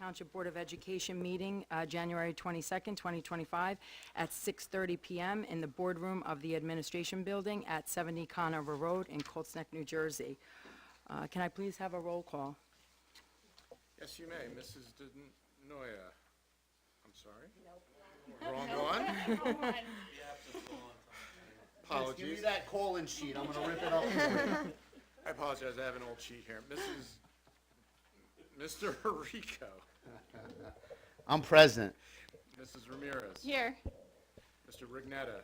Township Board of Education meeting, January 22nd, 2025, at 6:30 PM in the boardroom of the Administration Building at 70 Conover Road in Colts Neck, New Jersey. Can I please have a roll call? Yes, you may. Mrs. Denoya. I'm sorry? Wrong one? Give me Apologies. that call-in sheet, I'm gonna rip it up. I apologize, I have an old sheet here. Mr. Rico. I'm present. Mrs. Ramirez. Here. Mr. Rignetta.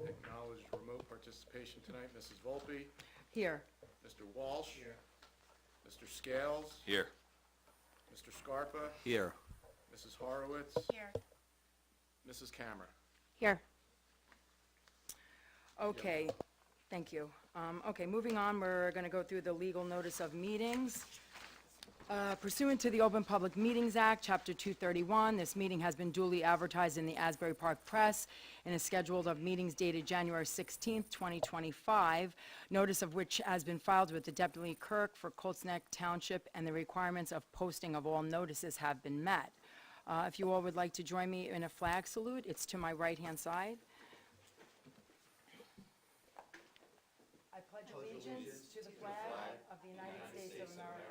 Acknowledge remote participation tonight. Mrs. Volpe. Here. Mr. Walsh. Here. Mr. Scales. Here. Mr. Scarpa. Here. Mrs. Horowitz. Here. Mrs. Camera. Here. Okay, thank you. Okay, moving on, we're going to go through the legal notice of meetings. Pursuant to the Open Public Meetings Act, Chapter 231, this meeting has been duly advertised in the Asbury Park Press and is scheduled of meetings dated January 16th, 2025, notice of which has been filed with the Deputy Clerk for Colts Neck Township, and the requirements of posting of all notices have been met. If you all would like to join me in a flag salute, it's to my right-hand side. I pledge allegiance to the flag of the United States of America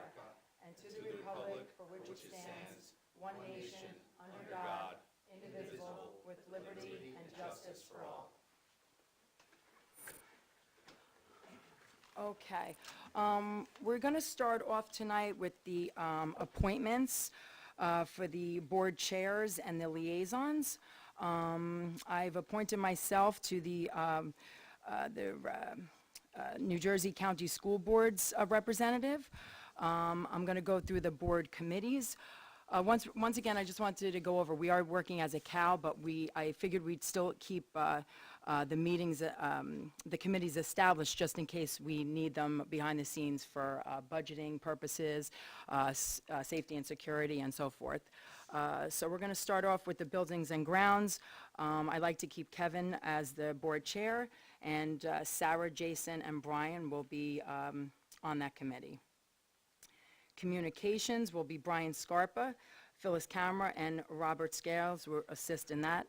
and to the republic for which it stands, one nation, under God, indivisible, with liberty and justice for all. Okay. We're going to start off tonight with the appointments for the board chairs and the liaisons. I've appointed myself to the New Jersey County School Board's representative. I'm going to go through the board committees. Once again, I just wanted to go over, we are working as a COW, but I figured we'd still keep the meetings, the committees established just in case we need them behind the scenes for budgeting purposes, safety and security, and so forth. So we're going to start off with the buildings and grounds. I'd like to keep Kevin as the board chair, and Sarah, Jason, and Brian will be on that committee. Communications will be Brian Scarpa, Phyllis Camera, and Robert Scales will assist in that.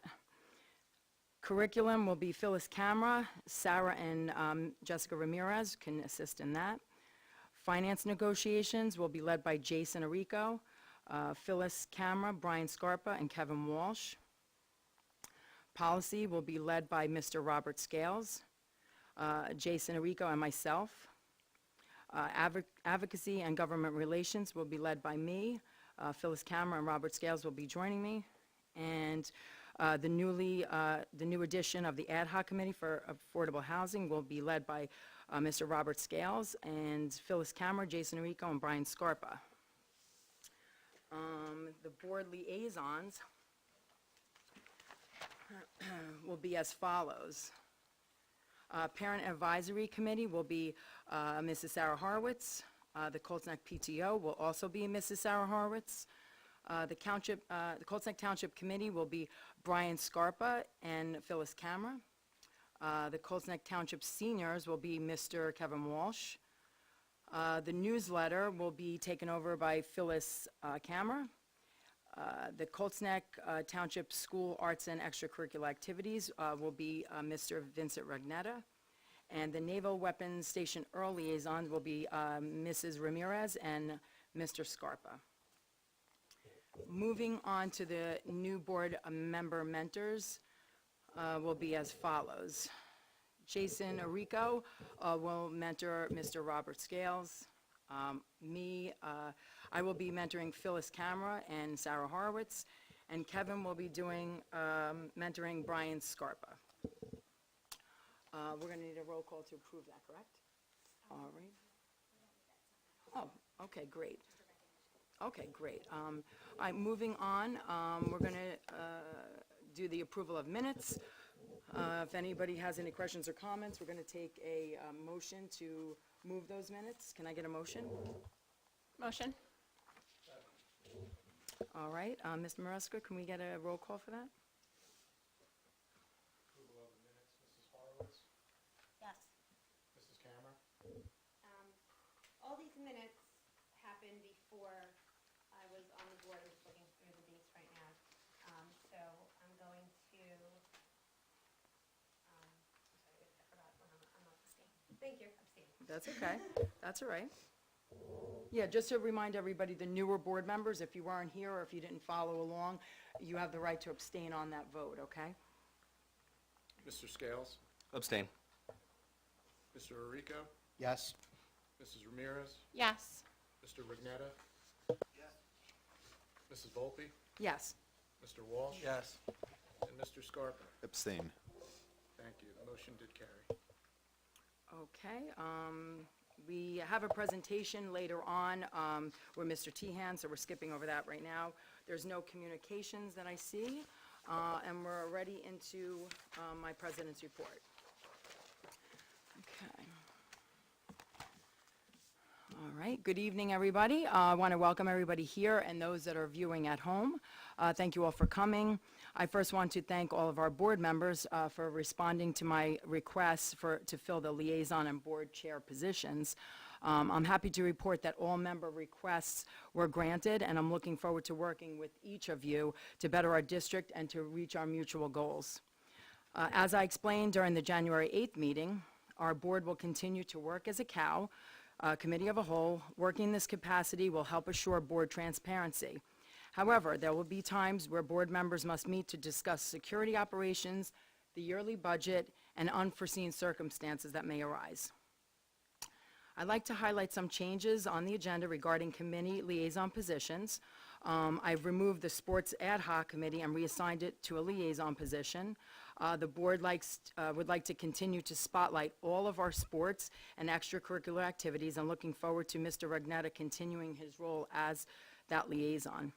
Curriculum will be Phyllis Camera, Sarah and Jessica Ramirez can assist in that. Finance negotiations will be led by Jason Arico, Phyllis Camera, Brian Scarpa, and Kevin Walsh. Policy will be led by Mr. Robert Scales, Jason Arico, and myself. Advocacy and government relations will be led by me. Phyllis Camera and Robert Scales will be joining me. And the new addition of the ad hoc committee for affordable housing will be led by Mr. Robert Scales and Phyllis Camera, Jason Arico, and Brian Scarpa. The board liaisons will be as follows. Parent Advisory Committee will be Mrs. Sarah Horowitz. The Colts Neck PTO will also be Mrs. Sarah Horowitz. The Colts Neck Township Committee will be Brian Scarpa and Phyllis Camera. The Colts Neck Township Seniors will be Mr. Kevin Walsh. The newsletter will be taken over by Phyllis Camera. The Colts Neck Township School Arts and Extracurricular Activities will be Mr. Vincent Ragnetta. And the Naval Weapons Station Earl Liaison will be Mrs. Ramirez and Mr. Scarpa. Moving on to the new board member mentors will be as follows. Jason Arico will mentor Mr. Robert Scales. I will be mentoring Phyllis Camera and Sarah Horowitz, and Kevin will be doing mentoring Brian Scarpa. We're going to need a roll call to approve that, correct? All right. Oh, okay, great. Okay, great. All right, moving on, we're going to do the approval of minutes. If anybody has any questions or comments, we're going to take a motion to move those minutes. Can I get a motion? Motion. All right, Mr. Maresca, can we get a roll call for that? Approval of the minutes, Mrs. Horowitz. Yes. Mrs. Camera. All these minutes happened before I was Thank you. That's okay. That's all right. Yeah, just to remind everybody, the newer board members, if you weren't here or if you didn't follow along, you have the right to abstain on that vote, okay? Mr. Scales? Abstain. Mr. Arico? Yes. Mrs. Ramirez? Yes. Mr. Regnetta? Mrs. Volpe? Yes. Mr. Walsh? Yes. And Mr. Scarpa? Abstain. Thank you. The motion did carry. Okay, we have a presentation later on where Mr. Tehan, so we're skipping over that right now. There's no communications that I see, and we're already into my president's report. Okay. All right, good evening, everybody. I want to welcome everybody here and those that are viewing at home. Thank you all for coming. I first want to thank all of our board members for responding to my requests to fill the liaison and board chair positions. I'm happy to report that all member requests were granted, and I'm looking forward to working with each of you to better our district and to reach our mutual goals. As I explained during the January 8th meeting, our board will continue to work as a cow, committee of a whole. Working in this capacity will help assure board transparency. However, there will be times where board members must meet to discuss security operations, the yearly budget, and unforeseen circumstances that may arise. I'd like to highlight some changes on the agenda regarding committee liaison positions. I've removed the Sports Ad Hoc Committee and reassigned it to a liaison position. The board would like to continue to spotlight all of our sports and extracurricular activities, and looking forward to Mr. Regnetta continuing his role as that liaison.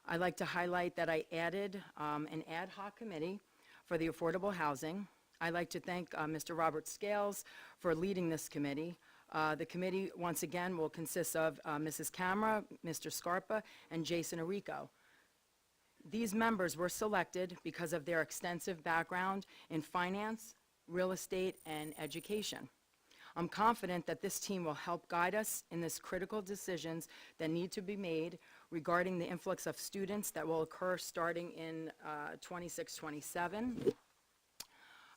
I'd like to highlight that I added an ad hoc committee for the affordable housing. I'd like to thank Mr. Robert Scales for leading this committee. The committee, once again, will consist of Mrs. Camera, Mr. Scarpa, and Jason Arico. These members were selected because of their extensive background in finance, real estate, and education. I'm confident that this team will help guide us in this critical decisions that need to be made regarding the influx of students that will occur starting in 26-27.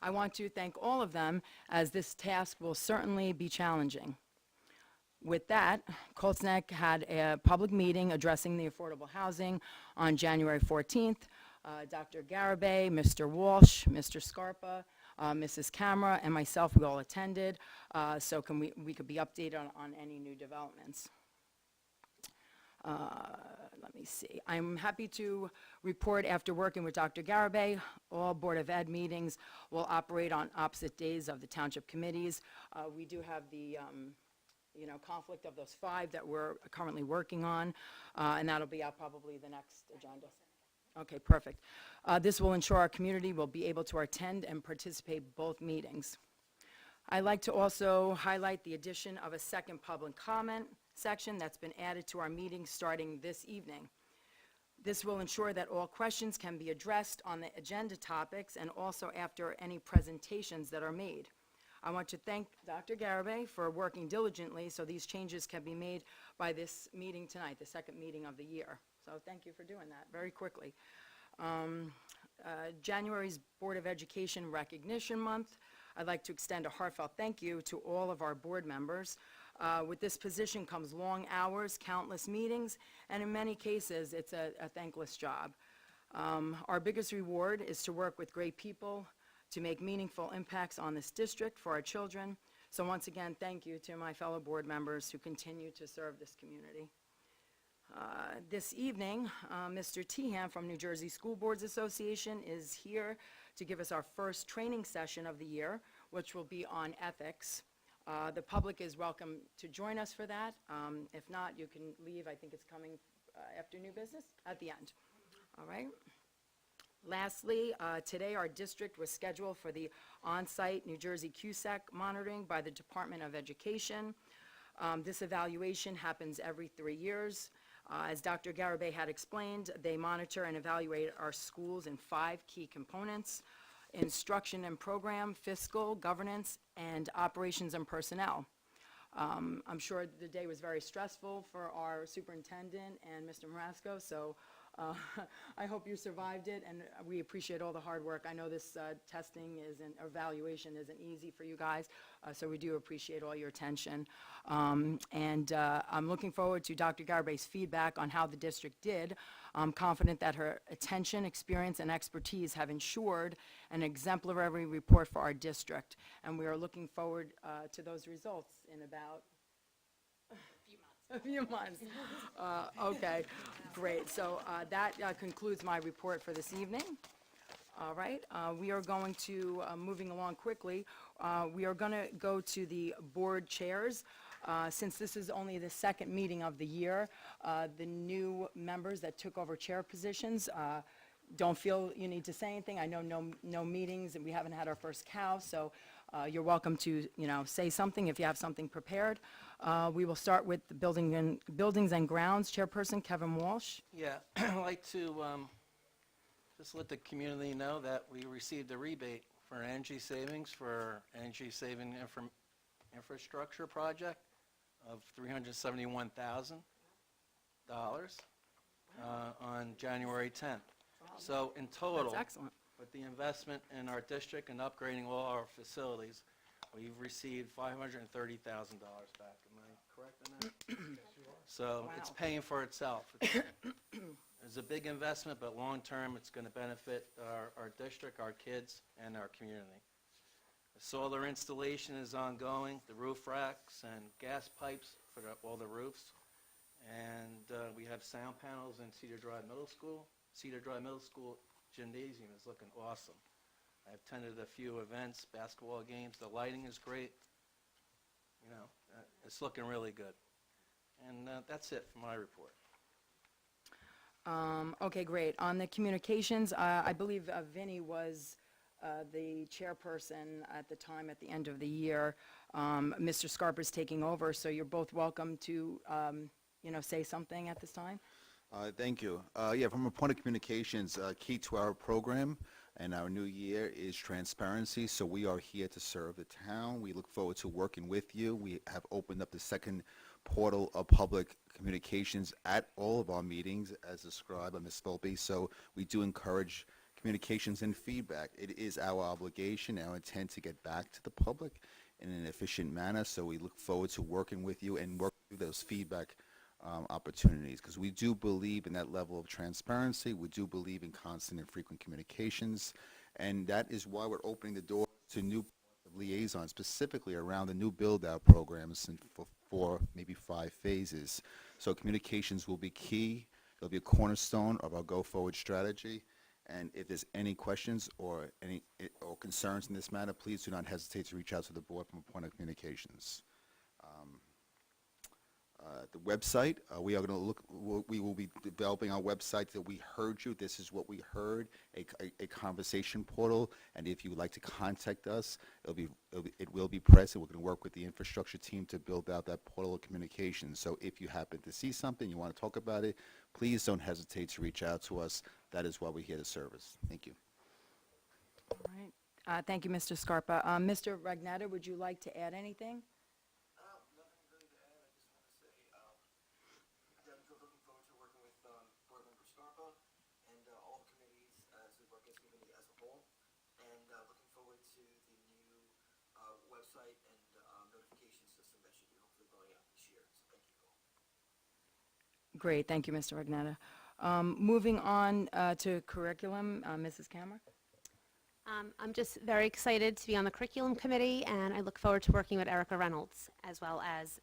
I want to thank all of them, as this task will certainly be challenging. With that, Colts Neck had a public meeting addressing the affordable housing on January 14th. Dr. Garibay, Mr. Walsh, Mr. Scarpa, Mrs. Camera, and myself, we all attended, so we could be updated on any new developments. Let me see. I'm happy to report, after working with Dr. Garibay, all Board of Ed meetings will operate on opposite days of the township committees. We do have the conflict of those 5 that we're currently working on, and that'll be out probably the next agenda. Okay, perfect. This will ensure our community will be able to attend and participate both meetings. I'd like to also highlight the addition of a second public comment section that's been added to our meeting starting this evening. This will ensure that all questions can be addressed on the agenda topics and also after any presentations that are made. I want to thank Dr. Garibay for working diligently so these changes can be made by this meeting tonight, the second meeting of the year. So thank you for doing that very quickly. January's Board of Education Recognition Month. I'd like to extend a heartfelt thank you to all of our board members. With this position comes long hours, countless meetings, and in many cases, it's a thankless job. Our biggest reward is to work with great people to make meaningful impacts on this district for our children. So once again, thank you to my fellow board members who continue to serve this community. This evening, Mr. Tehan from New Jersey School Boards Association is here to give us our first training session of the year, which will be on ethics. The public is welcome to join us for that. If not, you can leave. I think it's coming after new business at the end. All right. Lastly, today our district was scheduled for the on-site New Jersey CUSAC monitoring by the Department of Education. This evaluation happens every 3 years. As Dr. Garibay had explained, they monitor and evaluate our schools in 5 key components: instruction and program, fiscal, governance, and operations and personnel. I'm sure the day was very stressful for our superintendent and Mr. Marasco, so I hope you survived it, and we appreciate all the hard work. I know this testing evaluation isn't easy for you guys, so we do appreciate all your attention. And I'm looking forward to Dr. Garabay's feedback on how the district did. I'm confident that her attention, experience, and expertise have ensured an exemplary report for our district, and we are looking forward to those results in about a few months. Okay, great. So that concludes my report for this evening. All right, we are going to, moving along quickly, we are going to go to the board chairs. Since this is only the second meeting of the year, the new members that took over chair positions don't feel you need to say anything. I know no meetings, and we haven't had our first cow, so you're welcome to, say something if you have something prepared. We will start with the Buildings and Grounds Chairperson, Kevin Walsh. Yeah, I'd like to just let the community know that we received a rebate for energy savings for energy saving infrastructure project of $371,000 on January 10th. So in total, That's excellent. with the investment in our district and upgrading all our facilities, we've received $530,000 back. Am I correct in that? So it's Wow. paying for itself. It's a big investment, but long-term, it's going to benefit our district, our kids, and our community. The solar installation is ongoing, the roof racks and gas pipes for all the roofs. And we have sound panels in Cedar Drive Middle School. Cedar Drive Middle School gymnasium is looking awesome. I've attended a few events, basketball games. The lighting is great. It's looking really good. And that's it for my report. Okay, great. On the communications, I believe Vinnie was the chairperson at the time at the end of the year. Mr. Scarpa's taking over, so you're both welcome to, say something at this time. Thank you. Yeah, from a point of communications, key to our program and our new year is transparency. So we are here to serve the town. We look forward to working with you. We have opened up the second portal of public communications at all of our meetings as described by Ms. Philby. So we do encourage communications and feedback. It is our obligation, our intent to get back to the public in an efficient manner. So we look forward to working with you and work through those feedback opportunities, because we do believe in that level of transparency. We do believe in constant and frequent communications, and that is why we're opening the door to new liaisons, specifically around the new build-out programs and for maybe 5 phases. So communications will be key. It'll be a cornerstone of our go-forward strategy. And if there's any questions or concerns in this matter, please do not hesitate to reach out to the board from a point of communications. The website, we will be developing our website that we heard you. This is what we heard, a conversation portal. And if you would like to contact us, it will be pressed, and we're going to work with the infrastructure team to build out that portal of communication. So if you happen to see something, you want to talk about it, please don't hesitate to reach out to us. That is why we're here to service. Thank you. All right. Thank you, Mr. Scarpa. Mr. Ragnetta, would you like to add anything? Nothing really to add. I just want to say, definitely looking forward to working with Board Member Scarpa and all the committees as we work as a committee as a whole. And looking forward to the new website and notification system that should be hopefully going out this year. So thank you all. Great, thank you, Mr. Ragnetta. Moving on to curriculum, Mrs. Kammer. I'm just very excited to be on the curriculum committee, and I look forward to working with Erica Reynolds, as well as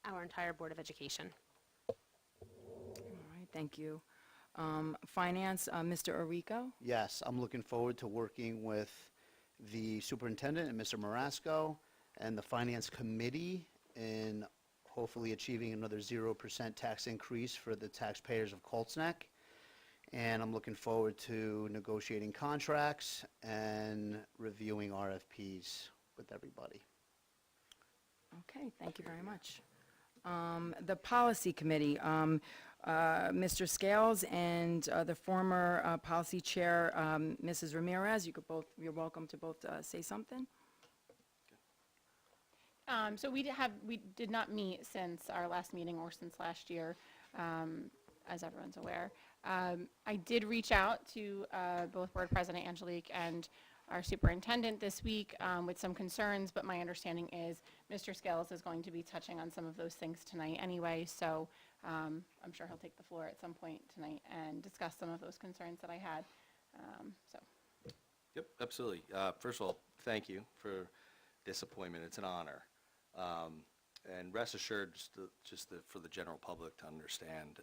our entire Board of Education. All right, thank you. Finance, Mr. Arico. Yes, I'm looking forward to working with the superintendent and Mr. Marasco and the finance committee in hopefully achieving another 0% tax increase for the taxpayers of Colts Neck. And I'm looking forward to negotiating contracts and reviewing RFPs with everybody. Okay, thank you very much. The Policy Committee, Mr. Scales and the former Policy Chair, Mrs. Ramirez, you're welcome to both say something. So we did not meet since our last meeting or since last year, as everyone's aware. I did reach out to both Board President Angelique and our superintendent this week with some concerns, but my understanding is Mr. Scales is going to be touching on some of those things tonight anyway, so I'm sure he'll take the floor at some point tonight and discuss some of those concerns that I had. So. Yep, absolutely. First of all, thank you for this appointment. It's an honor. And rest assured, for the general public to understand,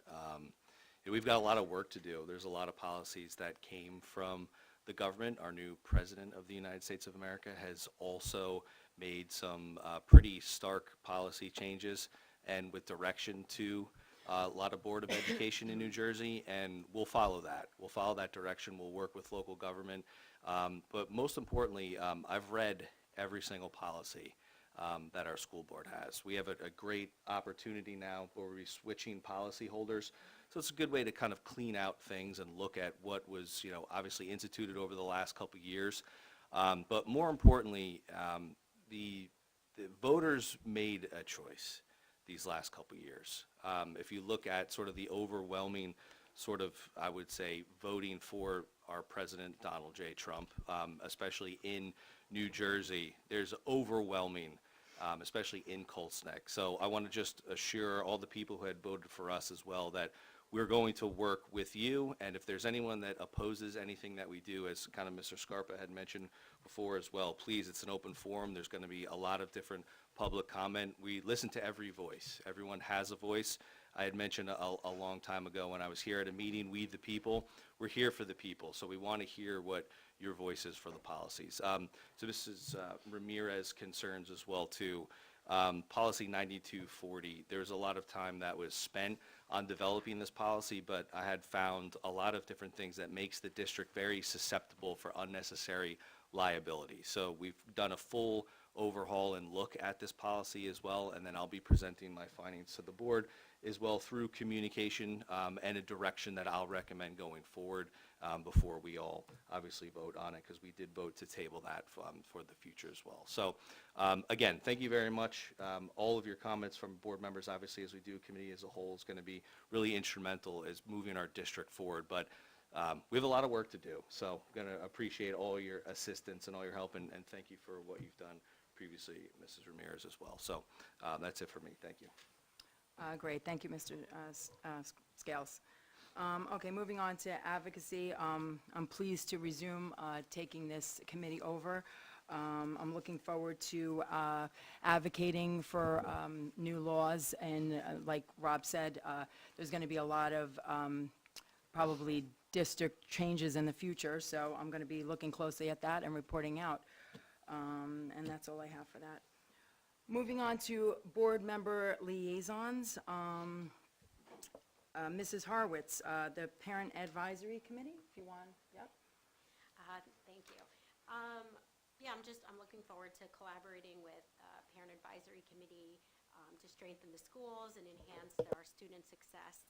we've got a lot of work to do. There's a lot of policies that came from the government. Our new President of the United States of America has also made some pretty stark policy changes and with direction to a lot of Board of Education in New Jersey, and we'll follow that. We'll follow that direction. We'll work with local government. But most importantly, I've read every single policy that our school board has. We have a great opportunity now where we're switching policy holders. So it's a good way to kind of clean out things and look at what was, obviously instituted over the last couple of years. But more importantly, the voters made a choice these last couple of years. If you look at sort of the overwhelming sort of, I would say, voting for our President Donald J. Trump, especially in New Jersey, there's overwhelming, especially in Colts Neck. So I want to just assure all the people who had voted for us as well that we're going to work with you, and if there's anyone that opposes anything that we do, as kind of Mr. Scarpa had mentioned before as well, please, it's an open forum. There's going to be a lot of different public comment. We listen to every voice. Everyone has a voice. I had mentioned a long time ago when I was here at a meeting, we the people, we're here for the people, so we want to hear what your voice is for the policies. So Mrs. Ramirez concerns as well too. Policy 9240, there's a lot of time that was spent on developing this policy, but I had found a lot of different things that makes the district very susceptible for unnecessary liability. So we've done a full overhaul and look at this policy as well, and then I'll be presenting my findings to the board as well through communication and a direction that I'll recommend going forward before we all obviously vote on it, because we did vote to table that for the future as well. So again, thank you very much. All of your comments from board members, obviously, as we do committee as a whole, is going to be really instrumental as moving our district forward. But we have a lot of work to do, so I'm going to appreciate all your assistance and all your help, and thank you for what you've done previously, Mrs. Ramirez, as well. So that's it for me. Thank you. Great, thank you, Mr. Scales. Okay, moving on to advocacy. I'm pleased to resume taking this committee over. I'm looking forward to advocating for new laws, and like Rob said, there's going to be a lot of probably district changes in the future, so I'm going to be looking closely at that and reporting out. And that's all I have for that. Moving on to board member liaisons. Mrs. Harwitz, the Parent Advisory Committee, if you want, yep. Thank you. Yeah, I'm looking forward to collaborating with Parent Advisory Committee to strengthen the schools and enhance our student success.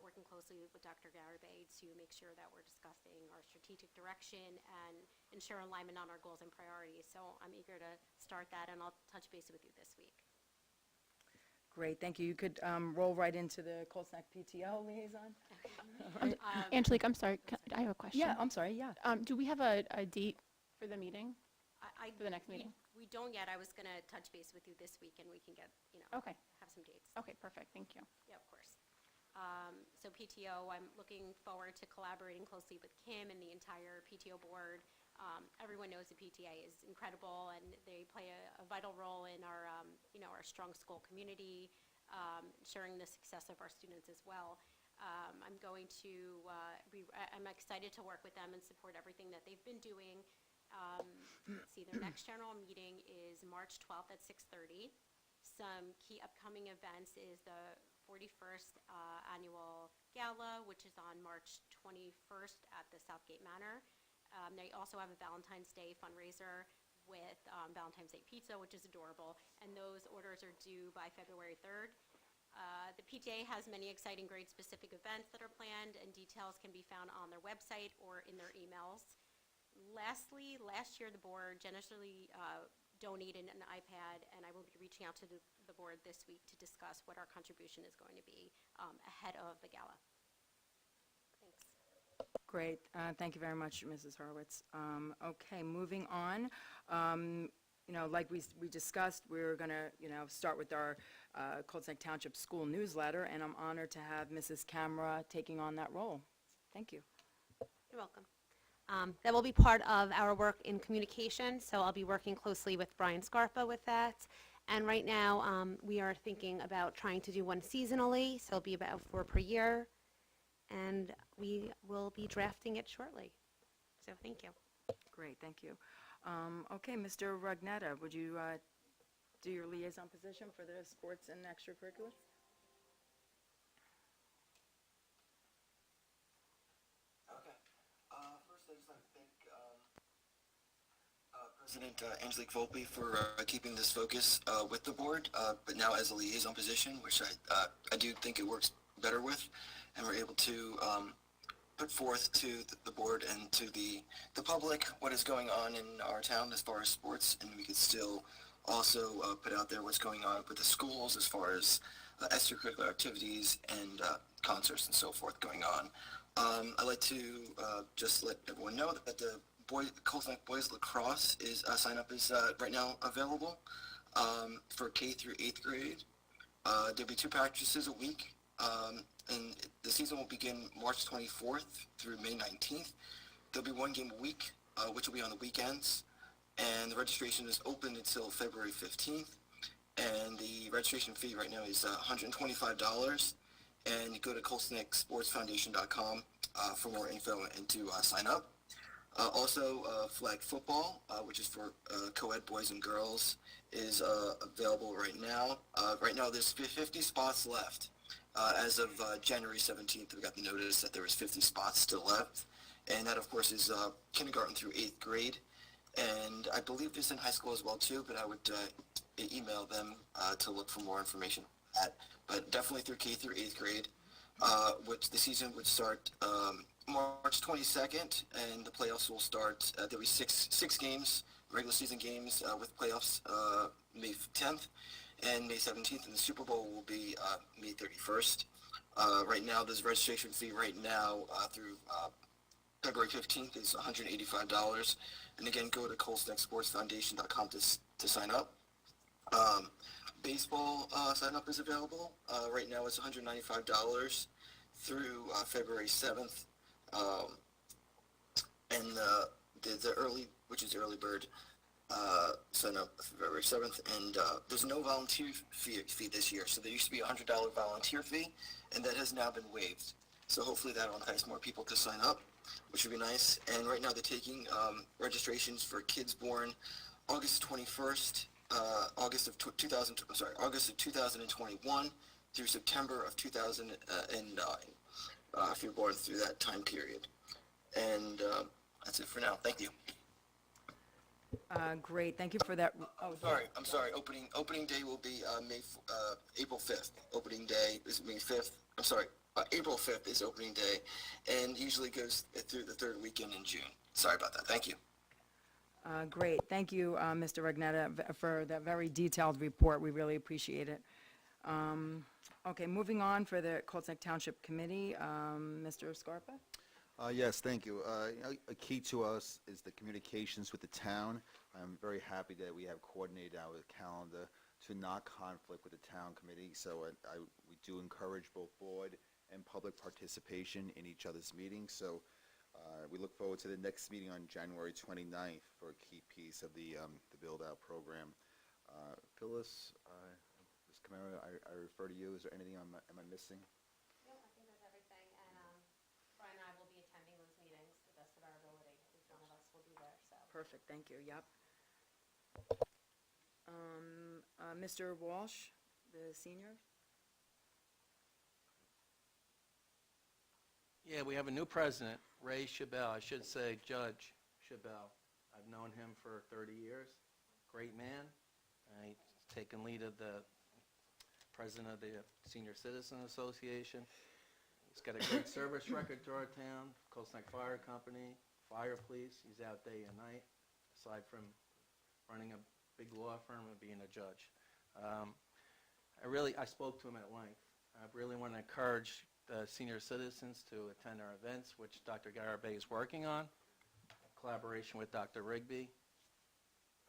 Working closely with Dr. Garibay to make sure that we're discussing our strategic direction and ensure alignment on our goals and priorities. So I'm eager to start that, and I'll touch base with you this week. Great, thank you. You could roll right into the Colts Neck PTO liaison. Angelique, I'm sorry, I have a question. Yeah, I'm sorry, yeah. Do we have a date for the meeting, for the next we- meeting? We don't yet. I was going to touch base with you this week, and we can get, Okay, have some dates. okay, perfect, thank you. Yeah, of course. So PTO, I'm looking forward to collaborating closely with Kim and the entire PTO board. Everyone knows the PTA is incredible, and they play a vital role in our, our strong school community, ensuring the success of our students as well. I'm excited to work with them and support everything that they've been doing. Let's see, their next general meeting is March 12th at 6:30. Some key upcoming events is the 41st annual gala, which is on March 21st at the Southgate Manor. They also have a Valentine's Day fundraiser with Valentine's Day pizza, which is adorable, and those orders are due by February 3rd. The PTA has many exciting grade-specific events that are planned, and details can be found on their website or in their emails. Lastly, last year the board generously donated an iPad, and I will be reaching out to the board this week to discuss what our contribution is going to be ahead of the gala. Great. Thank you very much, Mrs. Horowitz. Okay, moving on. Like we discussed, we're going to, start with our Colts Neck Township School newsletter, and I'm honored to have Mrs. Camera taking on that role. Thank you. You're welcome. That will be part of our work in communication, so I'll be working closely with Brian Scarpa with that. And right now, we are thinking about trying to do one seasonally, so it'll be about 4 per year, and we will be drafting it shortly. So thank you. Great, thank you. Okay, Mr. Rugnetta, would you do your liaison position for the sports and extracurriculars? Okay. First, I'd just like to thank President Angelique Volpe for keeping this focus with the board, but now as a liaison position, which I do think it works better with, and we're able to put forth to the board and to the public what is going on in our town as far as sports, and we could still also put out there what's going on with the schools as far as extracurricular activities and concerts and so forth going on. I'd like to just let everyone know that the Colts Neck Boys Lacrosse sign up is right now available for K through 8th grade. There'll be 2 practices a week, and the season will begin March 24th through May 19th. There'll be 1 game a week, which will be on the weekends, and the registration is open until February 15th, and the registration fee right now is $125, and you go to coltsnecksportsfoundation.com for more info and to sign up. Also, flag football, which is for co-ed boys and girls, is available right now. Right now, there's 50 spots left. As of January 17th, we got the notice that there was 50 spots still left, and that, of course, is kindergarten through 8th grade. And I believe this in high school as well, too, but I would email them to look for more information at. But definitely through K through 8th grade, which the season would start March 22nd, and the playoffs will start. There'll be six games, regular season games, with playoffs May 10th and May 17th, and the Super Bowl will be May 31st. Right now, there's a registration fee right now through February 15th is $185. And again, go to coltsnecksportsfoundation.com to sign up. Baseball sign up is available. Right now, it's $195 through February 7th. And the early, which is early bird, sign up February 7th, and there's no volunteer fee this year. So there used to be a $100 volunteer fee, and that has now been waived. So hopefully that'll entice more people to sign up, which would be nice. And right now they're taking registrations for kids born August 21st, August of 2021 through September of 2009. If you're born through that time period. And that's it for now. Thank you. Great, thank you for that. Oh, I'm sorry. Opening day will be April 5th. Opening day is May 5th. I'm sorry. April 5th is opening day, and usually goes through the 3rd weekend in June. Sorry about that. Thank you. Great, thank you, Mr. Rugnetta, for that very detailed report. We really appreciate it. Okay, moving on for the Colts Neck Township Committee, Mr. Scarpa? Yes, thank you. A key to us is the communications with the town. I'm very happy that we have coordinated our calendar to not conflict with the town committee. So we do encourage both board and public participation in each other's meetings. So we look forward to the next meeting on January 29th for a key piece of the build-out program. Phyllis, Ms. Camara, I refer to you. Is there anything am I missing? No, I think that's everything, and Brian and I will be attending those meetings to the best of our ability. At least one of us will be there, so. Perfect, thank you, yep. Mr. Walsh, the senior? Yeah, we have a new president, Ray Chabelle. I should say Judge Chabelle. I've known him for 30 years. Great man. He's taken lead of the president of the Senior Citizen Association. He's got a great service record to our town, Colts Neck Fire Company, fire police. He's out day and night, aside from running a big law firm and being a judge. I spoke to him at length. I really want to encourage senior citizens to attend our events, which Dr. Garabay is working on, in collaboration with Dr. Rigby.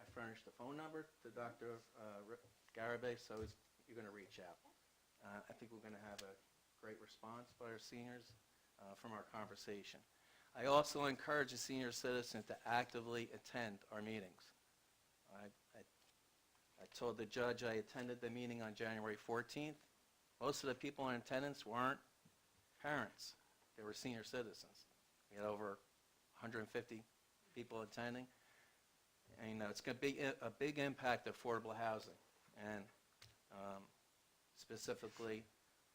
I furnished the phone number to Dr. Garabay, so you're going to reach out. I think we're going to have a great response by our seniors from our conversation. I also encourage the senior citizens to actively attend our meetings. I told the judge I attended the meeting on January 14th. Most of the people in attendance weren't parents. They were senior citizens. We had over 150 people attending. And it's going to be a big impact to affordable housing. And specifically,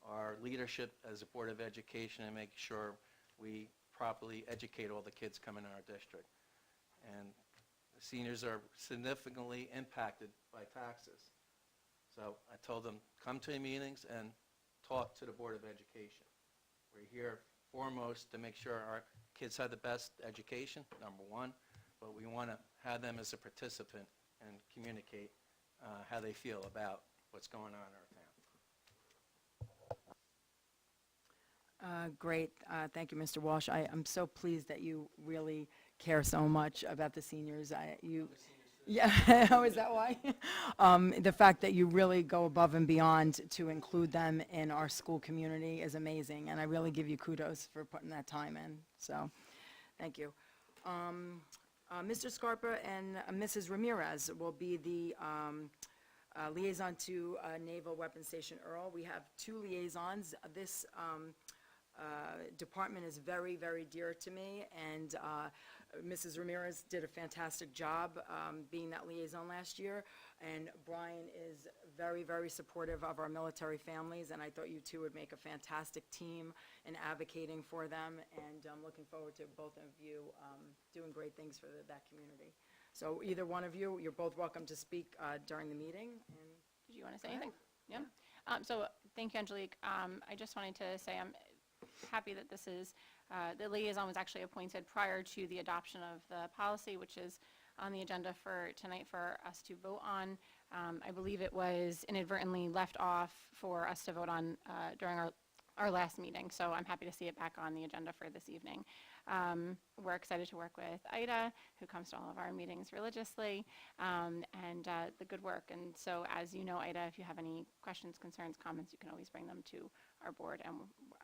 our leadership as a Board of Education and making sure we properly educate all the kids coming in our district. And the seniors are significantly impacted by taxes. So I told them, come to the meetings and talk to the Board of Education. We're here foremost to make sure our kids have the best education, number one, but we want to have them as a participant and communicate how they feel about what's going on in our town. Great. Thank you, Mr. Walsh. I'm so pleased that you really care so much about the seniors. Yeah, oh, is that why? The fact that you really go above and beyond to include them in our school community is amazing, and I really give you kudos for putting that time in. So, thank you. Mr. Scarpa and Mrs. Ramirez will be the liaison to Naval Weapons Station Earl. We have 2 liaisons. This department is very, very dear to me, and Mrs. Ramirez did a fantastic job being that liaison last year, and Brian is very, very supportive of our military families, and I thought you two would make a fantastic team in advocating for them, and I'm looking forward to both of you doing great things for that community. So either one of you, you're both welcome to speak during the meeting. And Did you want to say anything? Yeah. So thank you, Angelique. I just wanted to say I'm happy that this is, the liaison was actually appointed prior to the adoption of the policy, which is on the agenda for tonight for us to vote on. I believe it was inadvertently left off for us to vote on during our last meeting, so I'm happy to see it back on the agenda for this evening. We're excited to work with Ida, who comes to all of our meetings religiously, and the good work. And so, as you know, Ida, if you have any questions, concerns, comments, you can always bring them to our board, and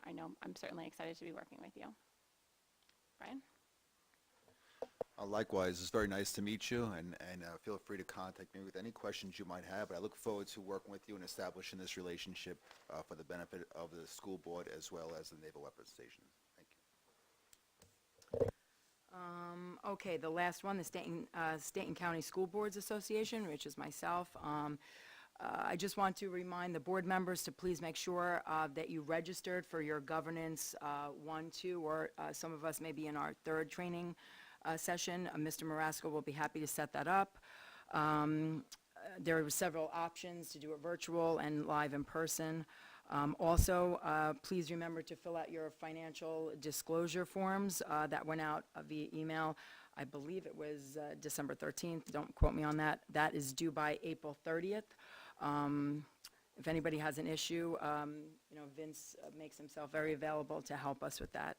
I know I'm certainly excited to be working with you. Brian? Likewise, it's very nice to meet you, and feel free to contact me with any questions you might have. But I look forward to working with you and establishing this relationship for the benefit of the school board as well as the Naval Weapons Station. Thank you. Okay, the last one, the State and County School Boards Association, which is myself. I just want to remind the board members to please make sure that you registered for your governance 1, 2, or some of us may be in our 3rd training session. Mr. Marasco will be happy to set that up. There are several options to do it virtual and live in person. Also, please remember to fill out your financial disclosure forms that went out via email. I believe it was December 13th. Don't quote me on that. That is due by April 30th. If anybody has an issue, Vince makes himself very available to help us with that.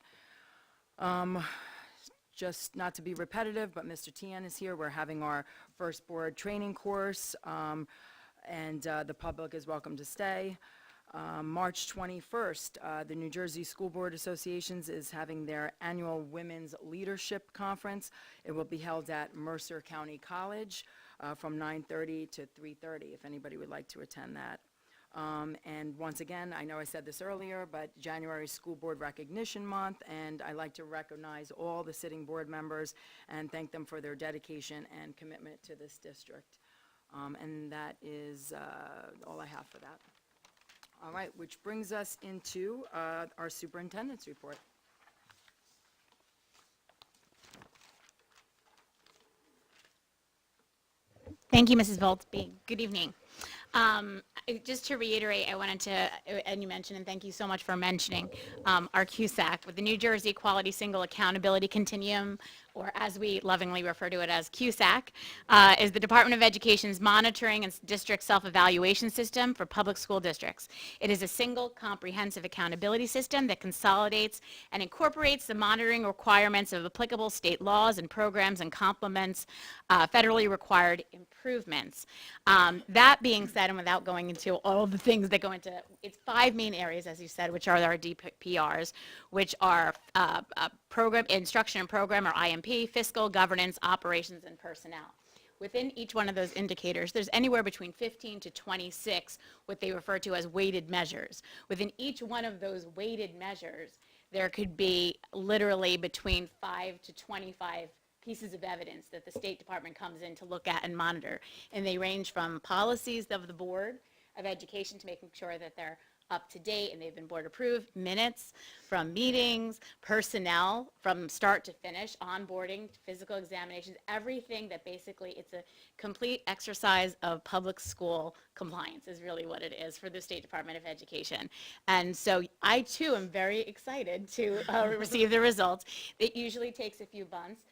Just not to be repetitive, but Mr. Tian is here. We're having our first board training course, and the public is welcome to stay. March 21st, the New Jersey School Board Associations is having their annual Women's Leadership Conference. It will be held at Mercer County College from 9:30 to 3:30, if anybody would like to attend that. And once again, I know I said this earlier, but January is School Board Recognition Month, and I'd like to recognize all the sitting board members and thank them for their dedication and commitment to this district. And that is all I have for that. All right, which brings us into our superintendent's report. Thank you, Mrs. Voltsby. Good evening. Just to reiterate, I wanted to, and you mentioned, and thank you so much for mentioning, our CUSAC with the New Jersey Quality Single Accountability Continuum. or as we lovingly refer to it as CUSAC, is the Department of Education's monitoring and district self-evaluation system for public school districts. It is a single comprehensive accountability system that consolidates and incorporates the monitoring requirements of applicable state laws and programs and complements federally required improvements. That being said, and without going into all of the things that go into, it's 5 main areas, as you said, which are our DPRs, which are program, instruction and program, or IMP, fiscal, governance, operations, and personnel. Within each one of those indicators, there's anywhere between 15 to 26, what they refer to as weighted measures. Within each one of those weighted measures, there could be literally between 5 to 25 pieces of evidence that the State Department comes in to look at and monitor. And they range from policies of the Board of Education to making sure that they're up to date and they've been board approved, minutes from meetings, personnel from start to finish, onboarding, physical examinations, everything that basically it's a complete exercise of public school compliance is really what it is for the State Department of Education. And so I too am very excited to receive the results. It usually takes a few months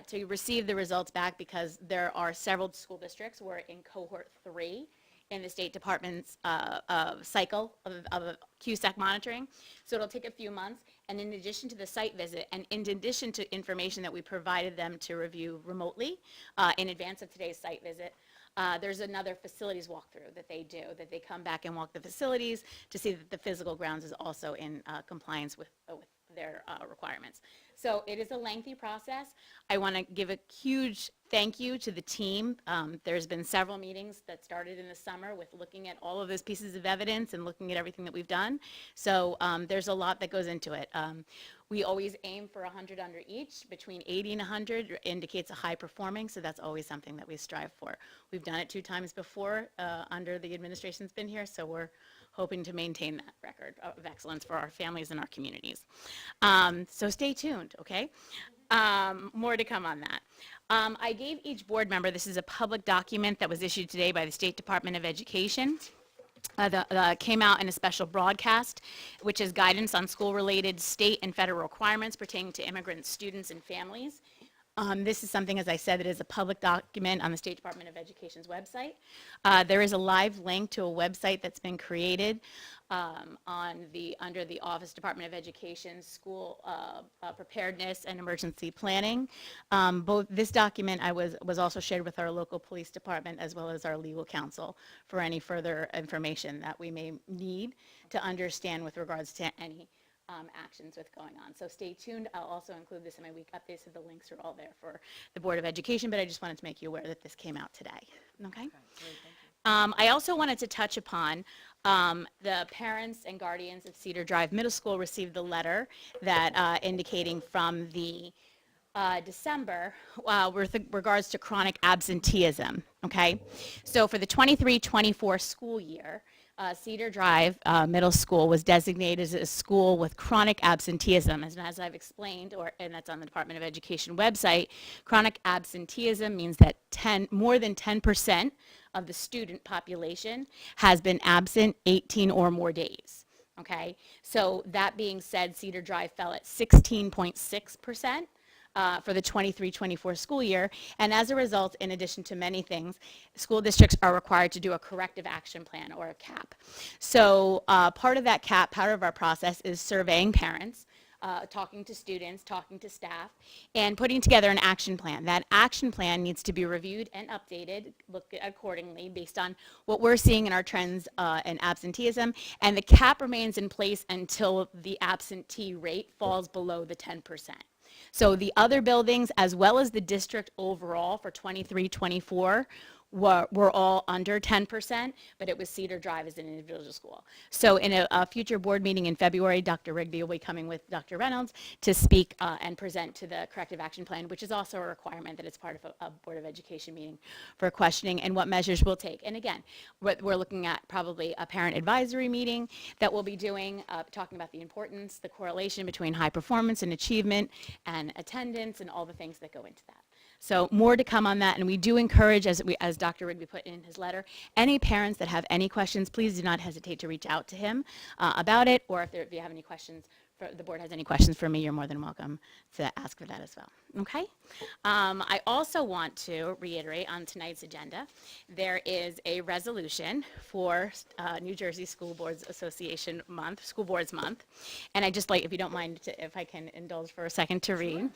to receive the results back because there are several school districts. We're in cohort 3 in the State Department's cycle of CUSAC monitoring. So it'll take a few months. And in addition to the site visit, and in addition to information that we provided them to review remotely in advance of today's site visit, there's another facilities walkthrough that they do, that they come back and walk the facilities to see that the physical grounds is also in compliance with their requirements. So it is a lengthy process. I want to give a huge thank you to the team. There's been several meetings that started in the summer with looking at all of those pieces of evidence and looking at everything that we've done. So there's a lot that goes into it. We always aim for 100 under each. Between 80 and 100 indicates a high performing, so that's always something that we strive for. We've done it 2 times before under the administration's been here, so we're hoping to maintain that record of excellence for our families and our communities. So stay tuned, okay? More to come on that. I gave each board member, this is a public document that was issued today by the State Department of Education. That came out in a special broadcast, which is guidance on school-related state and federal requirements pertaining to immigrant students and families. This is something, as I said, that is a public document on the State Department of Education's website. There is a live link to a website that's been created under the Office Department of Education School Preparedness and Emergency Planning. Both this document was also shared with our local police department as well as our legal counsel for any further information that we may need to understand with regards to any actions with going on. So stay tuned. I'll also include this in my week updates, so the links are all there for the Board of Education, but I just wanted to make you aware that this came out today. Okay? I also wanted to touch upon the parents and guardians of Cedar Drive Middle School received the letter that indicating from the December with regards to chronic absenteeism. Okay? So for the 23-24 school year, Cedar Drive Middle School was designated as a school with chronic absenteeism. And as I've explained, and that's on the Department of Education website, chronic absenteeism means that more than 10% of the student population has been absent 18 or more days. Okay? So that being said, Cedar Drive fell at 16.6%. For the 23-24 school year, and as a result, in addition to many things, school districts are required to do a corrective action plan, or a CAP. So part of that CAP, part of our process is surveying parents, talking to students, talking to staff, and putting together an action plan. That action plan needs to be reviewed and updated, looked at accordingly based on what we're seeing in our trends in absenteeism, and the CAP remains in place until the absentee rate falls below the 10%. So the other buildings, as well as the district overall for 23-24, were all under 10%, but it was Cedar Drive as an individual school. So in a future board meeting in February, Dr. Rigby will be coming with Dr. Reynolds to speak and present to the corrective action plan, which is also a requirement that it's part of a Board of Education meeting for questioning and what measures we'll take. And again, we're looking at probably a parent advisory meeting that we'll be doing, talking about the importance, the correlation between high performance and achievement and attendance and all the things that go into that. So more to come on that, and we do encourage, as Dr. Rigby put in his letter, any parents that have any questions, please do not hesitate to reach out to him about it, or if you have any questions, the board has any questions for me, you're more than welcome to ask for that as well. Okay. I also want to reiterate on tonight's agenda, there is a resolution for New Jersey School Boards Association Month, School Boards Month. And I just like, if you don't mind, if I can indulge for a second to read,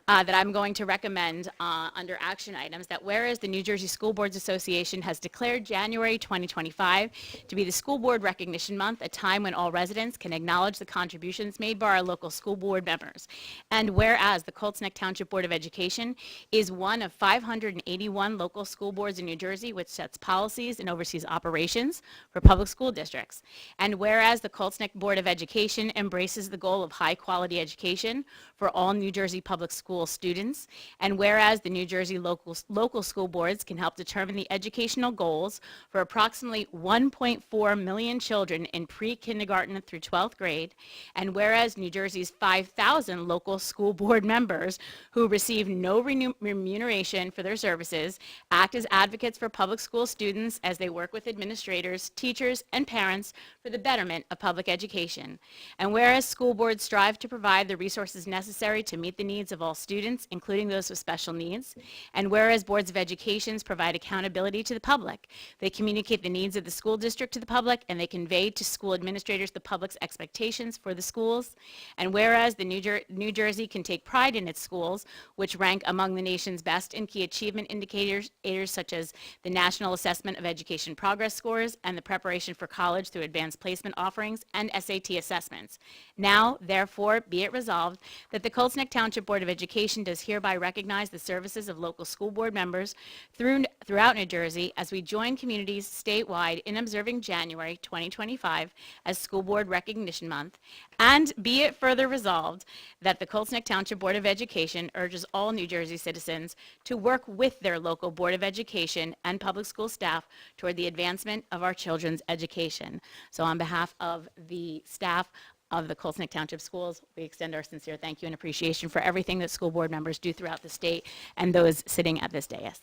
that I'm going to recommend under action items that whereas the New Jersey School Boards Association has declared January 2025 to be the School Board Recognition Month, a time when all residents can acknowledge the contributions made by our local school board members. And whereas the Colts Township Board of Education is one of 581 local school boards in New Jersey which sets policies and oversees operations for public school districts. And whereas the Colts Board of Education embraces the goal of high-quality education for all New Jersey public school students, and whereas the New Jersey local school boards can help determine the educational goals for approximately 1.4 million children in pre-kindergarten through 12th grade, and whereas New Jersey's 5,000 local school board members who receive no remuneration for their services act as advocates for public school students as they work with administrators, teachers, and parents for the betterment of public education. And whereas school boards strive to provide the resources necessary to meet the needs of all students, including those with special needs, and whereas boards of education provide accountability to the public, they communicate the needs of the school district to the public, and they convey to school administrators the public's expectations for the schools, and whereas the New Jersey can take pride in its schools, which rank among the nation's best in key achievement indicators such as the National Assessment of Education Progress Scores and the Preparation for College through Advanced Placement Offerings and SAT assessments. Now, therefore, be it resolved that the Colts Neck Township Board of Education does hereby recognize the services of local school board members throughout New Jersey as we join communities statewide in observing January 2025 as School Board Recognition Month, and be it further resolved that the Colts Neck Township Board of Education urges all New Jersey citizens to work with their local Board of Education and public school staff toward the advancement of our children's education. So on behalf of the staff of the Colts Neck Township Schools, we extend our sincere thank you and appreciation for everything that school board members do throughout the state and those sitting at this dais.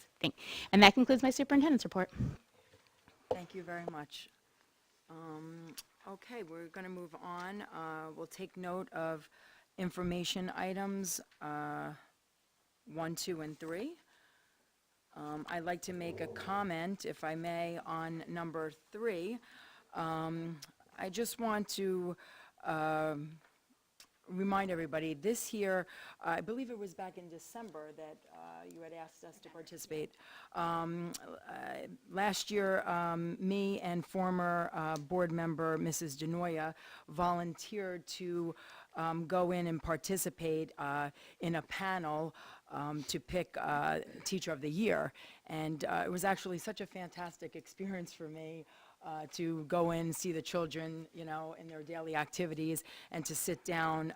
And that concludes my superintendent's report. Thank you very much. Okay, we're going to move on. We'll take note of information items 1, 2, and 3. I'd like to make a comment, if I may, on number 3. I just want to remind everybody, this year, I believe it was back in December that you had asked us to participate. Last year, me and former board member Mrs. DeNoia volunteered to go in and participate in a panel to pick Teacher of the Year. And it was actually such a fantastic experience for me to go in, see the children, you know, in their daily activities, and to sit down,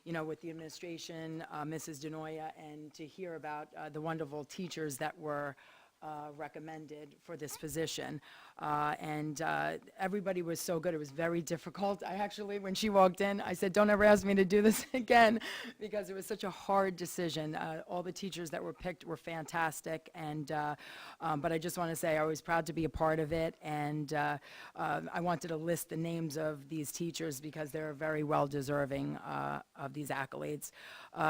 you know, with the administration, Mrs. DeNoia, and to hear about the wonderful teachers that were recommended for this position. And everybody was so good. It was very difficult. I actually, when she walked in, I said, don't ever ask me to do this again, because it was such a hard decision. All the teachers that were picked were fantastic. And but I just want to say I was proud to be a part of it. And I wanted to list the names of these teachers because they're very well deserving of these accolades.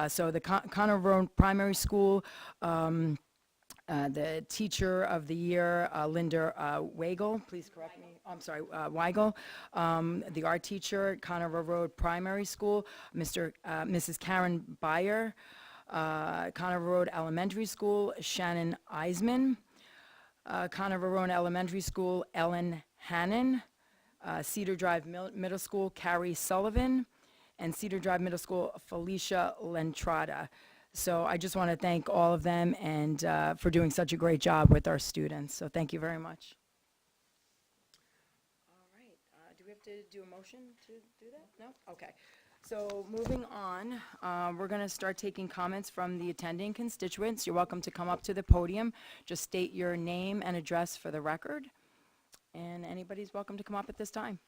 So the Connor Road Primary School, the Teacher of the Year, Linda Weigel, please correct me, I'm sorry, Weigel. The art teacher at Conover Road Primary School, Mrs. Karen Beyer. Conover Road Elementary School, Shannon Eisman. Conover Road Elementary School, Ellen Hannon. Cedar Drive Middle School, Carrie Sullivan. And Cedar Drive Middle School, Felicia Lentrada. So I just want to thank all of them and for doing such a great job with our students. So thank you very much. All right. Do we have to do a motion to do that? No? Okay. So moving on, we're going to start taking comments from the attending constituents. You're welcome to come up to the podium. Just state your name and address for the record. And anybody's welcome to come up at this time.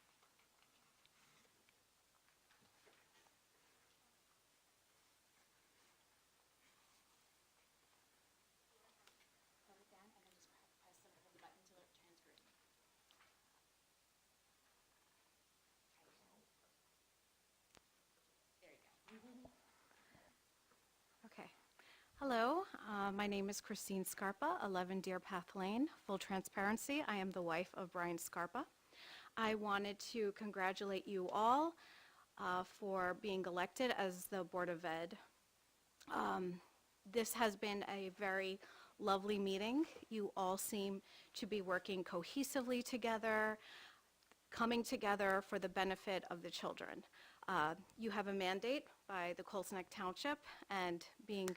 Okay. My name is Christine Scarpa, 11 Deer Path Lane. Full transparency, I am the wife of Brian Scarpa. I wanted to congratulate you all for being elected as the Board of Ed. This has been a very lovely meeting. You all seem to be working cohesively together, coming together for the benefit of the children. You have a mandate by the Colts Township, and being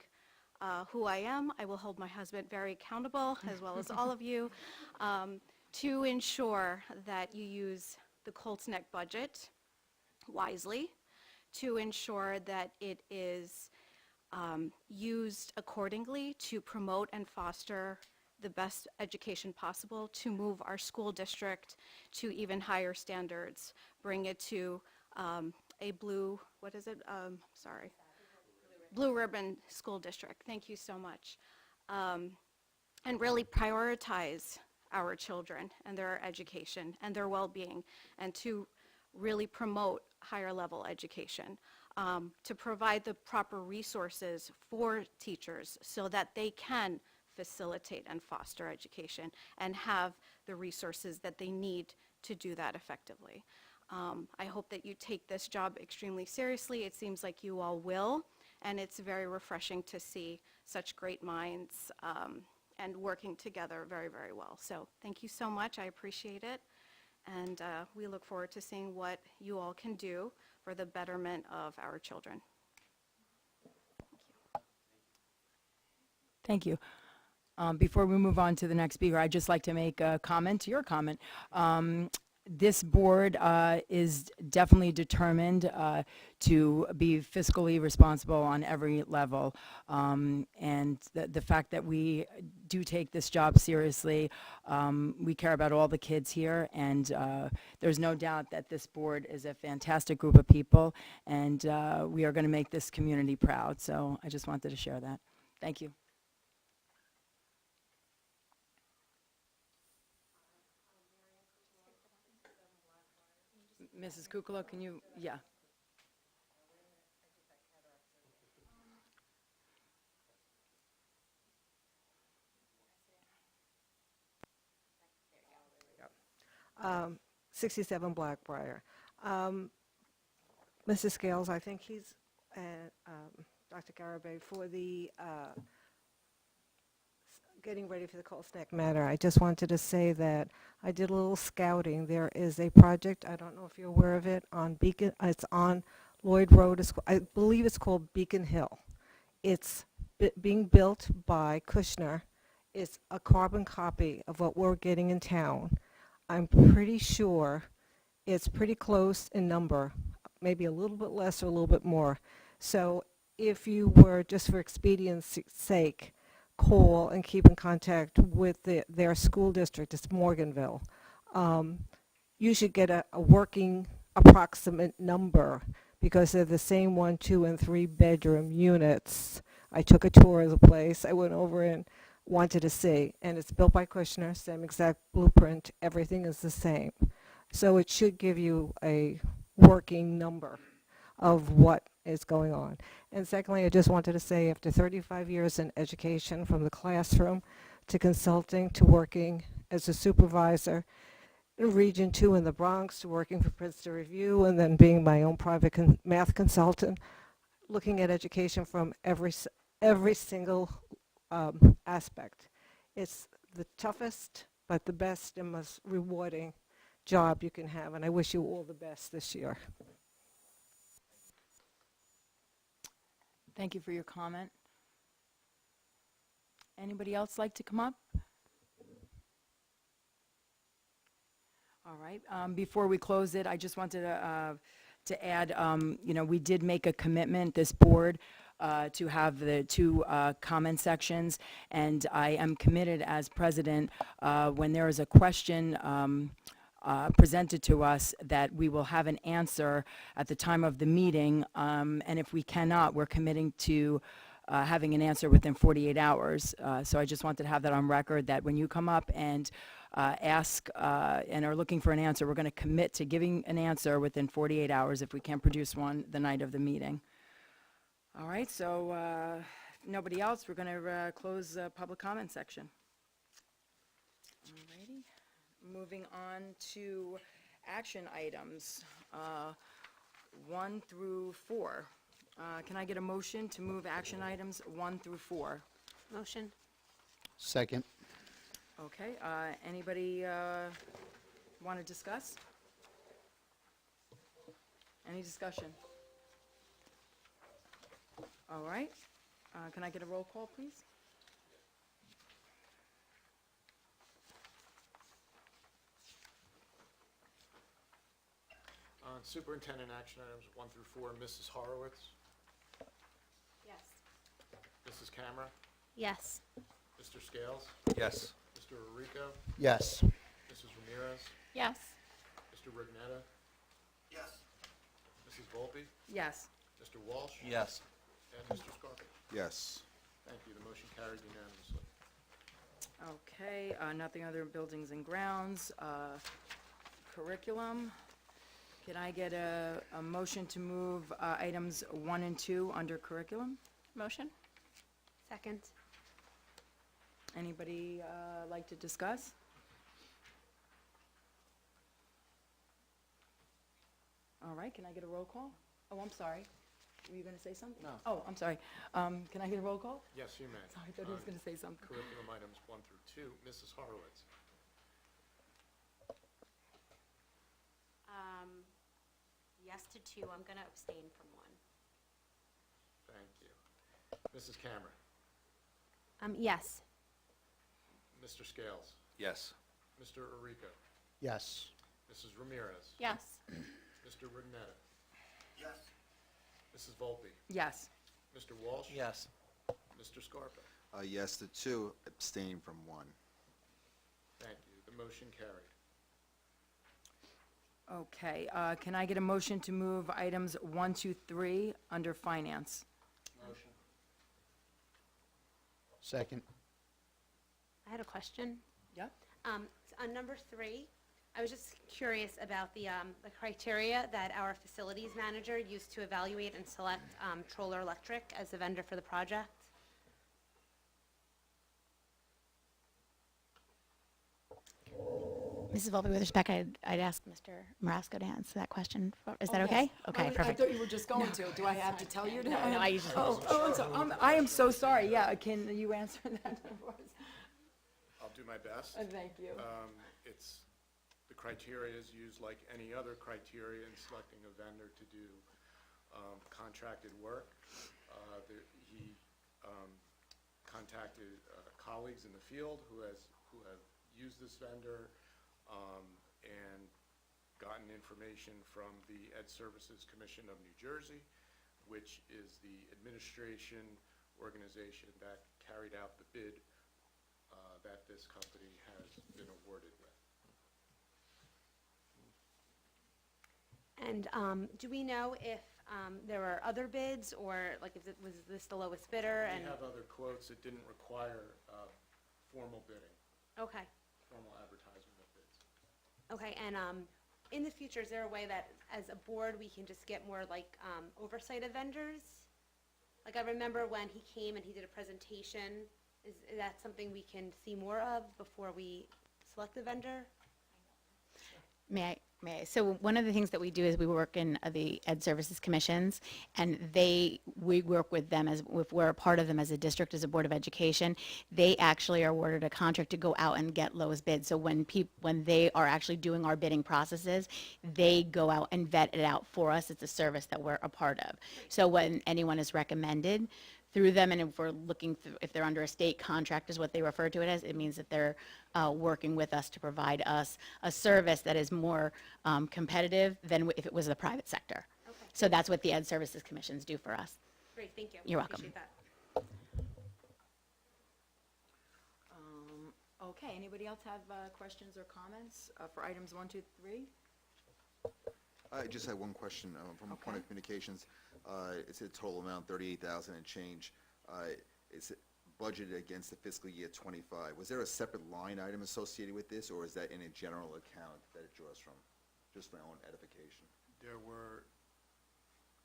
who I am, I will hold my husband very accountable, as well as all of you, to ensure that you use the Colts budget wisely, to ensure that it is used accordingly to promote and foster the best education possible, to move our school district to even higher standards, bring it to a blue, what is it? Blue ribbon school district. Thank you so much. And really prioritize our children and their education and their well-being, and to really promote higher level education, to provide the proper resources for teachers so that they can facilitate and foster education and have the resources that they need to do that effectively. I hope that you take this job extremely seriously. It seems like you all will, and it's very refreshing to see such great minds and working together very, very well. So thank you so much. I appreciate it. And we look forward to seeing what you all can do for the betterment of our children. Thank you. Before we move on to the next speaker, I'd just like to make a comment to your comment. This board is definitely determined to be fiscally responsible on every level. And the fact that we do take this job seriously, we care about all the kids here, and there's no doubt that this board is a fantastic group of people, and we are going to make this community proud. So I just wanted to share that. Thank you. Mrs. Kukula, can you, yeah. Um, 67 Blackbriar. Mrs. Scales, I think he's, Dr. Garibay, for the getting ready for the Colts Neck matter. I just wanted to say that I did a little scouting. There is a project, I don't know if you're aware of it, on Beacon, it's on Lloyd Road, I believe it's called Beacon Hill. It's being built by Kushner. It's a carbon copy of what we're getting in town. I'm pretty sure it's pretty close in number, maybe a little bit less or a little bit more. So if you were, just for expediency's sake, call and keep in contact with their school district, it's Morganville, you should get a working approximate number, because they're the same 1, 2, and 3 bedroom units. I took a tour of the place. I went over and wanted to see, and it's built by Kushner, same exact blueprint, everything is the same. So it should give you a working number of what is going on. And secondly, I just wanted to say, after 35 years in education, from the classroom to consulting to working as a supervisor in Region 2 in the Bronx, to working for Princeton Review, and then being my own private math consultant, looking at education from every single aspect. It's the toughest, but the best and most rewarding job you can have, and I wish you all the best this year. Thank you for your comment. Anybody else like to come up? All right. Before we close it, I just wanted to add, we did make a commitment, this board, to have the 2 comment sections, and I am committed as president, when there is a question presented to us, that we will have an answer at the time of the meeting, and if we cannot, we're committing to having an answer within 48 hours. So I just wanted to have that on record, that when you come up and ask and are looking for an answer, we're going to commit to giving an answer within 48 hours if we can't produce one the night of the meeting. All right, so nobody else, we're going to close the public comment section. Alrighty. Moving on to action items, 1 through 4. Can I get a motion to move action items 1 through 4? Motion? Second. Okay, anybody want to discuss? Any discussion? All right, can I get a roll call, please? On superintendent action items 1 through 4, Mrs. Horowitz, Yes. Mrs. Camera, Yes. Mr. Scales, Yes. Mr. Rico, Yes. Mrs. Ramirez, Yes. Mr. Rignetta, Yes. Mrs. Volpe, Yes. Mr. Walsh, Yes. and Mr. Scarpa. Yes. Thank you. The motion carried unanimously. Okay, nothing other buildings and grounds, curriculum. Can I get a motion to move items 1 and 2 under curriculum? Motion? Second? Anybody like to discuss? All right, can I get a roll call? Oh, I'm sorry. Were you going to say something? No. Oh, I'm sorry. Can I get a roll call? Yes, you may. Sorry, I thought he was On going to say something. Curriculum items 1 through 2, Mrs. Horowitz. Yes to 2. I'm going to abstain from 1. Thank you. Mrs. Camera, Yes. Mr. Scales, Yes. Mr. Arico, Yes. Mrs. Ramirez, Yes. Mr. Rignetta, Yes. Mrs. Volpe, Yes. Mr. Walsh, Yes. Mr. Scarpa. Yes to 2, abstain from 1. Thank you. The motion carried. Okay, can I get a motion to move items 1, 2, 3 under finance? Motion. Second. I had a question. Yeah? On number 3, I was just curious about the criteria that our facilities manager used to evaluate and select Troller Electric as the vendor for the project. Mrs. Volpe, with respect, I'd ask Mr. Marasco to answer that question. Is that Oh, okay? yes. Okay, I perfect. thought you were just going to. Do I have to tell you to? No, I usually- I am so sorry. Yeah, can you answer that for us? I'll do my best. Thank you. It's, the criteria is used like any other criteria in selecting a vendor to do contracted work. He contacted colleagues in the field who have used this vendor and gotten information from the Ed Services Commission of New Jersey, which is the administration organization that carried out the bid that this company has been awarded with. And do we know if there were other bids, or like was this the lowest bidder? We And have other quotes. It didn't require formal bidding, okay, formal advertisement of bids. okay. And in the future, is there a way that as a board we can just get more like oversight of vendors? Like I remember when he came and he did a presentation. Is that something we can see more of before we select the vendor? May I? So one of the things that we do is we work in the Ed Services Commissions, and we work with them as, if we're a part of them as a district, as a Board of Education. They actually are awarded a contract to go out and get lowest bid. So when they are actually doing our bidding processes, they go out and vet it out for us. It's a service that we're a part of. So when anyone is recommended through them, and if we're looking through, if they're under a state contract is what they refer to it as, it means that they're working with us to provide us a service that is more competitive than if it was the private sector. Okay. So that's what the Ed Services Commissions do for us. Great, thank you. You're welcome. Appreciate that. Okay, anybody else have questions or comments for items 1, 2, 3? I just had one question from a point of communications. It's a total amount, 38,000 and change. It's budgeted against the fiscal year 25. Was there a separate line item associated with this, or is that in a general account that it draws from? Just for my own edification. There were,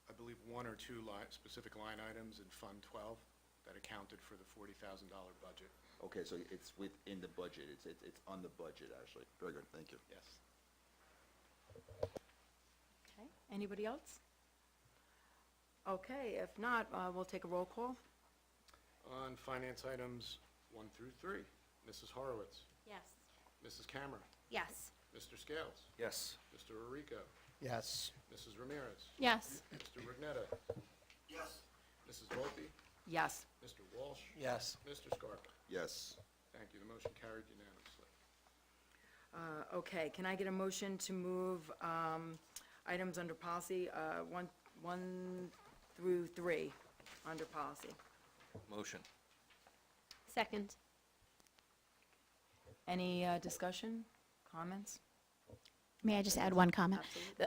I believe, 1 or 2 specific line items in Fund 12 that accounted for the $40,000 budget. Okay, so it's within the budget, it's on the budget, actually. Very good, thank you. Yes. Okay, anybody else? Okay, if not, we'll take a roll call. On finance items 1 through 3, Mrs. Horowitz, Yes. Mrs. Camera, Yes. Mr. Scales, Yes. Mr. Orico, Yes. Mrs. Ramirez, Yes. Mr. Rugnetta, Yes. Mrs. Volpe, Yes. Mr. Walsh, Yes. Mr. Scarpa. Yes. Thank you. The motion carried unanimously. Okay, can I get a motion to move items under policy 1 through 3 under policy? Motion. Second. Any discussion, comments? May I just add one comment?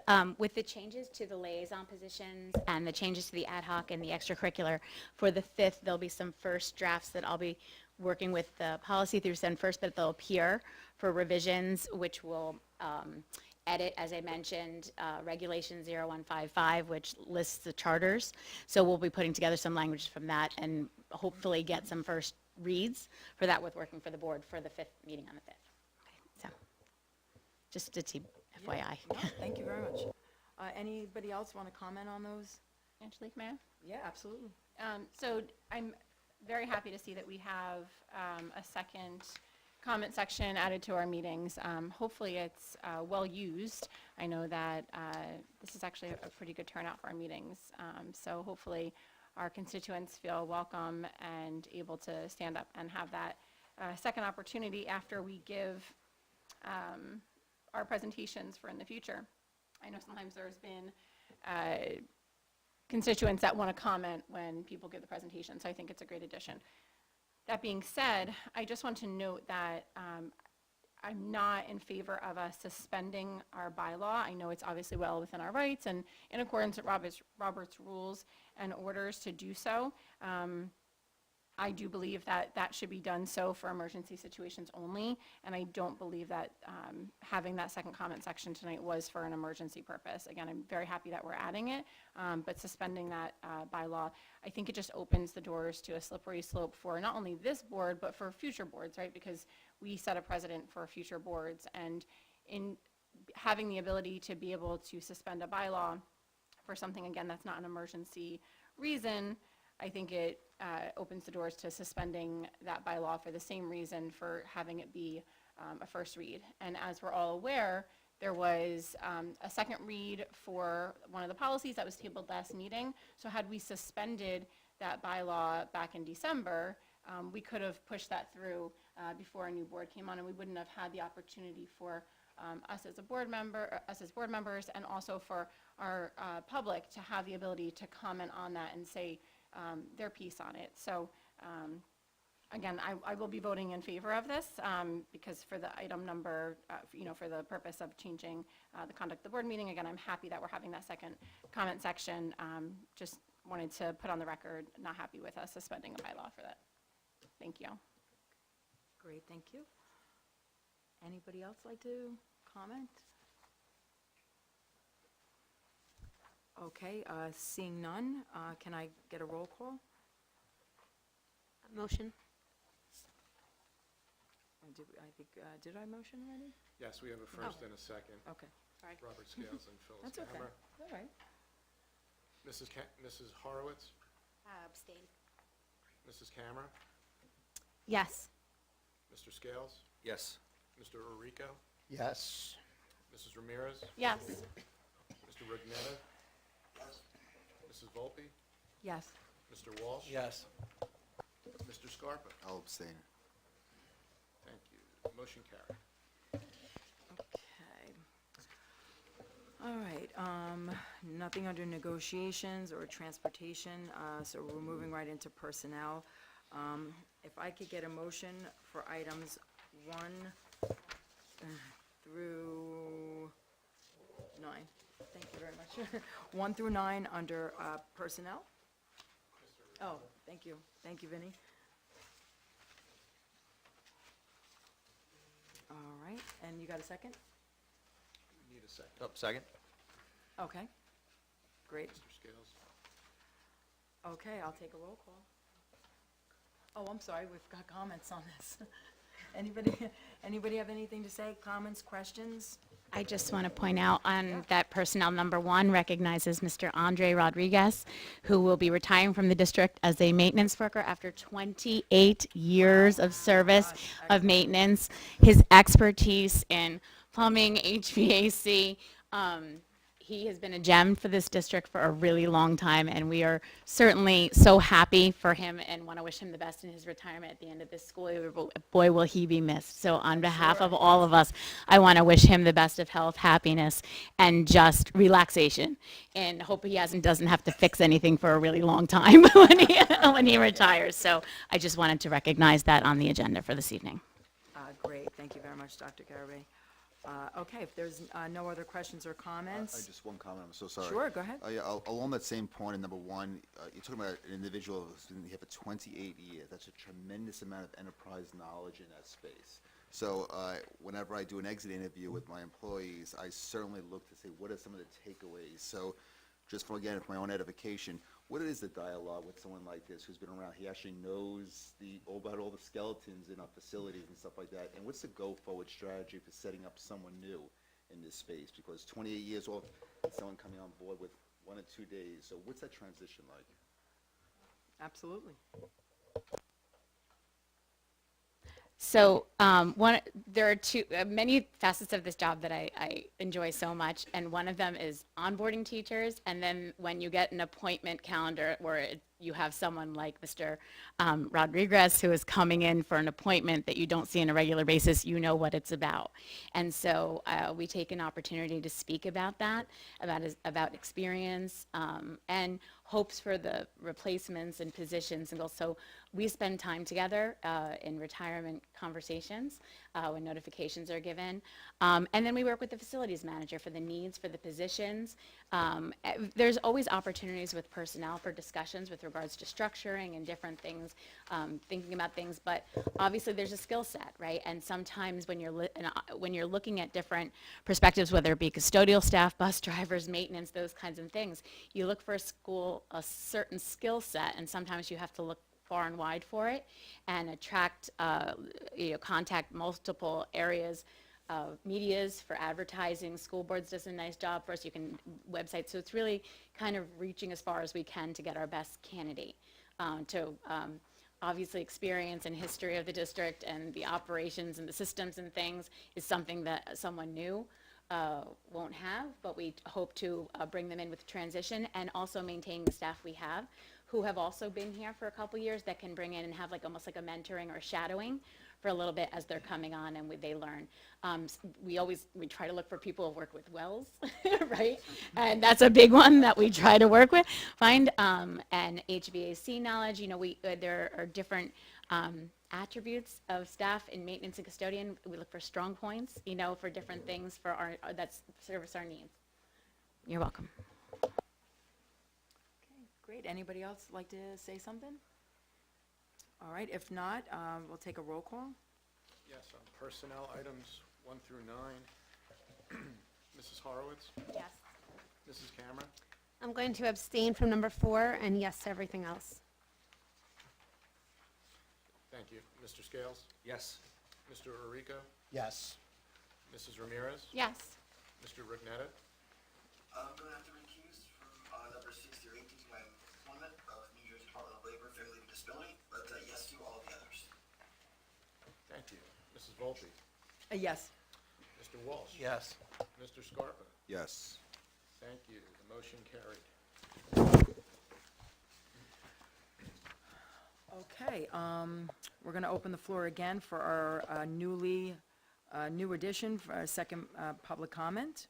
Absolutely. With the changes to the liaison positions and the changes to the ad hoc and the extracurricular, for the 5th, there'll be some first drafts that I'll be working with the policy through send first, but they'll appear for revisions, which will edit, as I mentioned, Regulation 0155, which lists the charters. So we'll be putting together some language from that and hopefully get some first reads for that with working for the board for the 5th meeting on the 5th. So, just a FYI. No, thank you very much. Anybody else want to comment on those? Angelique, may I? Yeah, absolutely. So I'm very happy to see that we have a second comment section added to our meetings. Hopefully it's well used. I know that this is actually a pretty good turnout for our meetings. So hopefully our constituents feel welcome and able to stand up and have that second opportunity after we give our presentations for in the future. I know sometimes there's been constituents that want to comment when people give the presentation, so I think it's a great addition. That being said, I just want to note that I'm not in favor of us suspending our bylaw. I know it's obviously well within our rights and in accordance with Robert's rules and orders to do so. I do believe that that should be done so for emergency situations only, and I don't believe that having that second comment section tonight was for an emergency purpose. Again, I'm very happy that we're adding it, but suspending that bylaw, I think it just opens the doors to a slippery slope for not only this board, but for future boards, right? Because we set a precedent for future boards, and in having the ability to be able to suspend a bylaw for something, again, that's not an emergency reason, I think it opens the doors to suspending that bylaw for the same reason for having it be a first read. And as we're all aware, there was a second read for one of the policies that was tabled last meeting. So had we suspended that bylaw back in December, we could have pushed that through before a new board came on, and we wouldn't have had the opportunity for us as board members, and also for our public to have the ability to comment on that and say their piece on it. So again, I will be voting in favor of this because for the item number, for the purpose of changing the conduct of the board meeting, again, I'm happy that we're having that second comment section. Just wanted to put on the record, not happy with us suspending a bylaw for that. Thank you. Great, thank you. Anybody else like to comment? Okay, seeing none, can I get a roll call? Motion. Did I motion already? Yes, we have a first and a second. Okay, sorry. Robert Scales and Phyllis That's okay, Camera. all right. Mrs. Horowitz, Abstain. Mrs. Camera, Yes. Mr. Scales, Yes. Mr. Orico, Yes. Mrs. Ramirez, Yes. Mr. Rugnetta, Yes. Mrs. Volpe, Yes. Mr. Walsh. Yes. Mr. Scarpa. I'll abstain. Thank you. Motion carried. Okay. All right, nothing under negotiations or transportation, so we're moving right into personnel. If I could get a motion for items 1 through 9. Thank you very much. 1 through 9 under personnel. Oh, thank you. Thank you, Vinnie. All right, and you got a second? We need a second. Oh, second? Oh, I'm sorry, we've got comments on this. Anybody have anything to say? Comments, questions? I just want to point out on that personnel number 1 recognizes Mr. Andre Rodriguez, who will be retiring from the district as a maintenance worker after 28 years of service of maintenance. His expertise in plumbing, HVAC, he has been a gem for this district for a really long time, and we are certainly so happy for him and want to wish him the best in his retirement at the end of this school year. Boy, will he be missed. So on behalf of all of us, I want to wish him the best of health, happiness, and just relaxation, and hope he doesn't have to fix anything for a really long time when he retires. So I just wanted to recognize that on the agenda for this evening. Great, thank you very much, Dr. Garabay. Okay, if there's no other questions or comments. Just one comment, I'm so sorry. Sure, go ahead. Yeah, along that same point, in number 1, you're talking about an individual who's been here for 28 years. That's a tremendous amount of enterprise knowledge in that space. So whenever I do an exit interview with my employees, I certainly look to say, what are some of the takeaways? So just for my own edification, what is the dialogue with someone like this who's been around? He actually knows about all the skeletons in our facilities and stuff like that. And what's the go-forward strategy for setting up someone new in this space? Because 28 years old, someone coming on board with 1 or 2 days. So what's that transition like? Absolutely. So there are many facets of this job that I enjoy so much, and one of them is onboarding teachers, and then when you get an appointment calendar where you have someone like Mr. Rodriguez who is coming in for an appointment that you don't see on a regular basis, you know what it's about. And so we take an opportunity to speak about that, about experience, and hopes for the replacements and positions and goals. So we spend time together in retirement conversations when notifications are given. And then we work with the facilities manager for the needs for the positions. There's always opportunities with personnel for discussions with regards to structuring and different things, thinking about things. But obviously there's a skill set, right? And sometimes when you're looking at different perspectives, whether it be custodial staff, bus drivers, maintenance, those kinds of things, you look for a certain skill set, and sometimes you have to look far and wide for it and contact multiple areas of medias for advertising. School boards does a nice job for us. You can websites. So it's really kind of reaching as far as we can to get our best candidate. Obviously experience and history of the district and the operations and the systems and things is something that someone new won't have, but we hope to bring them in with transition and also maintain the staff we have who have also been here for a couple years that can bring in and have almost like a mentoring or shadowing for a little bit as they're coming on and they learn. We try to look for people who work with wells, right? And that's a big one that we try to work with, find, and HVAC knowledge. There are different attributes of staff in maintenance and custodian. We look for strong points, for different things that service our needs. You're welcome. Great. Anybody else like to say something? All right, if not, we'll take a roll call. Yes, on personnel items 1 through 9. Mrs. Horowitz? Yes. Mrs. Cameron? I'm going to abstain from number 4 and yes to everything else. Thank you. Mr. Scales? Yes. Mr. Orico? Yes. Mrs. Ramirez? Yes. Mr. Rignetta? I'm going to have to recuse from number 6 through 18 to my employment of New Jersey Department of Labor, Family and Disability, but yes to all of the others. Thank you. Mrs. Volpe? Yes. Mr. Walsh? Yes. Mr. Scarpa? Yes. Thank you. The motion carried. Okay, we're going to open the floor again for our new addition for our second public comment.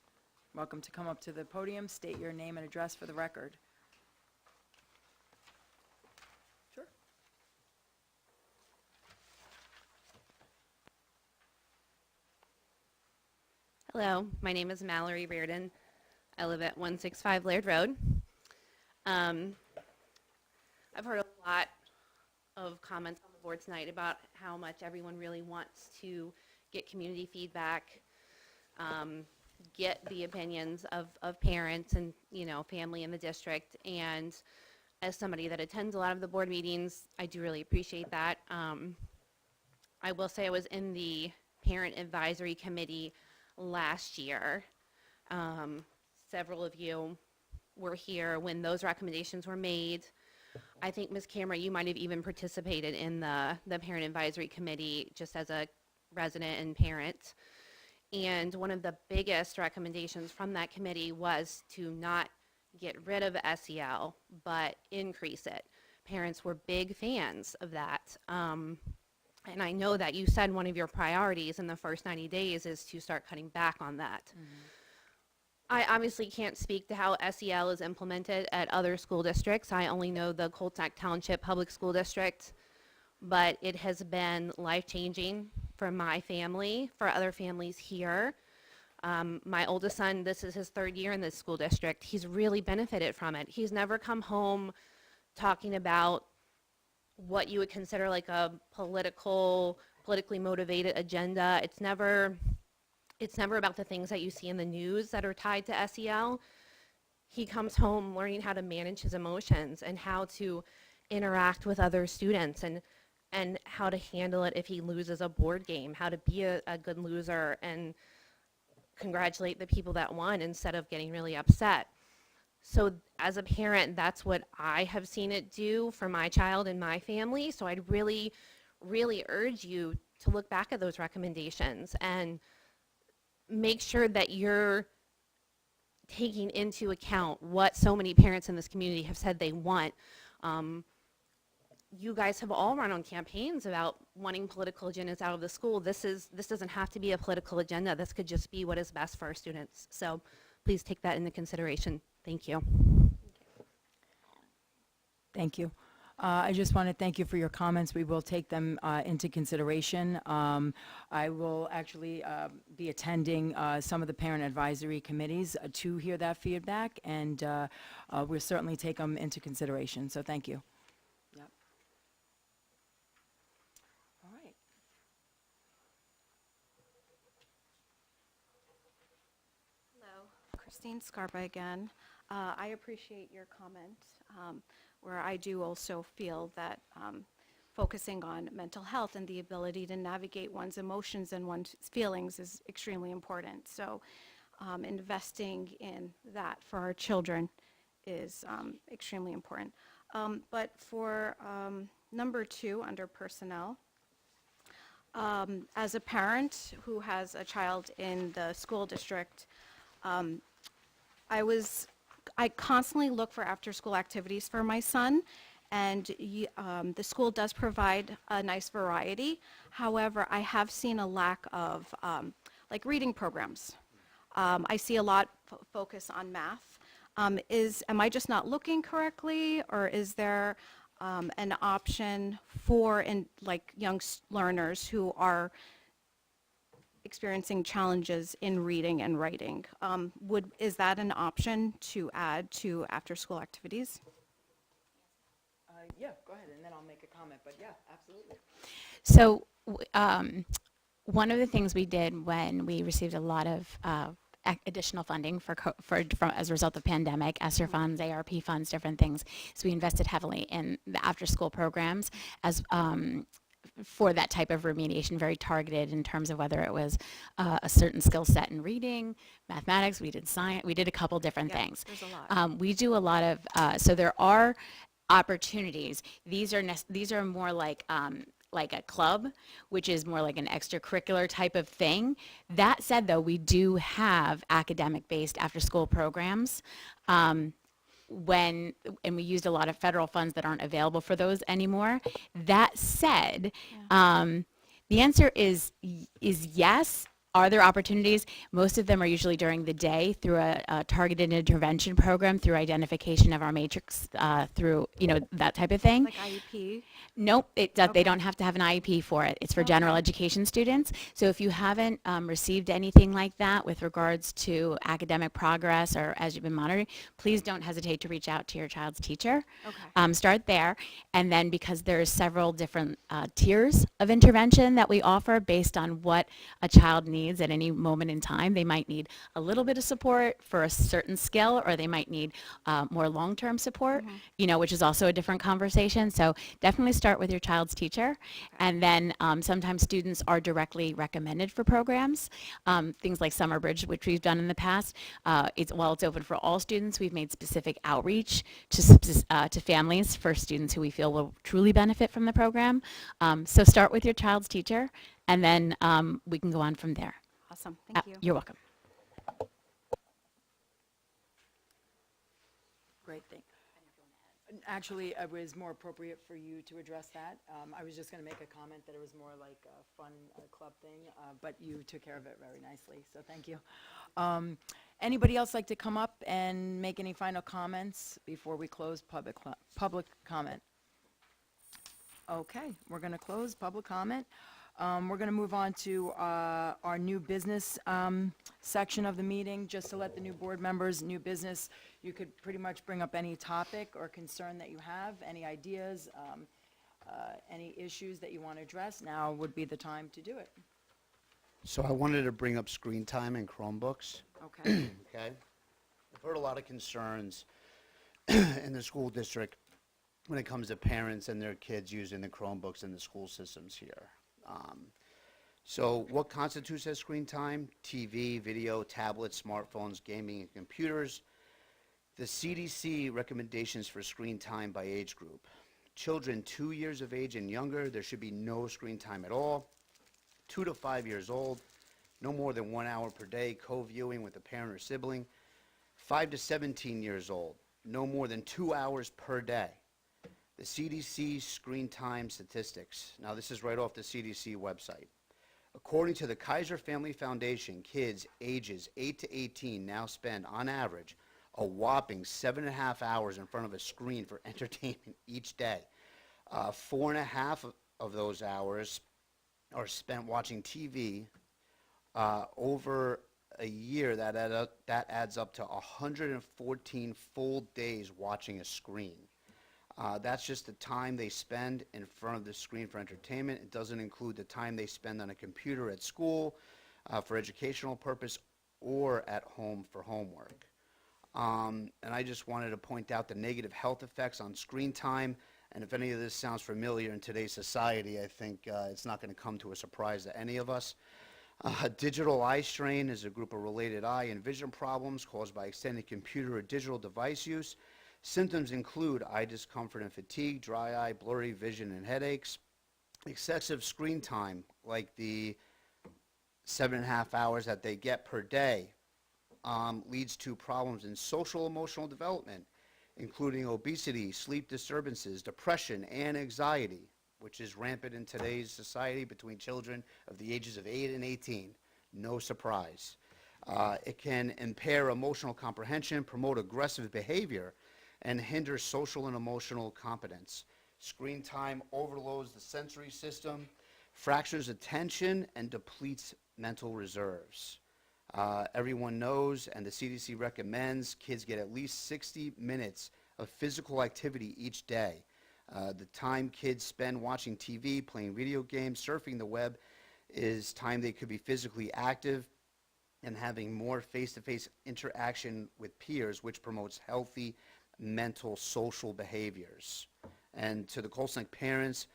Welcome to come up to the podium, state your name and address for the record. Sure. Hello, my name is Mallory Reardon. I live at 165 Laird Road. I've heard a lot of comments on the board tonight about how much everyone really wants to get community feedback, get the opinions of parents and, family in the district. And as somebody that attends a lot of the board meetings, I do really appreciate that. I will say I was in the parent advisory committee last year. Several of you were here when those recommendations were made. I think, Ms. Camera, you might have even participated in the parent advisory committee just as a resident and parent. And one of the biggest recommendations from that committee was to not get rid of SEL, but increase it. Parents were big fans of that. And I know that you said one of your priorities in the first 90 days is to start cutting back on that. I obviously can't speak to how SEL is implemented at other school districts. I only know the Colts Township Public School District, but it has been life-changing for my family, for other families here. My oldest son, this is his 3rd year in this school district. He's really benefited from it. He's never come home talking about what you would consider like a politically motivated agenda. It's never about the things that you see in the news that are tied to SEL. He comes home learning how to manage his emotions and how to interact with other students and how to handle it if he loses a board game, how to be a good loser and congratulate the people that won instead of getting really upset. So as a parent, that's what I have seen it do for my child and my family. So I'd really, really urge you to look back at those recommendations and make sure that you're taking into account what so many parents in this community have said they want. You guys have all run on campaigns about wanting political agendas out of the school. This doesn't have to be a political agenda. This could just be what is best for our students. So please take that into consideration. Thank you. Thank you. I just want to thank you for your comments. We will take them into consideration. I will actually be attending some of the parent advisory committees to hear that feedback, and we'll certainly take them into consideration. So thank you. Yep. All right. Hello, Christine Scarpa again. I appreciate your comment, where I do also feel that focusing on mental health and the ability to navigate one's emotions and one's feelings is extremely important. So investing in that for our children is extremely important. But for number 2, under personnel, as a parent who has a child in the school district, I constantly look for after-school activities for my son, and the school does provide a nice variety. However, I have seen a lack of like reading programs. I see a lot focus on math. Am I just not looking correctly, or is there an option for like young learners who are experiencing challenges in reading and writing? Is that an option to add to after-school activities? Yeah, go ahead, and then I'll make a comment, but yeah, absolutely. So one of the things we did when we received a lot of additional funding as a result of pandemic, ESSER funds, ARP funds, different things, so we invested heavily in the after-school programs as for that type of remediation, very targeted in terms of whether it was a certain skill set in reading, mathematics, we did science, we did a couple different things. There's a lot. We do a lot of, so there are opportunities. These are more like a club, which is more like an extracurricular type of thing. That said, though, we do have academic-based after-school programs. And we used a lot of federal funds that aren't available for those anymore. That said, the answer is yes. Are there opportunities? Most of them are usually during the day through a targeted intervention program, through identification of our matrix, through that type of thing. Like IEP? Nope, it does. They Okay. don't have to have an IEP for it. It's for general Okay. education students. So if you haven't received anything like that with regards to academic progress or as you've been monitoring, please don't hesitate to reach out to your child's teacher. Okay. Start there, and then because there's several different tiers of intervention that we offer based on what a child needs needs at any moment in time. They might need a little bit of support for a certain skill, or they might need more long-term support, which is also a different conversation. So definitely start with your child's teacher. And then sometimes students are directly recommended for programs, things like Summer Bridge, which we've done in the past. While it's open for all students, we've made specific outreach to families for students who we feel will truly benefit from the program. So start with your child's teacher, and then we can go on from there. Awesome, thank you. You're welcome. Great thing. Actually, it was more appropriate for you to address that. I was just going to make a comment that it was more like a fun club thing, but you took care of it very nicely, so thank you. Anybody else like to come up and make any final comments before we close public comment? Okay, we're going to close public comment. We're going to move on to our new business section of the meeting. Just to let the new board members, new business, you could pretty much bring up any topic or concern that you have, any ideas, any issues that you want to address. Now would be the time to do it. So I wanted to bring up screen time and Chromebooks. Okay. Okay? I've heard a lot of concerns in the school district when it comes to parents and their kids using the Chromebooks in the school systems here. So what constitutes as screen time? TV, video, tablets, smartphones, gaming, and computers. The CDC recommendations for screen time by age group. Children 2 years of age and younger, there should be no screen time at all. 2 to 5 years old, no more than 1 hour per day, co-viewing with a parent or sibling. 5 to 17 years old, no more than 2 hours per day. The CDC screen time statistics. Now, this is right off the CDC website. According to the Kaiser Family Foundation, kids ages 8 to 18 now spend, on average, a whopping 7.5 hours in front of a screen for entertainment each day. 4.5 of those hours are spent watching TV. Over a year, that adds up to 114 full days watching a screen. That's just the time they spend in front of the screen for entertainment. It doesn't include the time they spend on a computer at school for educational purpose or at home for homework. And I just wanted to point out the negative health effects on screen time. And if any of this sounds familiar in today's society, I think it's not going to come to a surprise to any of us. Digital eye strain is a group of related eye and vision problems caused by extended computer or digital device use. Symptoms include eye discomfort and fatigue, dry eye, blurry vision, and headaches. Excessive screen time, like the 7.5 hours that they get per day, leads to problems in social emotional development, including obesity, sleep disturbances, depression, and anxiety, which is rampant in today's society between children of the ages of 8 and 18. No surprise. It can impair emotional comprehension, promote aggressive behavior, and hinder social and emotional competence. Screen time overloads the sensory system, fractures attention, and depletes mental reserves. Everyone knows, and the CDC recommends, kids get at least 60 minutes of physical activity each day. The time kids spend watching TV, playing video games, surfing the web is time they could be physically active and having more face-to-face interaction with peers, which promotes healthy mental, social behaviors. And to the Colts parents,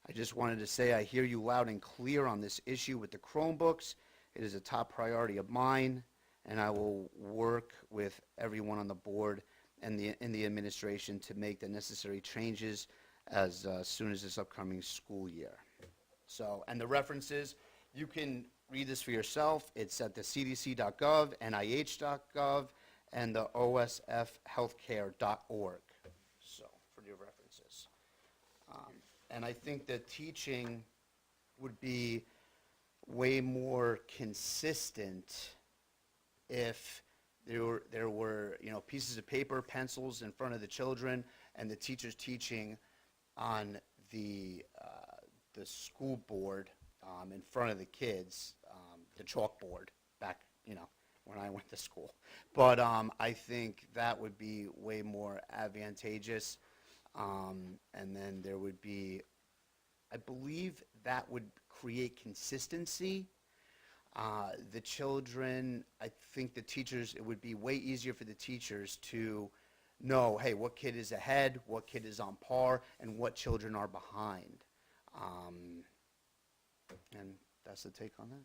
I just wanted to say I hear you loud and clear on this issue with the Chromebooks. It is a top priority of mine, and I will work with everyone on the board and in the administration to make the necessary changes as soon as this upcoming school year. So, and the references, you can read this for yourself. It's at the cdc.gov, nih.gov, and the osfhealthcare.org, so for your references. And I think that teaching would be way more consistent if there were pieces of paper, pencils in front of the children, and the teachers teaching on the school board in front of the kids, the chalkboard back, when I went to school. But I think that would be way more advantageous. And then there would be, I believe that would create consistency. The children, I think the teachers, it would be way easier for the teachers to know, hey, what kid is ahead, what kid is on par, and what children are behind. And that's the take on that.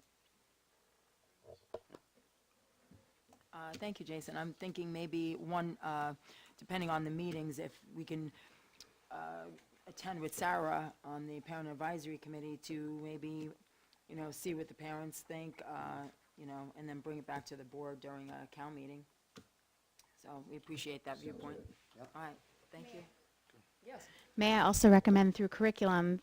Thank you, Jason. I'm thinking maybe one, depending on the meetings, if we can attend with Sarah on the Parent Advisory Committee to maybe, see what the parents think, and then bring it back to the board during a CAL meeting. So we appreciate that viewpoint. Yep. All right, thank you. Yes. May I also recommend through curriculum,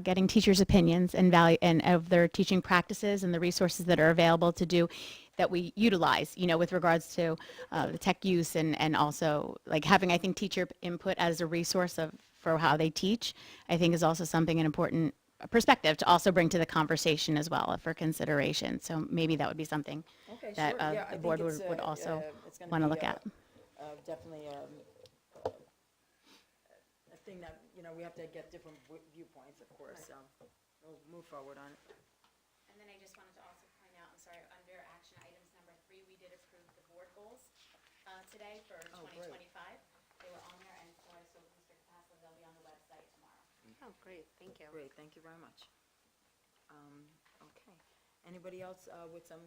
getting teachers' opinions and value, and of their teaching practices and the resources that are available to do, that we utilize, with regards to the tech use, and also like having, I think, teacher input as a resource for how they teach, I think is also something, an important perspective to also bring to the conversation as well for consideration. So maybe that would be something Okay, that sure. Yeah, I the think board it's, would also it's gonna want to be, look at. Definitely a thing that, we have to get different viewpoints, of course, so we'll move forward on it. And then I just wanted to also point out, I'm sorry, under action items number 3, we did approve the board goals today for Oh, great. 2025. They were on there, and so I spoke to Mr. Capassa, they'll be on the website tomorrow. Oh, great, thank you. Great, thank you very much. Okay. Anybody else with some,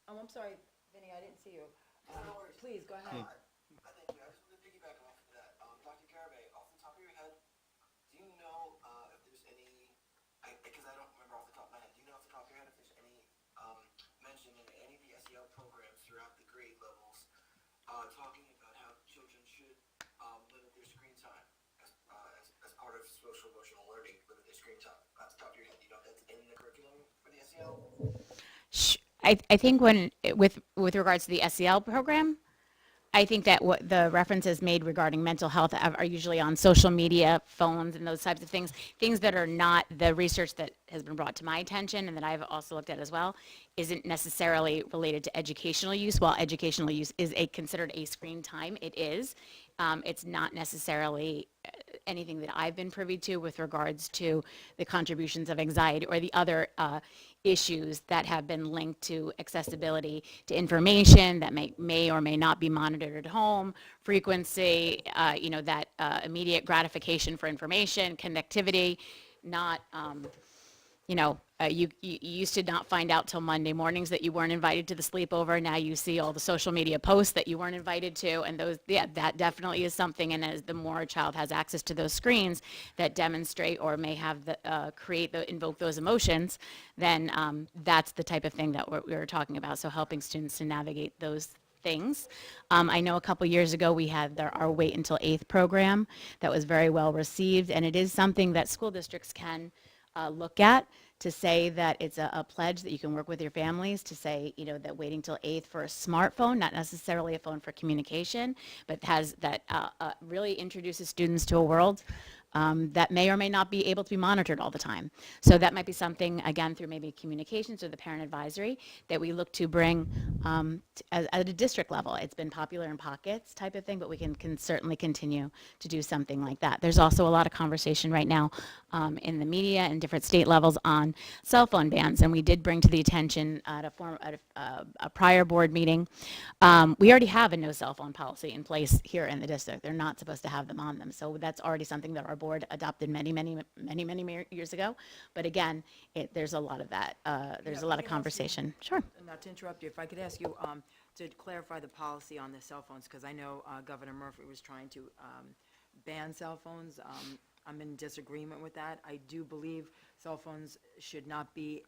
I'm sorry, Vinny, I didn't see you. No worries. Please, go ahead. I thank you. I just want to piggyback off of that. Dr. Garabay, off the top of your head, do you know if there's any, because I don't remember off the top of my head, do you know off the top of your head if there's any mention in any of the SEL programs throughout the grade levels talking about how children should limit their screen time as part of social emotional learning, limit their screen time? Off the top of your head, do you know if that's in the curriculum for the SEL? I think with regards to the SEL program, I think that what the references made regarding mental health are usually on social media, phones, and those types of things that are not the research that has been brought to my attention and that I've also looked at as well, isn't necessarily related to educational use. While educational use is considered a screen time, it is. It's not necessarily anything that I've been privy to with regards to the contributions of anxiety or the other issues that have been linked to accessibility to information that may or may not be monitored at home, frequency, that immediate gratification for information, connectivity, not, you used to not find out till Monday mornings that you weren't invited to the sleepover. Now you see all the social media posts that you weren't invited to, and that definitely is something. And as the more a child has access to those screens that demonstrate or may have invoke those emotions, then that's the type of thing that we were talking about. So helping students to navigate those things. I know a couple years ago we had our Wait Until 8th program that was very well received, and it is something that school districts can look at to say that it's a pledge that you can work with your families to say, that waiting till 8th for a smartphone, not necessarily a phone for communication, but really introduces students to a world that may or may not be able to be monitored all the time. So that might be something, again, through maybe communications or the parent advisory, that we look to bring at a district level. It's been popular in pockets type of thing, but we can certainly continue to do something like that. There's also a lot of conversation right now in the media and different state levels on cell phone bans, and we did bring to the attention at a prior board meeting. We already have a no cell phone policy in place here in the district. They're not supposed to have them on them, so that's already something that our board adopted many years ago. But again, there's a lot of that. There's a lot of conversation. Sure. Not to interrupt you, if I could ask you to clarify the policy on the cell phones, because I know Governor Murphy was trying to ban cell phones. I'm in disagreement with that. I do believe cell phones should not be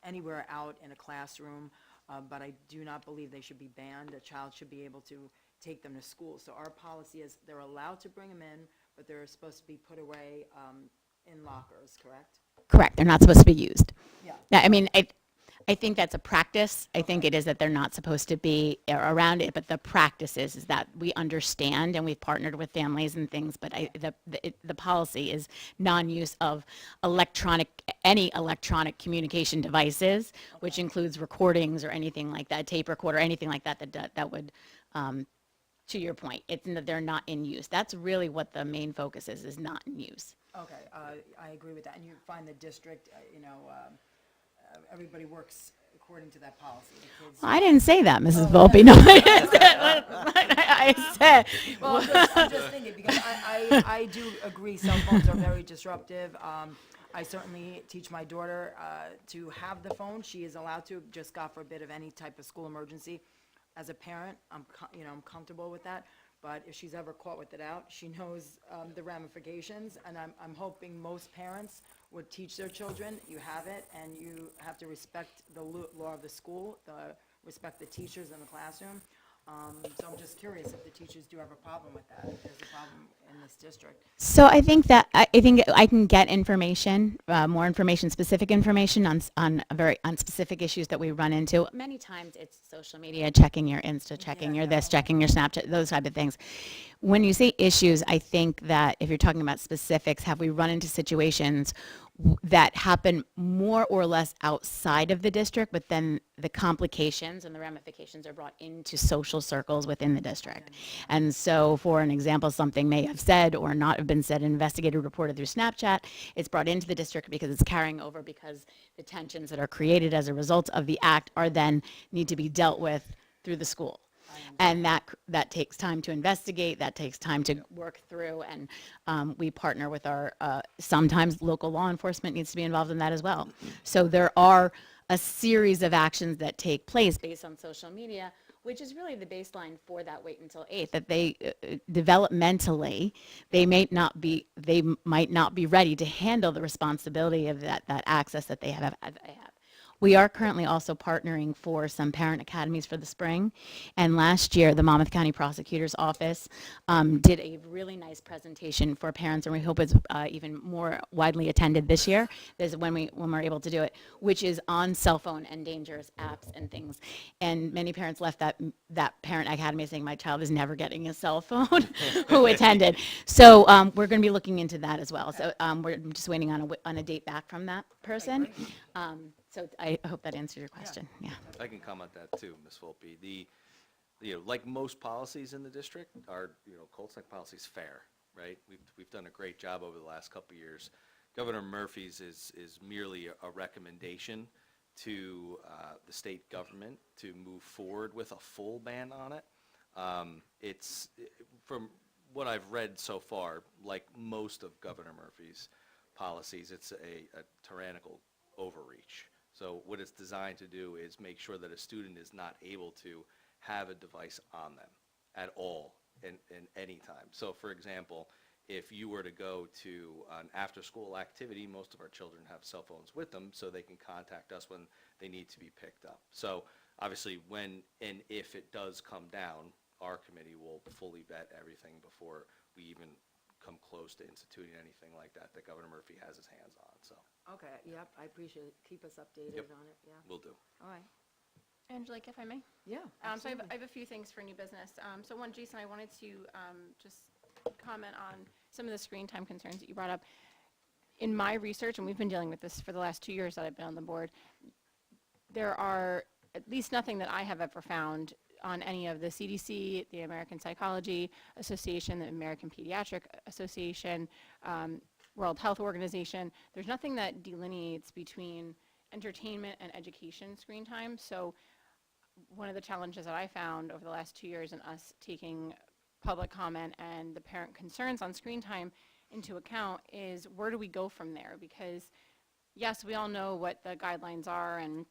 anywhere out in a classroom, but I do not believe they should be banned. A child should be able to take them to school. So our policy is they're allowed to bring them in, but they're supposed to be put away in lockers, correct? Correct. They're not supposed to be used. Yeah. I mean, I think that's a practice. I think it is that they're not supposed to be around it, but the practice is that we understand and we've partnered with families and things, but the policy is non-use of any electronic communication devices, which includes recordings or anything like that, tape recorder, anything like that would, to your point, they're not in use. That's really what the main focus is not in use. Okay, I agree with that. And you find the district, everybody works according to that policy. The kids. I didn't say that, Mrs. Volpe. No, I said, Well, I'm just thinking, because I do agree cell phones are very disruptive. I certainly teach my daughter to have the phone. She is allowed to, just God forbid of any type of school emergency. As a parent, I'm comfortable with that. But if she's ever caught with it out, she knows the ramifications. And I'm hoping most parents would teach their children, you have it, and you have to respect the law of the school, respect the teachers in the classroom. So I'm just curious if the teachers do have a problem with that, if there's a problem in this district. so I think that I think I can get information, more information, specific information on specific issues that we run into. Many times it's social media, checking your Insta, checking your this, checking your Snapchat, those type of things. When you say issues, I think that if you're talking about specifics, have we run into situations that happen more or less outside of the district, but then the complications and the ramifications are brought into social circles within the district. And so, for an example, something may have said or not have been said, investigated, reported through Snapchat, it's brought into the district because it's carrying over, because the tensions that are created as a result of the act are then need to be dealt with through the school. And that takes time to investigate, that takes time to work through, and we partner with our, sometimes local law enforcement needs to be involved in that as well. So there are a series of actions that take place based on social media, which is really the baseline for that wait until 8th, that they developmentally, they might not be ready to handle the responsibility of that access that they have. We are currently also partnering for some parent academies for the spring. And last year, the Monmouth County Prosecutor's Office did a really nice presentation for parents, and we hope it's even more widely attended this year. This is when we're able to do it, which is on cell phone and dangerous apps and things. And many parents left that parent academy saying, my child is never getting a cell phone who attended. So we're going to be looking into that as well. So we're just waiting on a date back from that person. So I hope that answers your question. Yeah. I can comment that too, Ms. Volpe. Like most policies in the district, our, Colts Neck policy is fair, right? We've done a great job over the last couple of years. Governor Murphy's is merely a recommendation to the state government to move forward with a full ban on it. From what I've read so far, like most of Governor Murphy's policies, it's a tyrannical overreach. So what it's designed to do is make sure that a student is not able to have a device on them at all in any time. So for example, if you were to go to an after-school activity, most of our children have cell phones with them, so they can contact us when they need to be picked up. So obviously when and if it does come down, our committee will fully vet everything before we even come close to instituting anything like that Governor Murphy has his hands on, so. Okay, yep, I appreciate it. Keep us updated Yep. on it, yeah. Will do. All right, Angelique, if I may? yeah, So I absolutely. have a few things for new business. So one, Jason, I wanted to just comment on some of the screen time concerns that you brought up. In my research, and we've been dealing with this for the last 2 years that I've been on the board, there are at least nothing that I have ever found on any of the CDC, the American Psychology Association, the American Pediatric Association, World Health Organization. There's nothing that delineates between entertainment and education screen time. So one of the challenges that I found over the last 2 years in us taking public comment and the parent concerns on screen time into account is, where do we go from there? Because yes, we all know what the guidelines are, and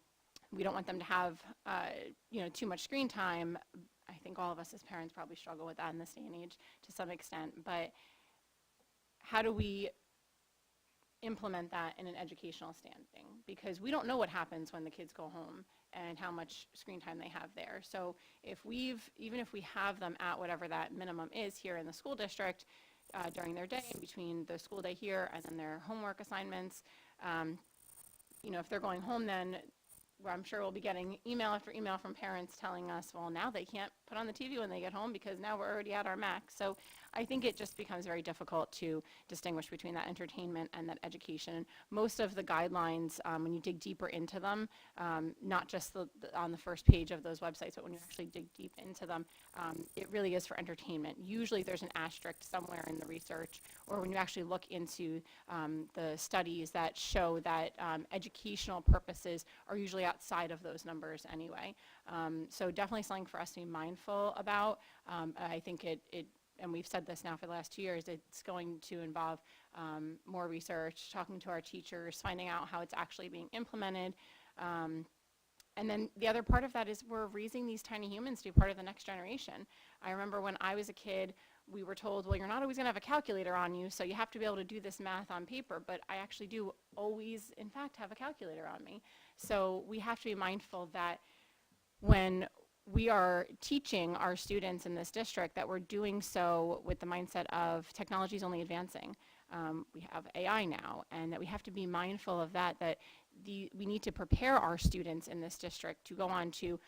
we don't want them to have too much screen time. I think all of us as parents probably struggle with that in this day and age to some extent. But how do we implement that in an educational standing? Because we don't know what happens when the kids go home and how much screen time they have there. So even if we have them at whatever that minimum is here in the school district during their day, between the school day here and then their homework assignments, if they're going home, then I'm sure we'll be getting email after email from parents telling us, well, now they can't put on the TV when they get home because now we're already at our max. So I think it just becomes very difficult to distinguish between that entertainment and that education. Most of the guidelines, when you dig deeper into them, not just on the first page of those websites, but when you actually dig deep into them, it really is for entertainment. Usually there's an asterisk somewhere in the research, or when you actually look into the studies that show that educational purposes are usually outside of those numbers anyway. So definitely something for us to be mindful about. I think it, and we've said this now for the last 2 years, it's going to involve more research, talking to our teachers, finding out how it's actually being implemented. And then the other part of that is we're raising these tiny humans to be part of the next generation. I remember when I was a kid, we were told, well, you're not always going to have a calculator on you, so you have to be able to do this math on paper. But I actually do always, in fact, have a calculator on me. So we have to be mindful that when we are teaching our students in this district, that we're doing so with the mindset of technology is only advancing. We have AI now, and that we have to be mindful of that, we need to prepare our students in this district to go on to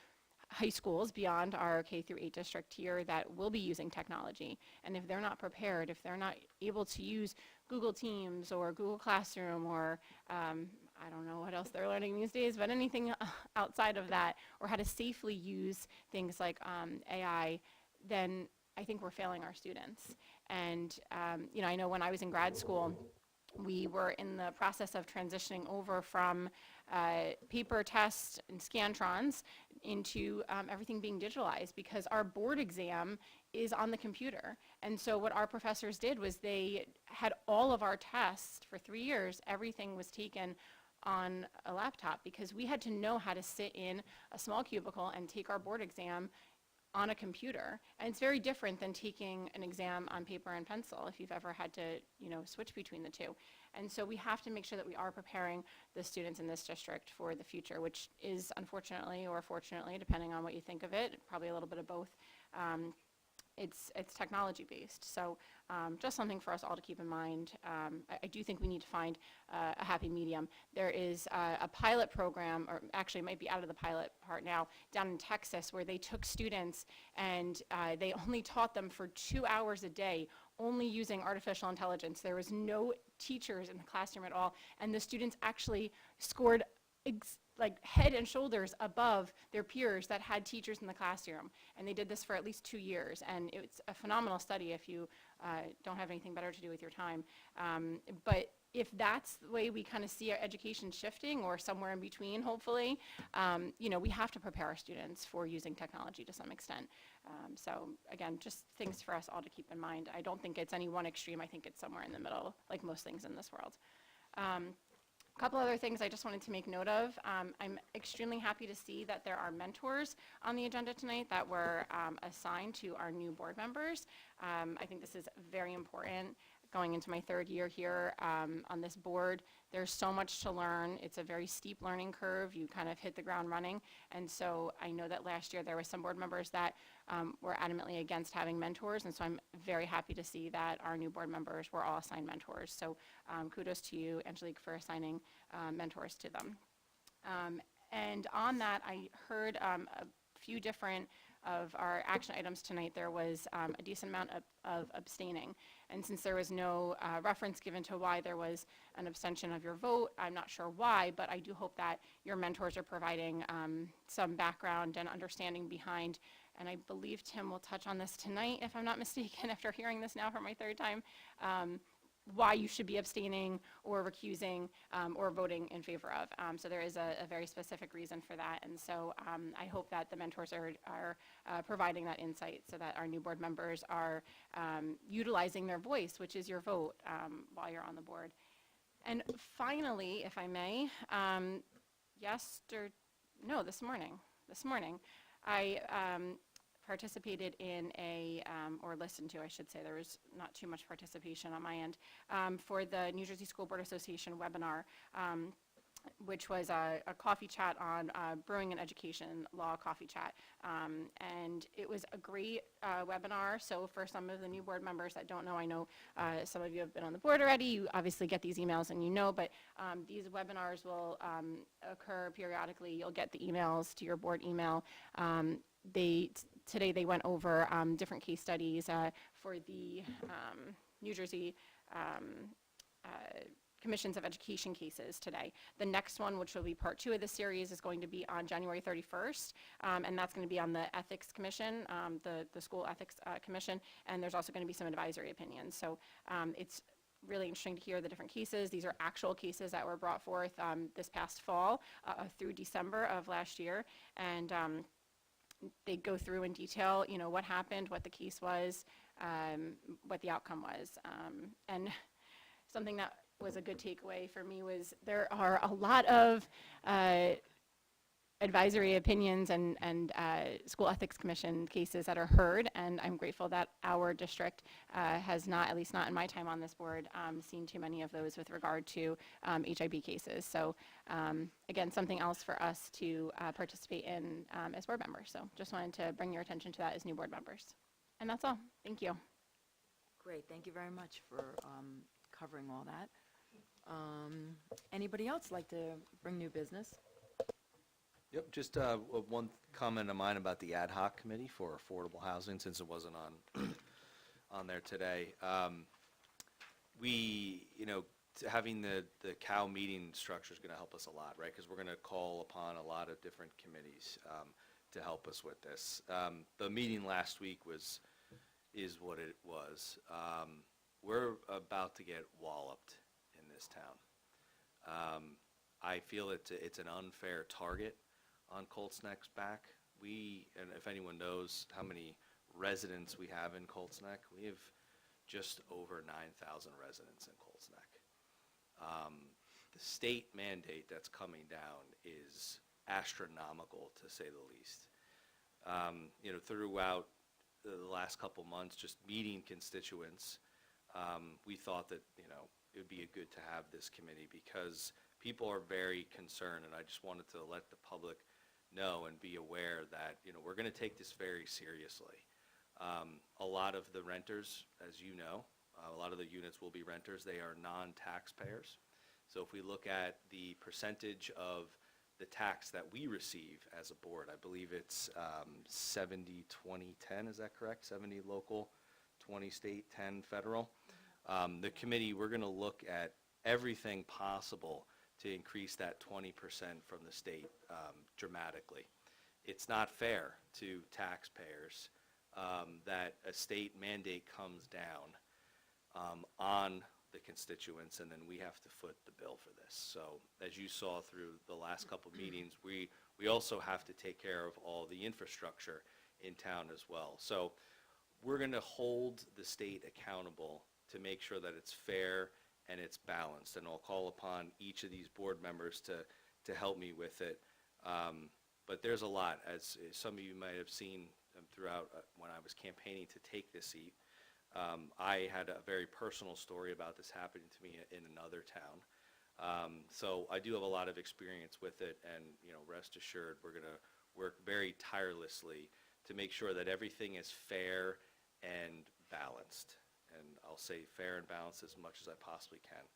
high schools beyond our K through 8 district here that will be using technology. And if they're not prepared, if they're not able to use Google Teams or Google Classroom or I don't know what else they're learning these days, but anything outside of that, or how to safely use things like AI, then I think we're failing our students. And you know, I know when I was in grad school, we were in the process of transitioning over from paper tests and Scantrons into everything being digitalized, because our board exam is on the computer. And so what our professors did was they had all of our tests for 3 years, everything was taken on a laptop, because we had to know how to sit in a small cubicle and take our board exam on a computer. And it's very different than taking an exam on paper and pencil, if you've ever had to, you know, switch between the two. And so we have to make sure that we are preparing the students in this district for the future, which is unfortunately or fortunately, depending on what you think of it, probably a little bit of both. It's technology based. So just something for us all to keep in mind. I do think we need to find a happy medium. There is a pilot program, or actually it might be out of the pilot part now, down in Texas, where they took students and they only taught them for 2 hours a day, only using artificial intelligence. There was no teachers in the classroom at all, and the students actually scored like head and shoulders above their peers that had teachers in the classroom. And they did this for at least 2 years, and it's a phenomenal study if you don't have anything better to do with your time. But if that's the way we kind of see our education shifting, or somewhere in between, hopefully, you know, we have to prepare our students for using technology to some extent. So again, just things for us all to keep in mind. I don't think it's any one extreme. I think it's somewhere in the middle, like most things in this world. A couple other things I just wanted to make note of. I'm extremely happy to see that there are mentors on the agenda tonight that were assigned to our new board members. I think this is very important. Going into my 3rd year here on this board, there's so much to learn. It's a very steep learning curve. You kind of hit the ground running. And so I know that last year there were some board members that were adamantly against having mentors. And so I'm very happy to see that our new board members were all assigned mentors. So kudos to you, Angelique, for assigning mentors to them. And on that, I heard a few different of our action items tonight. There was a decent amount of abstaining. And since there was no reference given to why there was an abstention of your vote, I'm not sure why, but I do hope that your mentors are providing some background and understanding behind, and I believe Tim will touch on this tonight, if I'm not mistaken, after hearing this now for my 3rd time, why you should be abstaining or recusing or voting in favor of. So there is a very specific reason for that. And so I hope that the mentors are providing that insight so that our new board members are utilizing their voice, which is your vote, while you're on the board. And finally, if I may, this morning, I participated in or listened to, I should say, there was not too much participation on my end, for the New Jersey School Board Association webinar, which was a coffee chat on brewing and education law coffee chat. And it was a great webinar. So for some of the new board members that don't know, I know some of you have been on the board already. You obviously get these emails and you know, but these webinars will occur periodically. You'll get the emails to your board email. They Today, they went over different case studies for the New Jersey Commissions of Education cases today. The next one, which will be part 2 of the series, is going to be on January 31st, and that's going to be on the Ethics Commission, the School Ethics Commission, and there's also going to be some advisory opinions. So it's really interesting to hear the different cases. These are actual cases that were brought forth this past fall through December of last year, and they go through in detail, you know, what happened, what the case was, what the outcome was, and something that was a good takeaway for me was there are a lot of advisory opinions and school ethics commission cases that are heard, and I'm grateful that our district has not, at least not in my time on this board, seen too many of those with regard to HIB cases. So again, something else for us to participate in as board members. So just wanted to bring your attention to that as new board members. And that's all. Thank you. Great, thank you very much for covering all that. Anybody else like to bring new business? Yep, just one comment of mine about the ad hoc committee for affordable housing, since it wasn't on there today. We, you know, having the COW meeting structure is going to help us a lot, right? Because we're going to call upon a lot of different committees to help us with this. The meeting last week is what it was. We're about to get walloped in this town. I feel it's an unfair target on Colts Neck's back. And if anyone knows how many residents we have in Colts Neck, we have just over 9,000 residents in Colts Neck. The state mandate that's coming down is astronomical, to say the least. You know, throughout the last couple months, just meeting constituents, we thought that, you know, it would be good to have this committee because people are very concerned, and I just wanted to let the public know and be aware that, you know, we're going to take this very seriously. A lot of the renters, as you know, a lot of the units will be renters. They are non-taxpayers. So if we look at the percentage of the tax that we receive as a board, I believe it's 70, 20, 10, is that correct? 70 local, 20 state, 10 federal. The committee, we're going to look at everything possible to increase that 20% from the state dramatically. It's not fair to taxpayers that a state mandate comes down on the constituents, and then we have to foot the bill for this. So as you saw through the last couple of meetings, we also have to take care of all the infrastructure in town as well. So we're going to hold the state accountable to make sure that it's fair and it's balanced. And I'll call upon each of these board members to help me with it. But there's a lot, as some of you might have seen throughout when I was campaigning to take this seat. I had a very personal story about this happening to me in another town. So I do have a lot of experience with it, and, you know, rest assured we're going to work very tirelessly to make sure that everything is fair and balanced. And I'll say fair and balanced as much as I possibly can.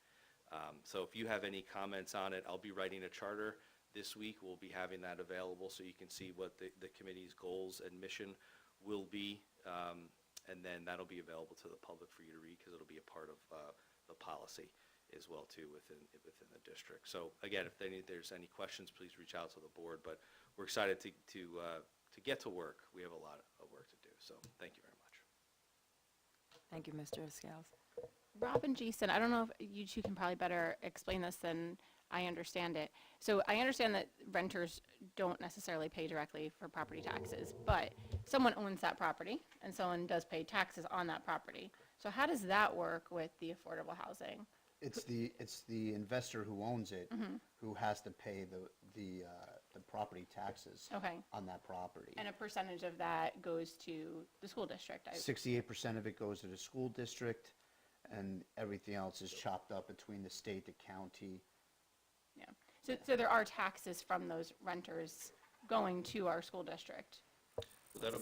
So if you have any comments on it, I'll be writing a charter this week. We'll be having that available so you can see what the committee's goals and mission will be. And then that'll be available to the public for you to read because it'll be a part of the policy as well too within the district. So again, if there's any questions, please reach out to the board. But we're excited to get to work. We have a lot of work to do. So thank you very much. Thank you, Mr. Scales. Rob and Jason, I don't know if you two can probably better explain this than I understand it. So I understand that renters don't necessarily pay directly for property taxes, but someone owns that property and someone does pay taxes on that property. So how does that work with the affordable housing? It's the investor who owns it who has to pay the property taxes on that property. And a percentage of that goes to the school district. 68% of it goes to the school district, and everything else is chopped up between the state, the county. Yeah. So there are taxes from those renters going to our school district,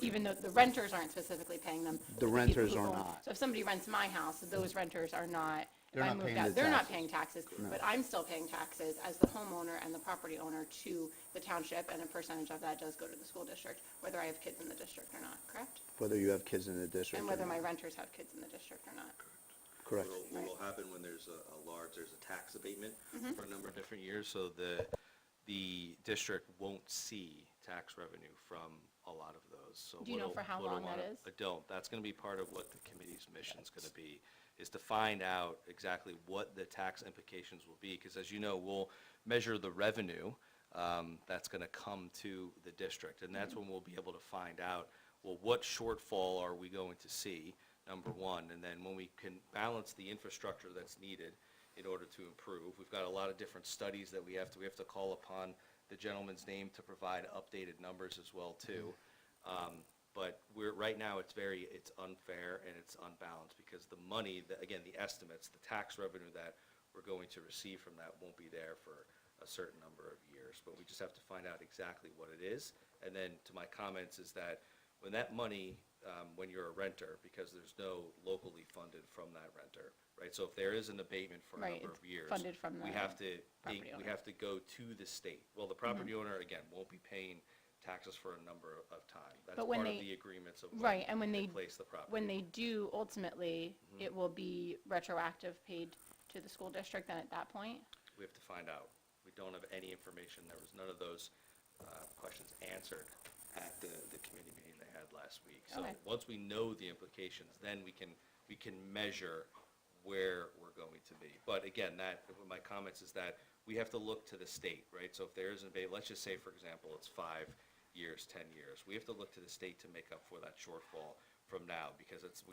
even though the renters aren't specifically paying them. The people renters who are own- not. So if somebody rents my house, those renters are not if I moved out. They're not paying taxes, but I'm still paying taxes as the homeowner and the property owner to the township, and a percentage of that does go to the school district, whether I have kids in the district or not, correct? Whether you have kids in the district And or whether not. my renters have kids in the district or not. Correct. What will happen when there's there's a tax abatement Mm-hmm. for a number of different years, so the district won't see tax revenue from a lot of those. So Do you know for how long that is? I don't. That's going to be part of what the committee's mission is going to be, is to find out exactly what the tax implications will be. Because as you know, we'll measure the revenue that's going to come to the district. And that's when we'll be able to find out, well, what shortfall are we going to see, number one. And then when we can balance the infrastructure that's needed in order to improve. We've got a lot of different studies that we have to call upon the gentleman's name to provide updated numbers as well, too. But right now, it's unfair and it's unbalanced because the money, again, the estimates, the tax revenue that we're going to receive from that won't be there for a certain number of years. But we just have to find out exactly what it is. And then to my comments is that when that money, when you're a renter, because there's no locally funded from that renter, right? So if there is an abatement for a Right, number it's of years, funded from we the have to property we owner. have to go to the state. Well, the property owner again won't be paying taxes for a number of time. That's But when part of they- the agreements of Right, and when they place the property. When they do, ultimately, it will be retroactive paid to the school district then at that point? We have to find out. We don't have any information. There was none of those questions answered at the committee meeting they had last week. So Okay. once we know the implications, then we can measure where we're going to be. But again, my comments is that we have to look to the state, right? So if there is an abatement, let's just say, for example, it's 5 years, 10 years. We have to look to the state to make up for that shortfall from now, because it's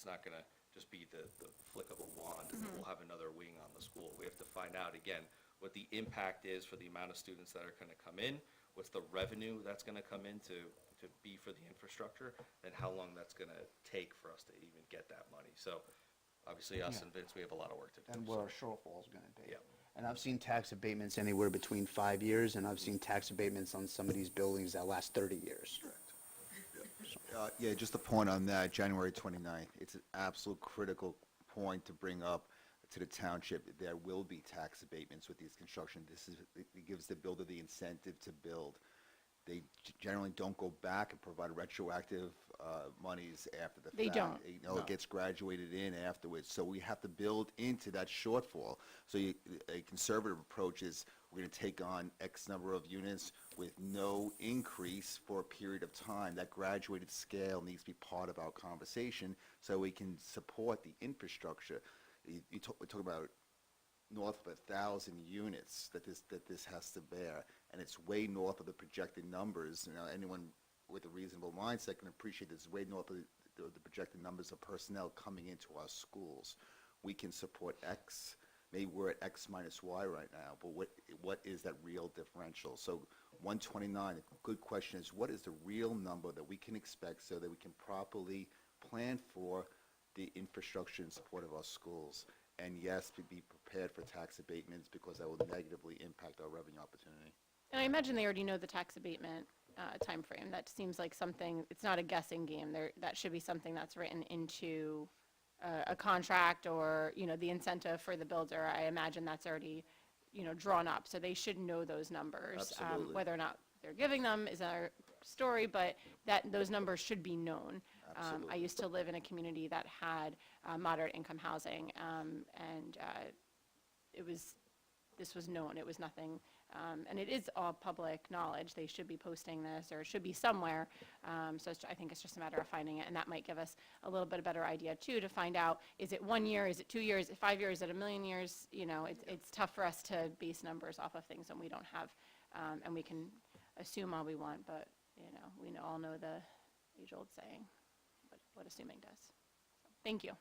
not going to just be the flick of a wand, and then we'll have another wing on the school. We have to find out, again, what the impact is for the amount of students that are going to come in, what's the revenue that's going to come in to be for the infrastructure, and how long that's going to take for us to even get that money. So obviously, us and Vince, we have a lot of work to do. And what our shortfall is going to be. Yeah. And I've seen tax abatements anywhere between 5 years, and I've seen tax abatements on some of these buildings that last 30 years. Yeah, just a point on that, January 29th. It's an absolute critical point to bring up to the township. There will be tax abatements with these construction. It gives the builder the incentive to build. They generally don't go back and provide retroactive monies after the fact. They don't. It gets graduated in afterwards. So we have to build into that shortfall. So a conservative approach is we're going to take on X number of units with no increase for a period of time. That graduated scale needs to be part of our conversation so we can support the infrastructure. We talk about north of 1,000 units that this has to bear, and it's way north of the projected numbers. Anyone with a reasonable mindset can appreciate this is way north of the projected numbers of personnel coming into our schools. We can support X. Maybe we're at X minus Y right now, but what is that real differential? So 129, a good question is, what is the real number that we can expect so that we can properly plan for the infrastructure and support of our schools? And yes, to be prepared for tax abatements, because that will negatively impact our revenue opportunity. And I imagine they already know the tax abatement timeframe. That seems like something, it's not a guessing game. That should be something that's written into a contract or, the incentive for the builder. I imagine that's already, drawn up. So they should know those numbers. Absolutely. Whether or not they're giving them is another story, but those numbers should be known. I used to live in a community that had moderate income housing, and this was known. It was nothing, and it is all public knowledge. They should be posting this, or it should be somewhere. So I think it's just a matter of finding it, and that might give us a little bit better idea too, to find out, is it 1 year, is it 2 years, is it 5 years, is it a million years? It's tough for us to base numbers off of things that we don't have, and we can assume all we want, but we all know the age-old saying, what assuming does. So, thank you.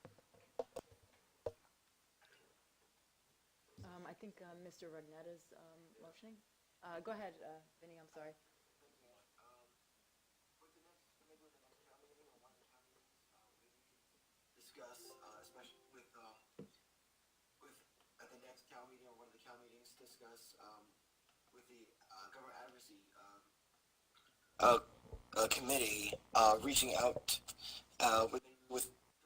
I think Mr. Rugnetta is motioning. Go ahead, Vinnie, I'm sorry. Discuss, especially with at the next CAL meeting or one of the CAL meetings, discuss with the government advocacy committee reaching out with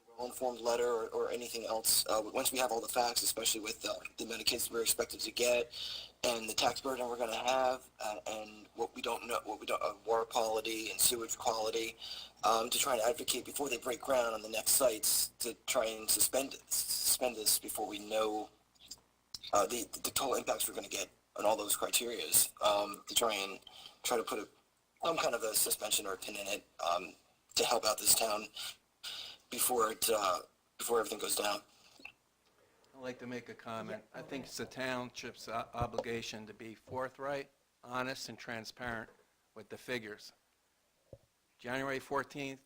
the well-informed letter or anything else. Once we have all the facts, especially with the amount of kids we're expected to get, and the tax burden we're going to have, and what we don't know, water quality and sewage quality, to try and advocate before they break ground on the next sites to try and suspend this before we know the total impacts we're going to get on all those criterias, to try to put some kind of a suspension or a pin in it, to help out this town before everything goes down. I'd like to make a comment. I think it's the township's obligation to be forthright, honest, and transparent with the figures. January 14th,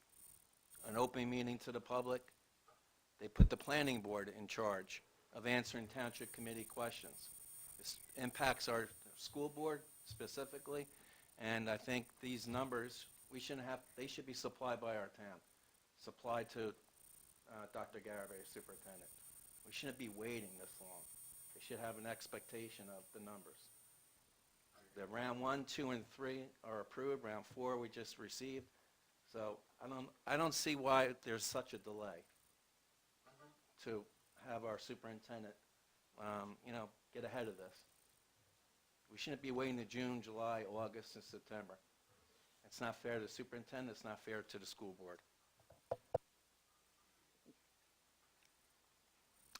an open meeting to the public. They put the planning board in charge of answering township committee questions. This impacts our school board specifically, and I think these numbers, they should be supplied by our town, supplied to Dr. Garibay, superintendent. We shouldn't be waiting this long. They should have an expectation of the numbers. The round 1, 2, and 3 are approved. Round 4 we just received. So I don't see why there's such a delay to have our superintendent, get ahead of this. We shouldn't be waiting to June, July, August, and September. It's not fair to the superintendent. It's not fair to the school board.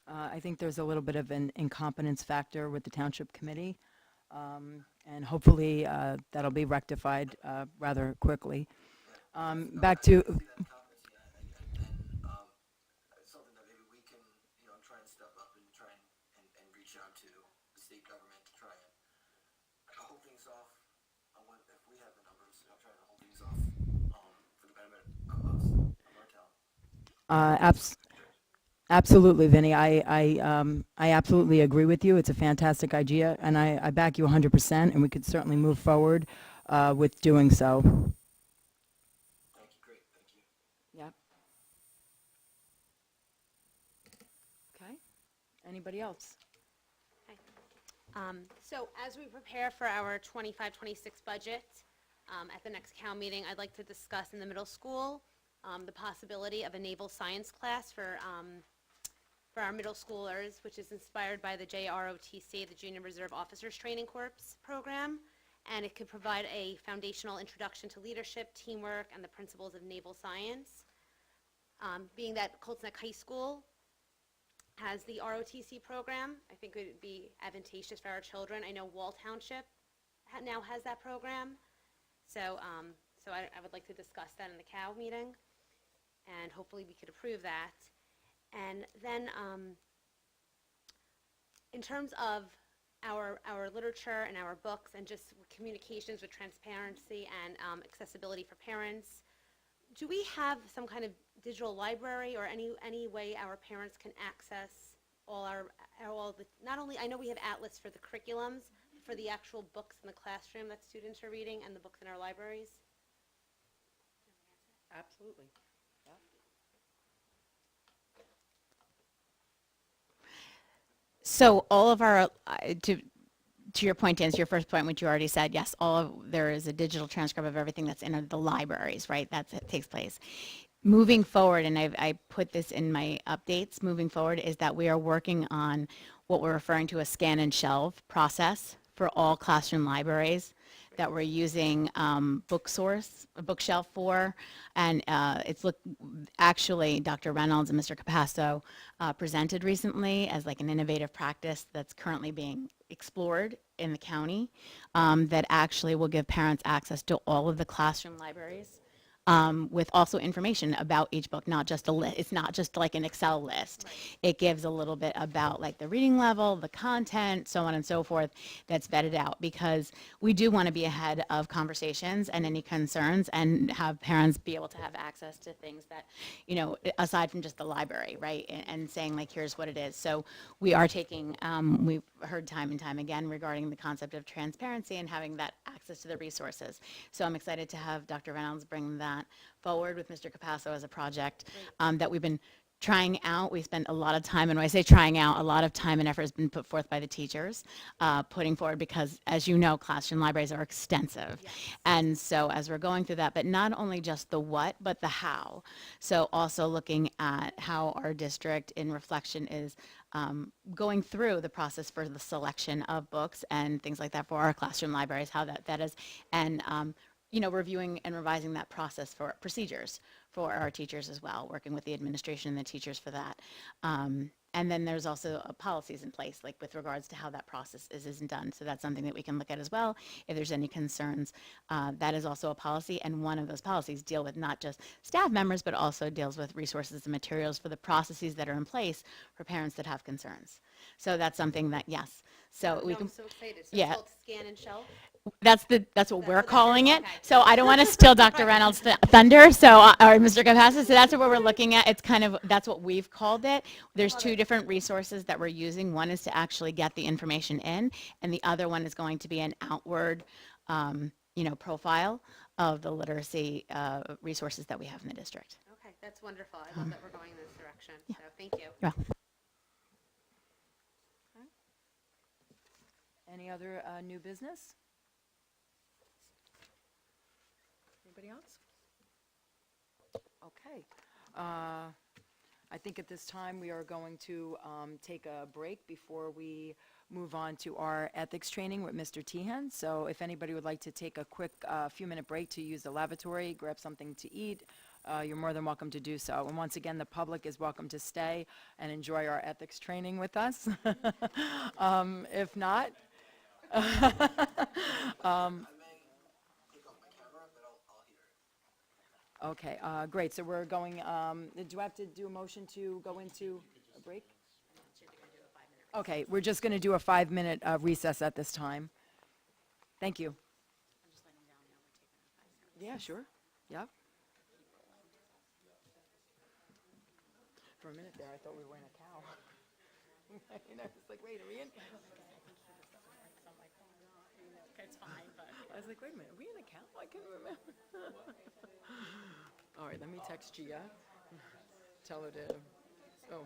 I think there's a little bit of an incompetence factor with the township committee, and hopefully that'll be rectified rather quickly. Back to, Something that maybe we can, try and step up and try and reach out to the state government to try and hold things off on if we have the numbers, try to hold things off for the benefit of us, of our town. Absolutely, Vinny. I absolutely agree with you. It's a fantastic idea, and I back you 100%, and we could certainly move forward with doing so. Thank you, great, thank you. Yep. Okay. Anybody else? So as we prepare for our 25-26 budget, at the next COW meeting, I'd like to discuss in the middle school the possibility of a naval science class for our middle schoolers, which is inspired by the JROTC, the Junior Reserve Officers Training Corps program, and it could provide a foundational introduction to leadership, teamwork, and the principles of naval science. Being that Colts Neck High School has the ROTC program, I think it would be advantageous for our children. I know Wall Township now has that program, so I would like to discuss that in the COW meeting, and hopefully we could approve that. And then in terms of our literature and our books and just communications with transparency and accessibility for parents, do we have some kind of digital library or any way our parents can access not only, I know we have Atlas for the curriculums, but for the actual books in the classroom that students are reading and the books in our libraries? Absolutely. So all of our, to your point, to answer your first point, which you already said, yes, there is a digital transcript of everything that's in the libraries, right? That takes place. Moving forward, and I put this in my updates, moving forward is that we are working on what we're referring to as scan and shelve process for all classroom libraries that we're using bookshelf for, and actually Dr. Reynolds and Mr. Capasso presented recently as like an innovative practice that's currently being explored in the county that actually will give parents access to all of the classroom libraries with also information about each book, not just a list. It's not just like an Excel list. Right. It gives a little bit about like the reading level, the content, so on and so forth, that's vetted out, because we do want to be ahead of conversations and any concerns and have parents be able to have access to things that, aside from just the library, right, and saying like, here's what it is. So we are taking, we've heard time and time again regarding the concept of transparency and having that access to the resources. So I'm excited to have Dr. Reynolds bring that forward with Mr. Capasso as a project that we've been trying out. We spent a lot of time, and when I say trying out, a lot of time and effort has been put forth by the teachers, putting forward, because as you know, classroom libraries are extensive. And so as we're going through that, but not only just the what, but the how. So also looking at how our district in reflection is going through the process for the selection of books and things like that for our classroom libraries, how that is, and reviewing and revising that process for procedures for our teachers as well, working with the administration and the teachers for that. And then there's also policies in place, like with regards to how that process isn't done. So that's something that we can look at as well. If there's any concerns, that is also a policy. And one of those policies deal with not just staff members, but also deals with resources and materials for the processes that are in place for parents that have concerns. So that's something that, yes. So we No, can. I'm so excited. So Yeah. it's called Scan and Shelf? That's what we're what that calling is? it. Okay. So I don't want to steal Dr. Reynolds' thunder, so, or Mr. Capacity, so that's what we're looking at. It's kind of, that's what we've called it. There's two different resources that we're using. One is to actually get the information in, and the other one is going to be an outward, profile of the literacy resources that we have in the district. Okay, that's wonderful. I love that we're going in this direction. So thank you. Yeah. Any other new business? Anybody else? Okay. I think at this time we are going to take a break before we move on to our ethics training with Mr. Tehan. So if anybody would like to take a quick few-minute break to use the lavatory, grab something to eat, you're more than welcome to do so. And once again, the public is welcome to stay and enjoy our ethics training with us. If not, I may take off my camera, but I'll hear it. okay, great. So we're going, do I have to do a motion to go into a break? Okay, we're just going to do a 5-minute recess at this time. Thank you. Yeah, sure. Yep. For a minute there, I thought we were in a cow. You know, it's like, wait, are we in? It's fine, but. I was like, wait a minute, are we in a cow? I can't remember. All right, let me text Gia. Tell her to, oh.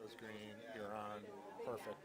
is green, you're on. Perfect.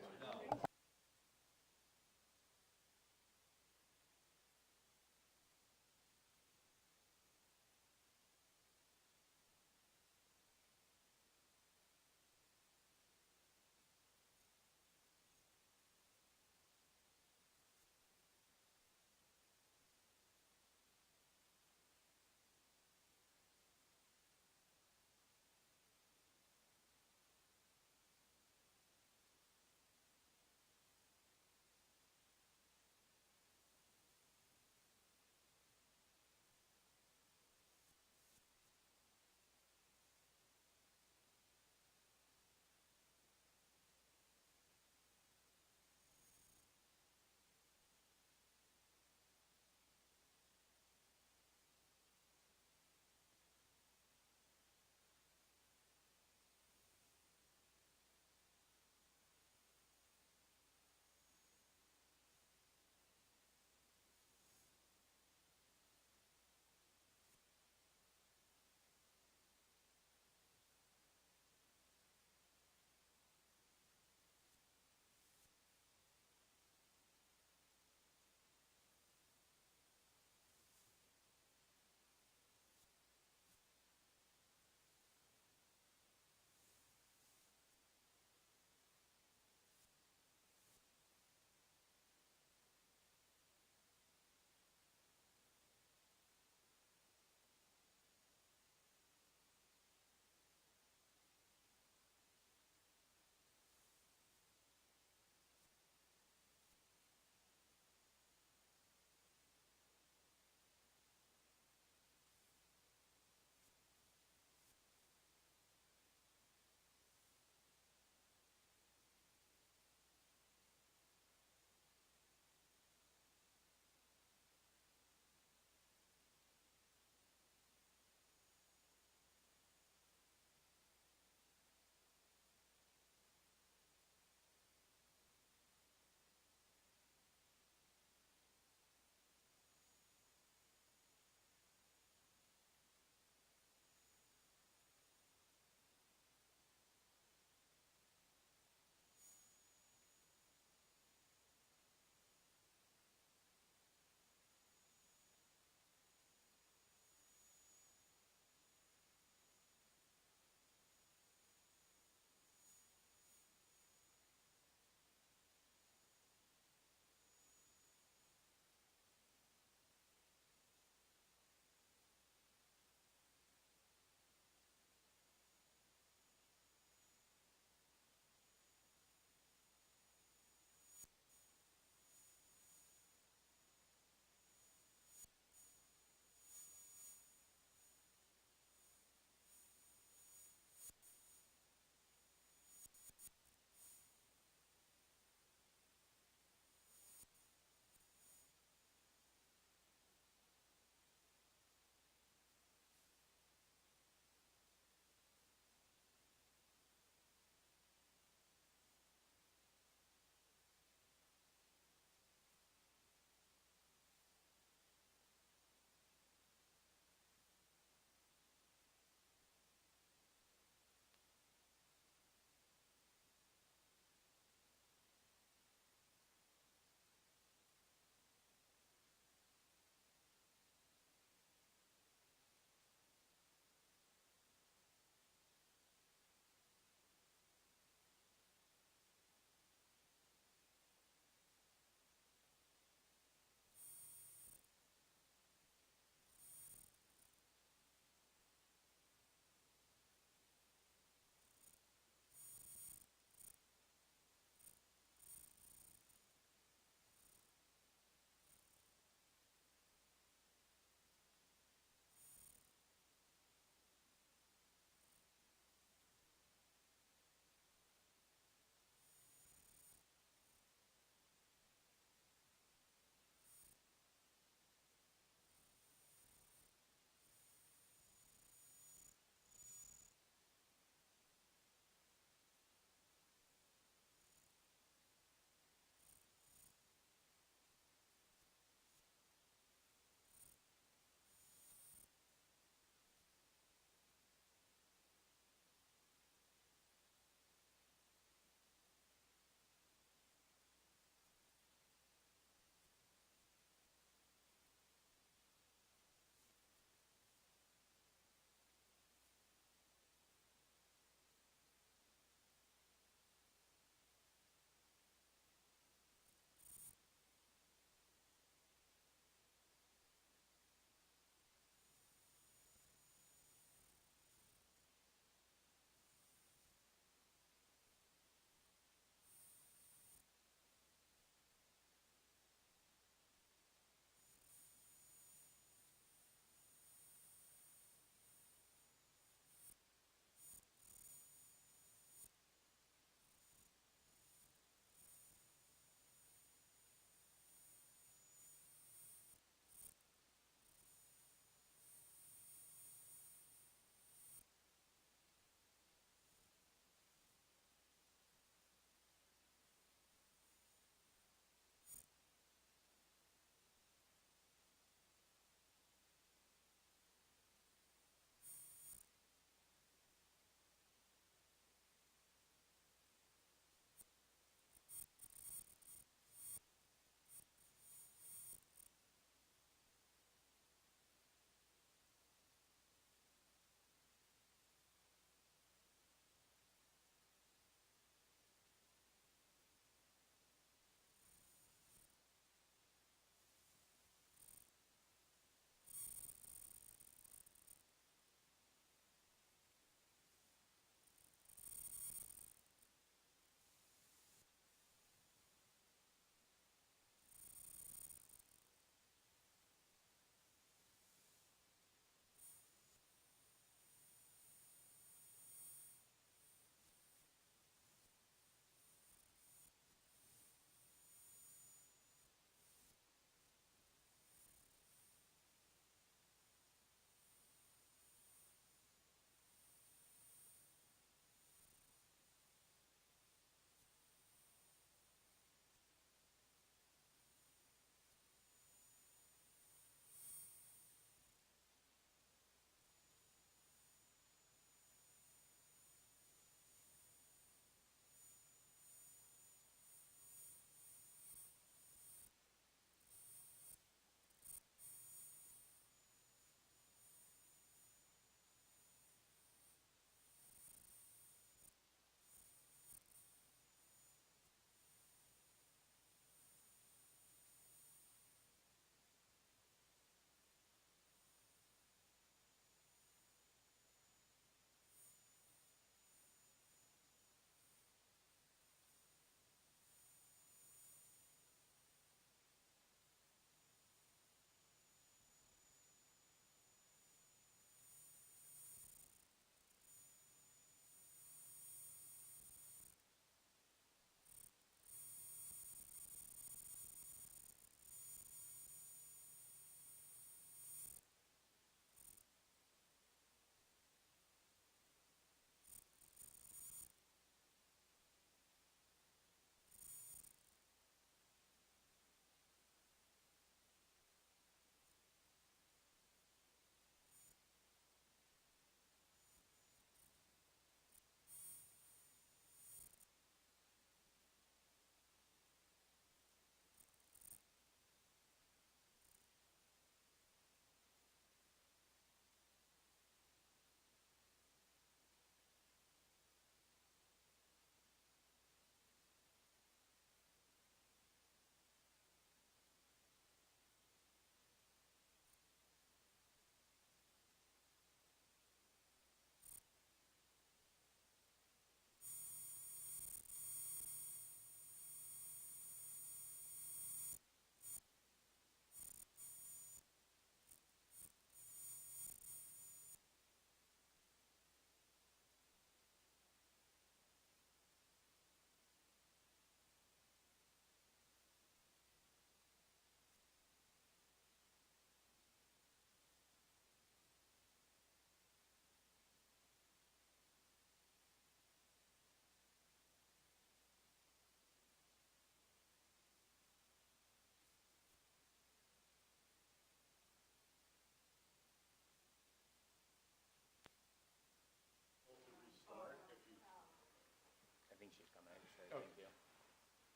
think she's coming. I just said thank you.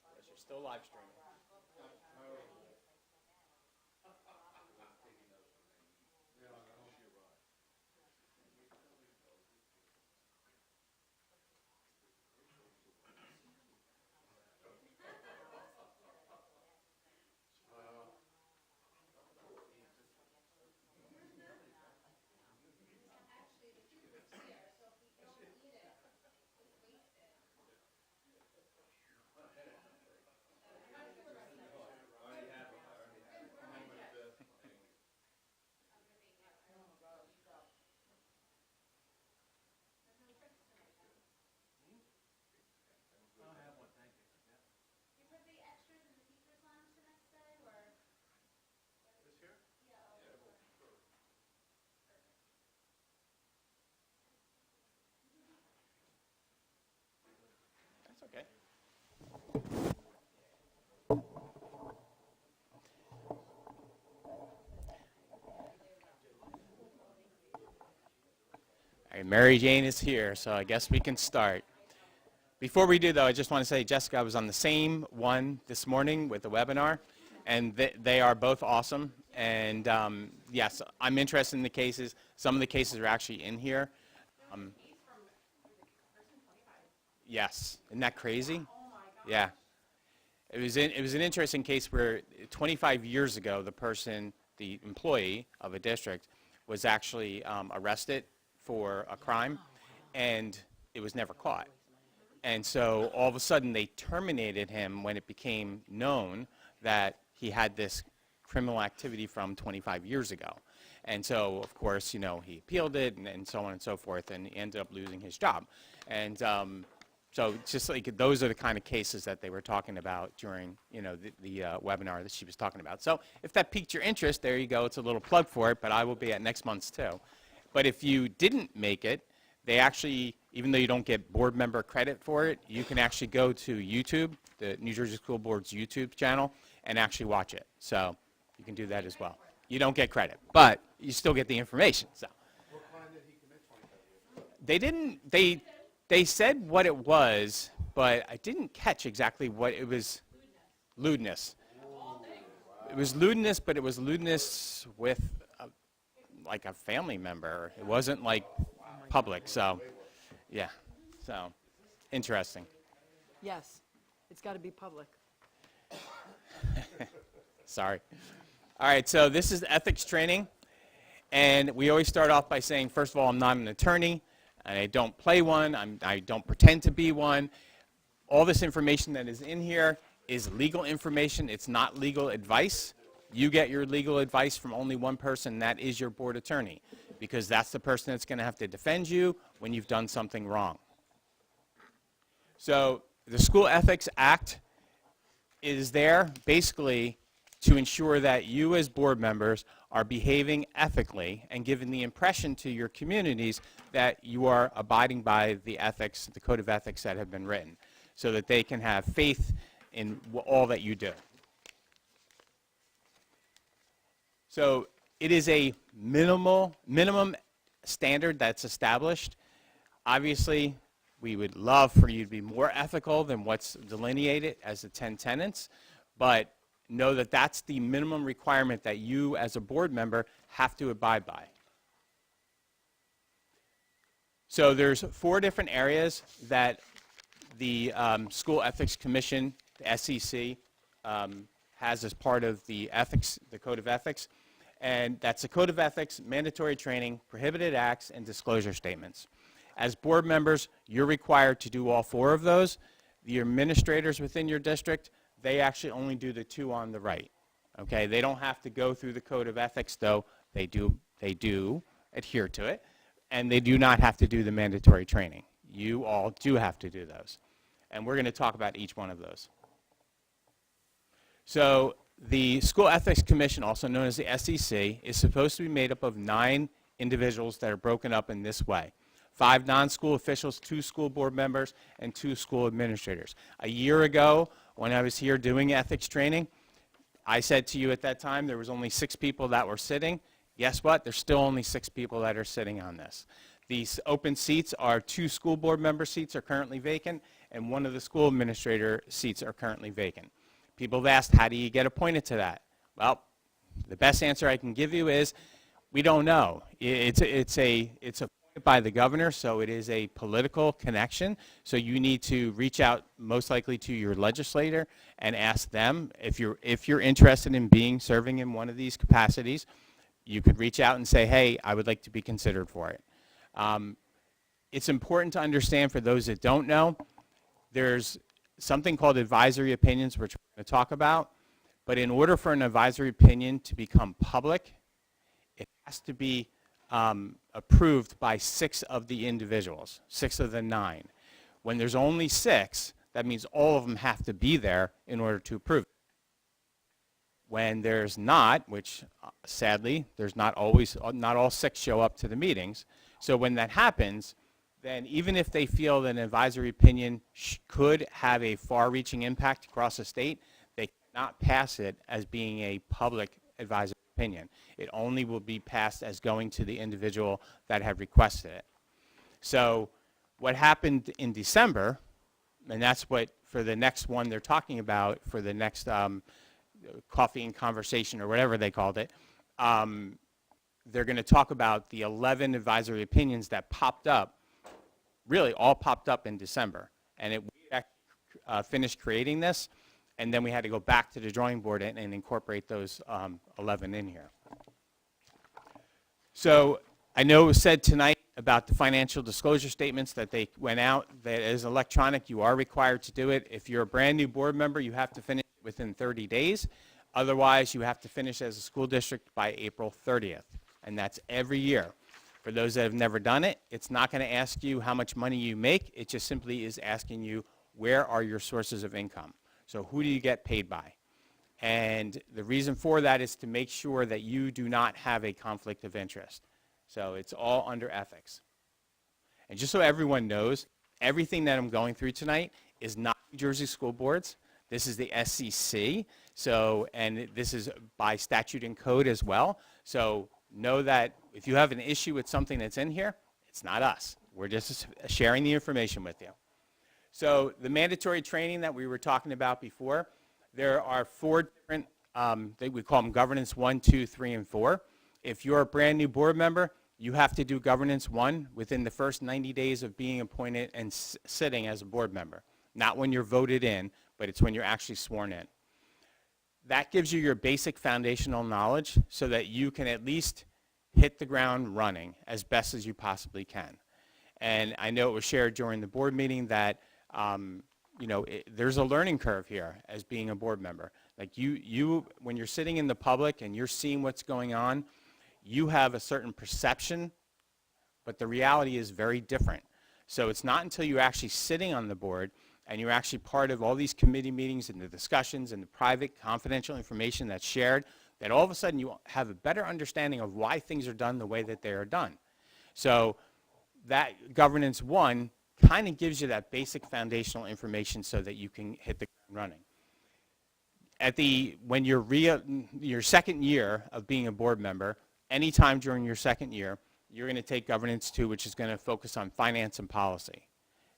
Yes, you're still live streaming. That's okay. All right, Mary Jane is here, so I guess we can start. Before we do, though, I just want to say, Jessica, I was on the same one this morning with the webinar, and they are both awesome. And yes, I'm interested in the cases. Some of the cases are actually in here. Yes, isn't that crazy? Yeah. It was an interesting case where 25 years ago, the employee of a district, was actually arrested for a crime, and it was never caught. And so all of a sudden they terminated him when it became known that he had this criminal activity from 25 years ago. And so, of course, you know, he appealed it and so on and so forth, and he ended up losing his job. And so it's just like those are the kind of cases that they were talking about during, you know, the webinar that she was talking about. So if that piqued your interest, there you go. It's a little plug for it, but I will be at next month's too. But if you didn't make it, they actually, even though you don't get board member credit for it, you can actually go to YouTube, the New Jersey School Board's YouTube channel, and actually watch it. So you can do that as well. You don't get credit, but you still get the information. So they didn't. They said what it was, but I didn't catch exactly what it was. Lewdness. It was lewdness, but it was lewdness with like a family member. It wasn't like public. So, yeah. So, interesting. Yes, it's got to be public. Sorry. All right, so this is ethics training. And we always start off by saying, first of all, I'm not an attorney. I don't play one. I don't pretend to be one. All this information that is in here is legal information. It's not legal advice. You get your legal advice from only one person, that is your board attorney, because that's the person that's going to have to defend you when you've done something wrong. So the School Ethics Act is there basically to ensure that you as board members are behaving ethically and giving the impression to your communities that you are abiding by the ethics, the code of ethics that have been written, so that they can have faith in all that you do. So it is a minimum standard that's established. Obviously, we would love for you to be more ethical than what's delineated as the 10 tenets, but know that that's the minimum requirement that you as a board member have to abide by. So there's 4 different areas that the School Ethics Commission, the SEC, has as part of the ethics, the Code of Ethics. And that's the Code of Ethics, mandatory training, prohibited acts, and disclosure statements. As board members, you're required to do all 4 of those. The administrators within your district, they actually only do the 2 on the right. Okay, they don't have to go through the Code of Ethics, though they do adhere to it, and they do not have to do the mandatory training. You all do have to do those. And we're going to talk about each one of those. So the School Ethics Commission, also known as the SEC, is supposed to be made up of 9 individuals that are broken up in this way. 5 non-school officials, 2 school board members, and 2 school administrators. A year ago, when I was here doing ethics training, I said to you at that time there was only 6 people that were sitting. Guess what? There's still only 6 people that are sitting on this. These open seats are 2 school board member seats are currently vacant, and 1 of the school administrator seats are currently vacant. People have asked, how do you get appointed to that? Well, the best answer I can give you is we don't know. It's appointed by the governor, so it is a political connection. So you need to reach out most likely to your legislator and ask them if you're interested in serving in one of these capacities. You could reach out and say, hey, I would like to be considered for it. It's important to understand for those that don't know, there's something called advisory opinions, which we're going to talk about. But in order for an advisory opinion to become public, it has to be approved by 6 of the individuals, 6 of the 9. When there's only 6, that means all of them have to be there in order to approve it. When there's not, which sadly, there's not all 6 show up to the meetings. So when that happens, then even if they feel that an advisory opinion could have a far-reaching impact across the state, they cannot pass it as being a public advisory opinion. It only will be passed as going to the individual that had requested it. So what happened in December, and that's what for the next one they're talking about, for the next coffee and conversation or whatever they called it, they're going to talk about the 11 advisory opinions that popped up, really all popped up in December. And we actually finished creating this, and then we had to go back to the drawing board and incorporate those 11 in here. So I know it was said tonight about the financial disclosure statements that they went out. That is electronic. You are required to do it. If you're a brand new board member, you have to finish within 30 days. Otherwise, you have to finish as a school district by April 30th. And that's every year. For those that have never done it, it's not going to ask you how much money you make. It just simply is asking you, where are your sources of income? So who do you get paid by? And the reason for that is to make sure that you do not have a conflict of interest. So it's all under ethics. And just so everyone knows, everything that I'm going through tonight is not New Jersey school boards. This is the SEC. So, and this is by statute and code as well. So know that if you have an issue with something that's in here, it's not us. We're just sharing the information with you. So the mandatory training that we were talking about before, there are 4 different, we call them governance 1, 2, 3, and 4. If you're a brand new board member, you have to do governance 1 within the first 90 days of being appointed and sitting as a board member. Not when you're voted in, but it's when you're actually sworn in. That gives you your basic foundational knowledge so that you can at least hit the ground running as best as you possibly can. And I know it was shared during the board meeting that there's a learning curve here as being a board member. Like you, when you're sitting in the public and you're seeing what's going on, you have a certain perception, but the reality is very different. So it's not until you're actually sitting on the board and you're actually part of all these committee meetings and the discussions and the private, confidential information that's shared, that all of a sudden you have a better understanding of why things are done the way that they are done. So that governance 1 kind of gives you that basic foundational information so that you can hit the ground running. When you're your second year of being a board member, anytime during your second year, you're going to take governance 2, which is going to focus on finance and policy.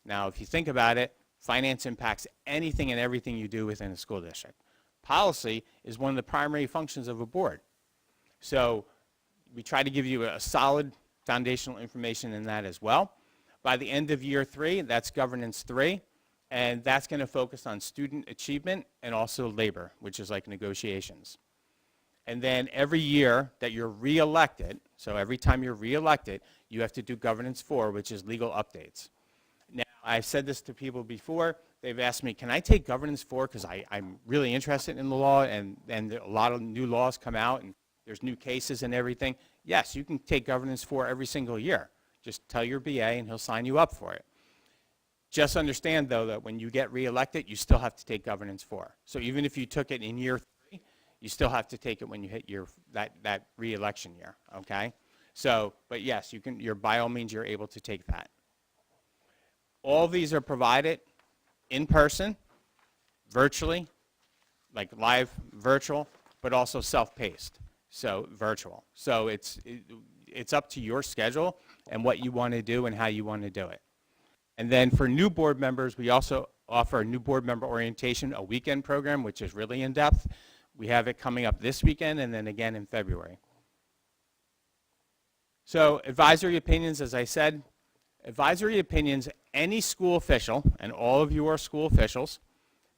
Now, if you think about it, finance impacts anything and everything you do within a school district. Policy is one of the primary functions of a board. So we try to give you a solid foundational information in that as well. By the end of year 3, that's governance 3, and that's going to focus on student achievement and also labor, which is like negotiations. And then every year that you're reelected, so every time you're reelected, you have to do governance 4, which is legal updates. Now, I've said this to people before. They've asked me, can I take governance 4 because I'm really interested in the law and a lot of new laws come out and there's new cases and everything. Yes, you can take governance 4 every single year. Just tell your BA and he'll sign you up for it. Just understand, though, that when you get reelected, you still have to take governance 4. So even if you took it in year 3, you still have to take it when you hit that reelection year, okay? So, but yes, you can, by all means, you're able to take that. All of these are provided in person, virtually, like live virtual, but also self-paced, so virtual. So it's up to your schedule and what you want to do and how you want to do it. And then for new board members, we also offer a new board member orientation, a weekend program, which is really in-depth. We have it coming up this weekend and then again in February. So advisory opinions, as I said, advisory opinions, any school official, and all of you are school officials,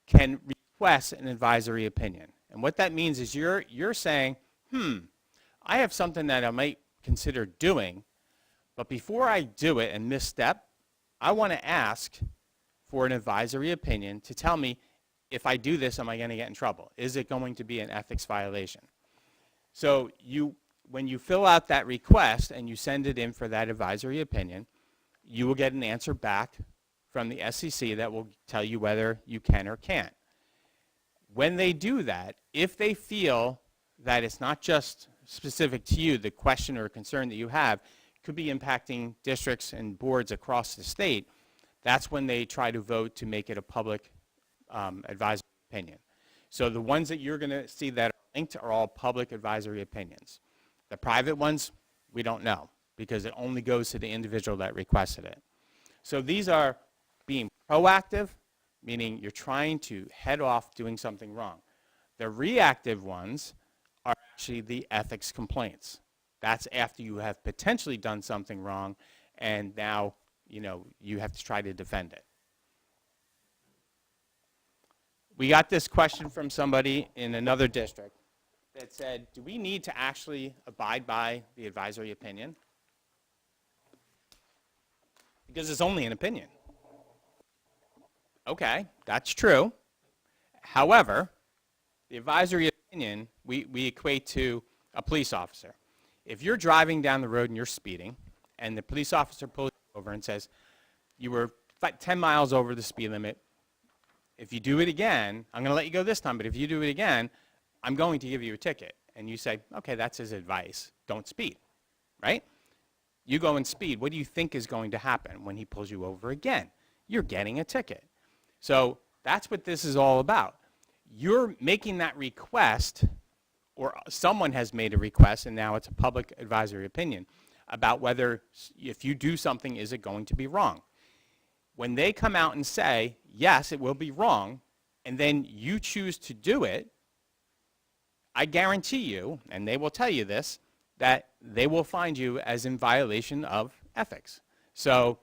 can request an advisory opinion. And what that means is you're saying, I have something that I might consider doing, but before I do it and misstep, I want to ask for an advisory opinion to tell me, if I do this, am I going to get in trouble? Is it going to be an ethics violation? So when you fill out that request and you send it in for that advisory opinion, you will get an answer back from the SEC that will tell you whether you can or can't. When they do that, if they feel that it's not just specific to you, the question or concern that you have could be impacting districts and boards across the state, that's when they try to vote to make it a public advisory opinion. So the ones that you're going to see that are linked are all public advisory opinions. The private ones, we don't know, because it only goes to the individual that requested it. So these are being proactive, meaning you're trying to head off doing something wrong. The reactive ones are actually the ethics complaints. That's after you have potentially done something wrong, and now, you have to try to defend it. We got this question from somebody in another district that said, do we need to actually abide by the advisory opinion? Because it's only an opinion. Okay, that's true. However, the advisory opinion, we equate to a police officer. If you're driving down the road and you're speeding, and the police officer pulls you over and says, you were 10 miles over the speed limit, if you do it again, I'm going to let you go this time, but if you do it again, I'm going to give you a ticket. And you say, okay, that's his advice. Don't speed, right? You go and speed. What do you think is going to happen when he pulls you over again? You're getting a ticket. So that's what this is all about. You're making that request, or someone has made a request, and now it's a public advisory opinion, about whether if you do something, is it going to be wrong? When they come out and say, yes, it will be wrong, and then you choose to do it, I guarantee you, and they will tell you this, that they will find you as in violation of ethics. So,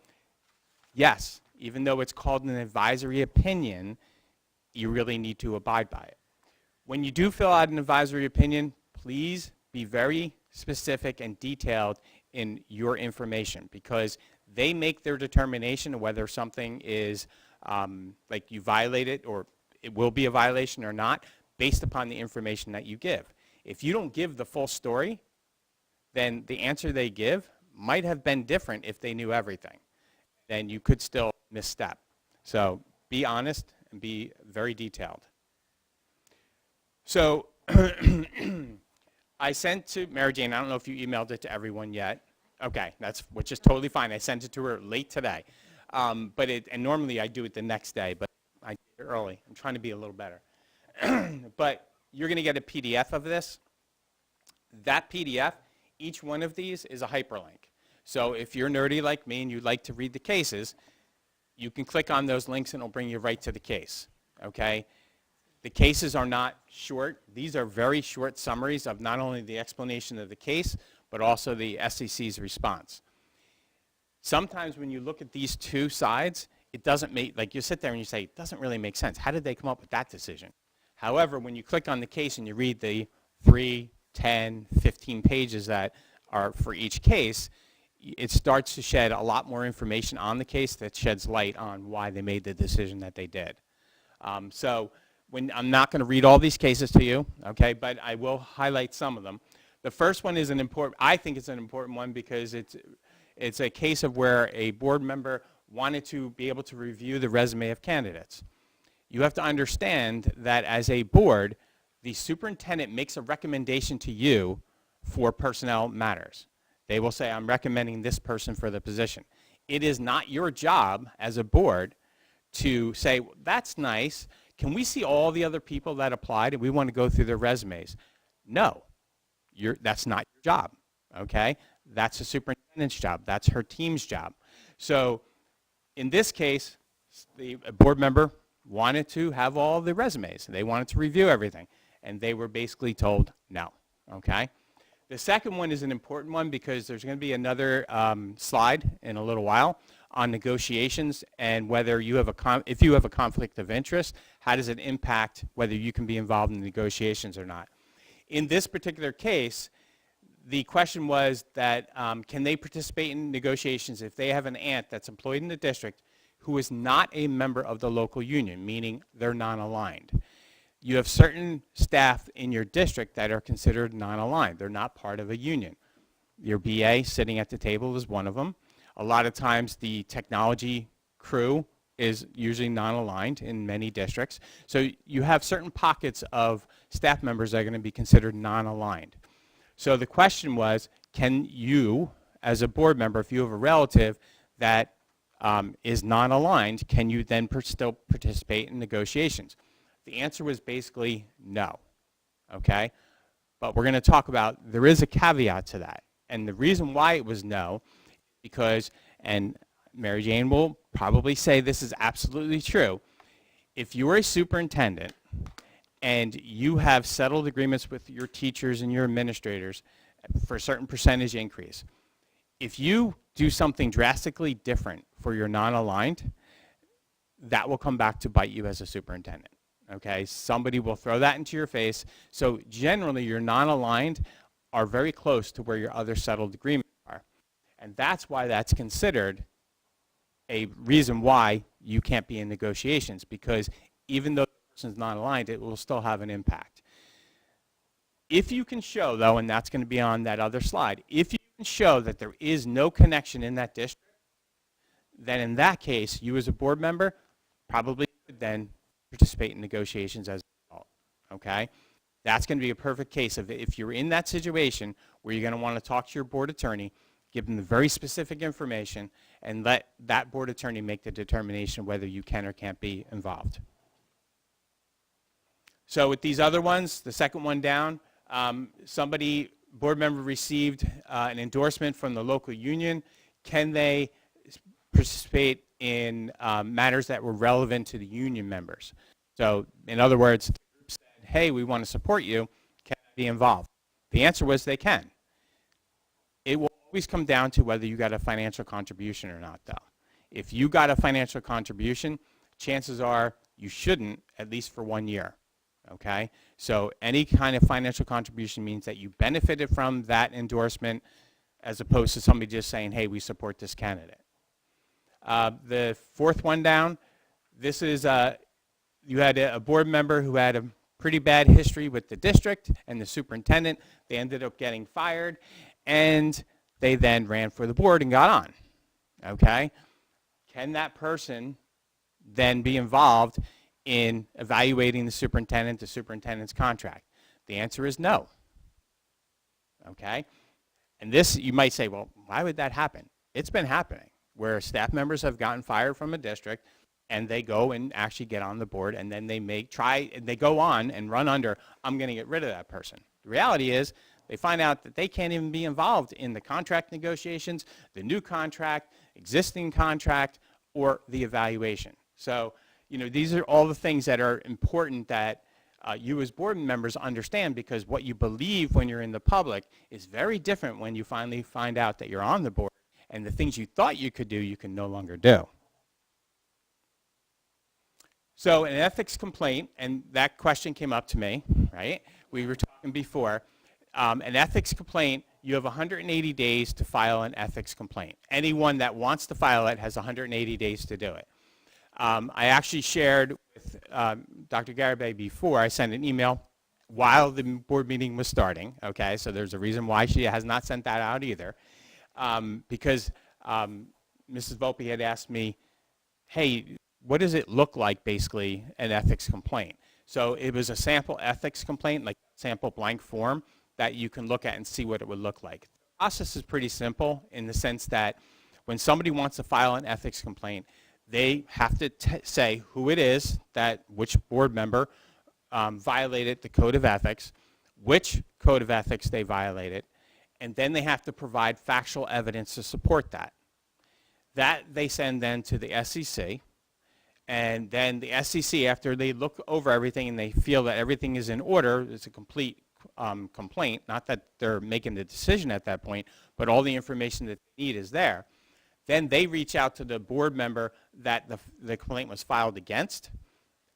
yes, even though it's called an advisory opinion, you really need to abide by it. When you do fill out an advisory opinion, please be very specific and detailed in your information, because they make their determination of whether something is like you violate it or it will be a violation or not based upon the information that you give. If you don't give the full story, then the answer they give might have been different if they knew everything. Then you could still misstep. So be honest and be very detailed. So I sent to Mary Jane, I don't know if you emailed it to everyone yet. Okay, which is totally fine. I sent it to her late today. And normally I do it the next day, but I did it early. I'm trying to be a little better. But you're going to get a PDF of this. That PDF, each one of these is a hyperlink. So if you're nerdy like me and you'd like to read the cases, you can click on those links and it'll bring you right to the case, okay? The cases are not short. These are very short summaries of not only the explanation of the case, but also the SEC's response. Sometimes when you look at these two sides, it doesn't make, like you sit there and you say, it doesn't really make sense. How did they come up with that decision? However, when you click on the case and you read the 3, 10, 15 pages that are for each case, it starts to shed a lot more information on the case that sheds light on why they made the decision that they did. So I'm not going to read all these cases to you, okay, but I will highlight some of them. The first one is I think it's an important one because it's a case of where a board member wanted to be able to review the resume of candidates. You have to understand that as a board, the superintendent makes a recommendation to you for personnel matters. They will say, I'm recommending this person for the position. It is not your job as a board to say, that's nice. Can we see all the other people that applied and we want to go through their resumes? No, that's not your job, okay? That's the superintendent's job. That's her team's job. So in this case, the board member wanted to have all the resumes. They wanted to review everything, and they were basically told no, okay? The second one is an important one because there's going to be another slide in a little while on negotiations and whether you have if you have a conflict of interest, how does it impact whether you can be involved in negotiations or not. In this particular case, the question was that can they participate in negotiations if they have an aunt that's employed in the district who is not a member of the local union, meaning they're non-aligned. You have certain staff in your district that are considered non-aligned. They're not part of a union. Your BA sitting at the table is one of them. A lot of times the technology crew is usually non-aligned in many districts. So you have certain pockets of staff members that are going to be considered non-aligned. So the question was, can you, as a board member, if you have a relative that is non-aligned, can you then still participate in negotiations? The answer was basically no, okay? But we're going to talk about, there is a caveat to that. And the reason why it was no, because, and Mary Jane will probably say this is absolutely true, if you're a superintendent and you have settled agreements with your teachers and your administrators for a certain percentage increase, if you do something drastically different for your non-aligned, that will come back to bite you as a superintendent. Okay, somebody will throw that into your face. So generally, your non-aligned are very close to where your other settled agreements are. And that's why that's considered a reason why you can't be in negotiations, because even though the person's non-aligned, it will still have an impact. If you can show, though, and that's going to be on that other slide, if you can show that there is no connection in that district, then in that case, you as a board member probably could then participate in negotiations as a result, okay? That's going to be a perfect case of if you're in that situation where you're going to want to talk to your board attorney, give them the very specific information, and let that board attorney make the determination whether you can or can't be involved. So with these other ones, the second one down, board member received an endorsement from the local union. Can they participate in matters that were relevant to the union members? So in other words, the group said, hey, we want to support you, can they be involved? The answer was they can. It will always come down to whether you got a financial contribution or not, though. If you got a financial contribution, chances are you shouldn't, at least for 1 year, okay? So any kind of financial contribution means that you benefited from that endorsement as opposed to somebody just saying, hey, we support this candidate. The fourth one down, this is, you had a board member who had a pretty bad history with the district and the superintendent. They ended up getting fired, and they then ran for the board and got on, okay? Can that person then be involved in evaluating the superintendent's contract? The answer is no, okay? And this, you might say, well, why would that happen? It's been happening, where staff members have gotten fired from a district, and they go and actually get on the board, and then they go on and run under, I'm going to get rid of that person. The reality is, they find out that they can't even be involved in the contract negotiations, the new contract, existing contract, or the evaluation. So, you know, these are all the things that are important that you as board members understand, because what you believe when you're in the public is very different when you finally find out that you're on the board, and the things you thought you could do, you can no longer do. So an ethics complaint, and that question came up to me, right? We were talking before. An ethics complaint, you have 180 days to file an ethics complaint. Anyone that wants to file it has 180 days to do it. I actually shared with Dr. Garibay before. I sent an email while the board meeting was starting, okay? So there's a reason why she has not sent that out either. Because Mrs. Volpe had asked me, hey, what does it look like, basically, an ethics complaint? So it was a sample ethics complaint, like sample blank form, that you can look at and see what it would look like. process is pretty simple in the sense that when somebody wants to file an ethics complaint, they have to say who it is, which board member violated the code of ethics, which code of ethics they violated, and then they have to provide factual evidence to support that. That they send then to the SEC, and then the SEC, after they look over everything and they feel that everything is in order, it's a complete complaint, not that they're making the decision at that point, but all the information that they need is there. Then they reach out to the board member that the complaint was filed against,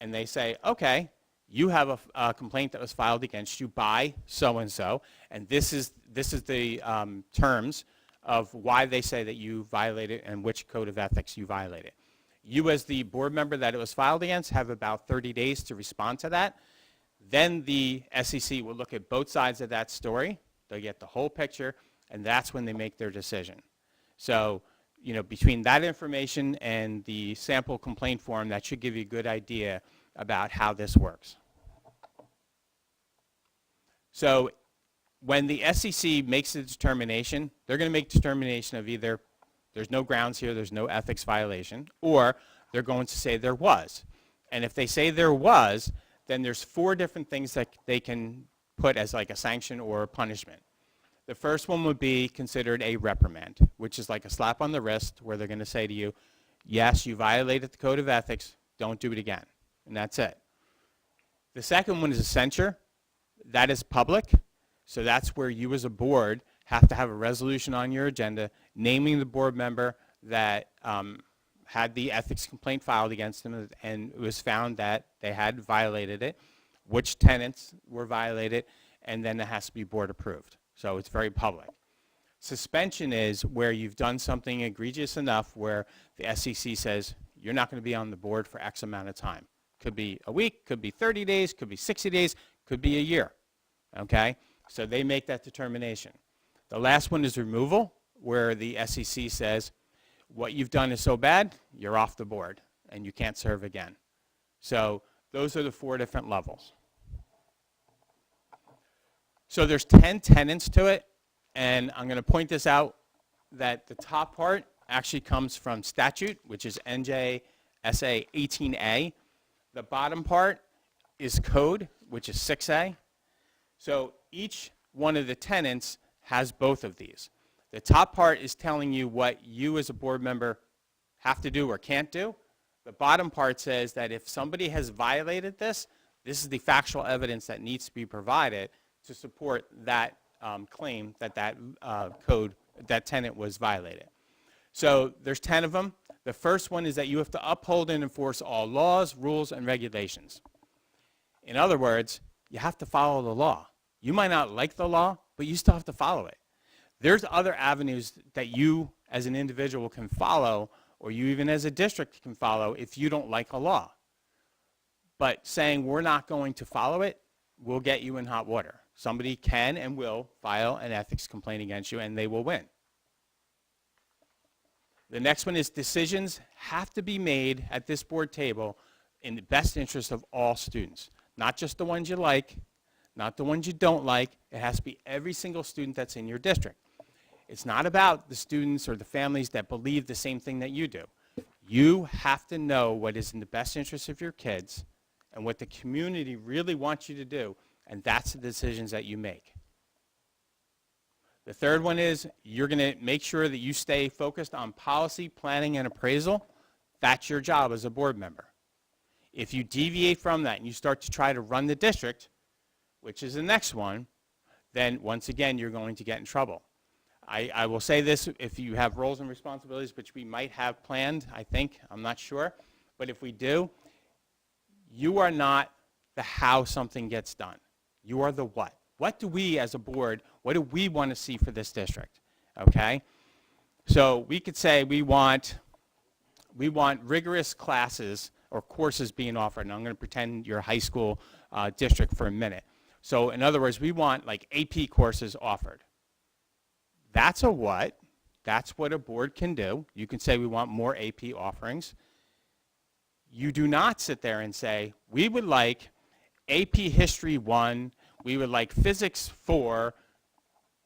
and they say, okay, you have a complaint that was filed against you by so-and-so, and this is the terms of why they say that you violated and which code of ethics you violated. You, as the board member that it was filed against, have about 30 days to respond to that. Then the SEC will look at both sides of that story. They'll get the whole picture, and that's when they make their decision. So, you know, between that information and the sample complaint form, that should give you a good idea about how this works. So when the SEC makes a determination, they're going to make a determination of either there's no grounds here, there's no ethics violation, or they're going to say there was. And if they say there was, then there's 4 different things that they can put as like a sanction or a punishment. The first one would be considered a reprimand, which is like a slap on the wrist where they're going to say to you, yes, you violated the code of ethics, don't do it again. And that's it. The second one is a censure. That is public. So that's where you as a board have to have a resolution on your agenda naming the board member that had the ethics complaint filed against them, and it was found that they had violated it, which tenants were violated, and then it has to be board approved. So it's very public. Suspension is where you've done something egregious enough where the SEC says you're not going to be on the board for X amount of time. Could be a week, could be 30 days, could be 60 days, could be a year. Okay? So they make that determination. The last one is removal, where the SEC says what you've done is so bad, you're off the board and you can't serve again. So those are the 4 different levels. So there's 10 tenets to it, and I'm going to point this out that the top part actually comes from statute, which is NJSA 18A. The bottom part is code, which is 6A. So each one of the tenets has both of these. The top part is telling you what you as a board member have to do or can't do. The bottom part says that if somebody has violated this, this is the factual evidence that needs to be provided to support that claim that code, that tenant was violated. So there's 10 of them. The first one is that you have to uphold and enforce all laws, rules, and regulations. In other words, you have to follow the law. You might not like the law, but you still have to follow it. There's other avenues that you as an individual can follow, or you even as a district can follow if you don't like a law. But saying we're not going to follow it will get you in hot water. Somebody can and will file an ethics complaint against you, and they will win. The next one is decisions have to be made at this board table in the best interest of all students, not just the ones you like, not the ones you don't like. It has to be every single student that's in your district. It's not about the students or the families that believe the same thing that you do. You have to know what is in the best interest of your kids and what the community really wants you to do, and that's the decisions that you make. The third one is you're going to make sure that you stay focused on policy, planning, and appraisal. That's your job as a board member. If you deviate from that and you start to try to run the district, which is the next one, then once again you're going to get in trouble. I will say this, if you have roles and responsibilities, which we might have planned, I think, I'm not sure, but if we do, you are not the how something gets done. You are the what. What do we as a board, what do we want to see for this district? Okay? So we could say we want rigorous classes or courses being offered, and I'm going to pretend you're a high school district for a minute. So in other words, we want like AP courses offered. That's a what. That's what a board can do. You can say we want more AP offerings. You do not sit there and say, we would like AP History 1, we would like Physics 4,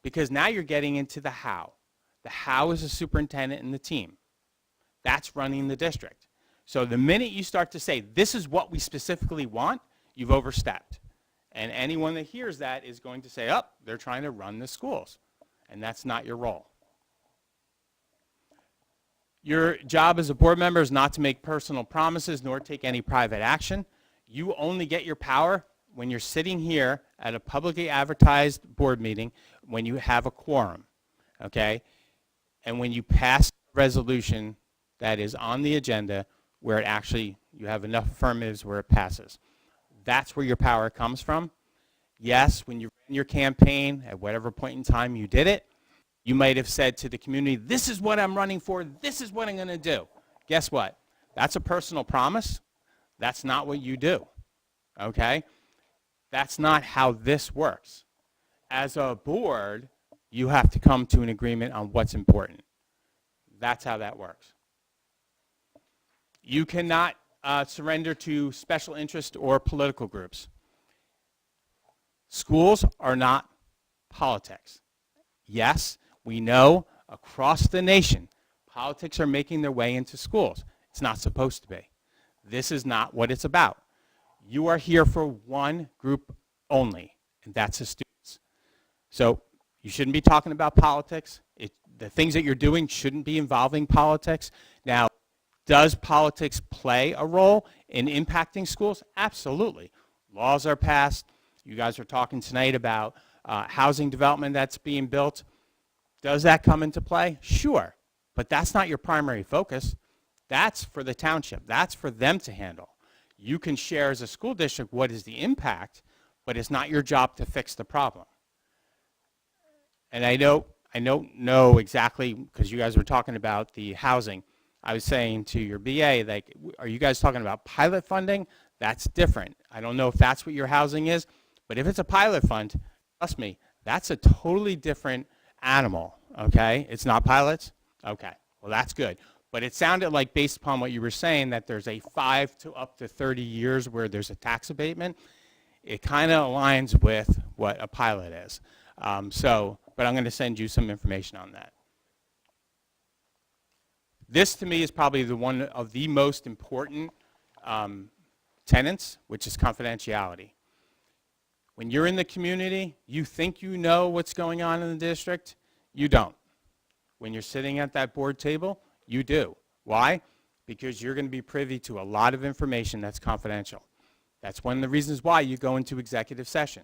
because now you're getting into the how. The how is the superintendent and the team. That's running the district. So the minute you start to say, this is what we specifically want, you've overstepped. And anyone that hears that is going to say, oh, they're trying to run the schools. And that's not your role. Your job as a board member is not to make personal promises nor take any private action. You only get your power when you're sitting here at a publicly advertised board meeting when you have a quorum, okay? And when you pass a resolution that is on the agenda where it actually, you have enough affirmatives where it passes. That's where your power comes from. Yes, when you ran your campaign, at whatever point in time you did it, you might have said to the community, this is what I'm running for, this is what I'm going to do. Guess what? That's a personal promise. That's not what you do, okay? That's not how this works. As a board, you have to come to an agreement on what's important. That's how that works. You cannot surrender to special interest or political groups. Schools are not politics. Yes, we know across the nation, politics are making their way into schools. It's not supposed to be. This is not what it's about. You are here for one group only, and that's the students. So you shouldn't be talking about politics. The things that you're doing shouldn't be involving politics. Now, does politics play a role in impacting schools? Absolutely. Laws are passed. You guys are talking tonight about housing development that's being built. Does that come into play? Sure. But that's not your primary focus. That's for the township. That's for them to handle. You can share as a school district what is the impact, but it's not your job to fix the problem. And I don't know exactly, because you guys were talking about the housing. I was saying to your BA, like, are you guys talking about pilot funding? That's different. I don't know if that's what your housing is, but if it's a pilot fund, trust me, that's a totally different animal, okay? It's not pilots? Okay, well, that's good. But it sounded like, based upon what you were saying, that there's a 5 to up to 30 years where there's a tax abatement. It kind of aligns with what a pilot is. But I'm going to send you some information on that. This, to me, is probably one of the most important tenets, which is confidentiality. When you're in the community, you think you know what's going on in the district. You don't. When you're sitting at that board table, you do. Why? Because you're going to be privy to a lot of information that's confidential. That's one of the reasons why you go into executive session.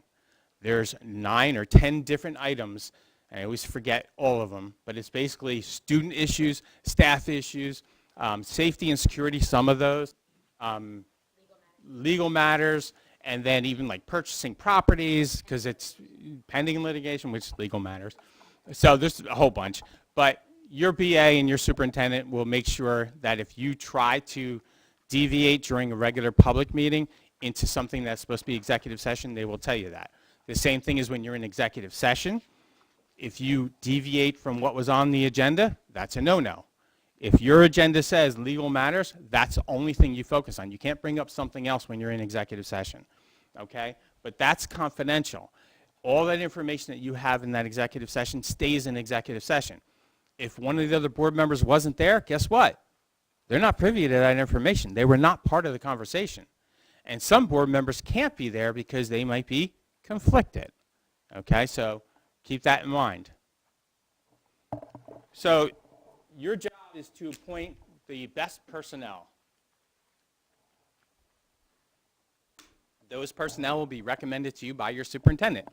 There's 9 or 10 different items. I always forget all of them, but it's basically student issues, staff issues, safety and security, some of those, legal matters, and then even like purchasing properties, because it's pending litigation, which is legal matters. So there's a whole bunch. But your BA and your superintendent will make sure that if you try to deviate during a regular public meeting into something that's supposed to be executive session, they will tell you that. The same thing is when you're in executive session. If you deviate from what was on the agenda, that's a no-no. If your agenda says legal matters, that's the only thing you focus on. You can't bring up something else when you're in executive session, okay? But that's confidential. All that information that you have in that executive session stays in executive session. If one of the other board members wasn't there, guess what? They're not privy to that information. They were not part of the conversation. And some board members can't be there because they might be conflicted, okay? So keep that in mind. So your job is to appoint the best personnel. Those personnel will be recommended to you by your superintendent.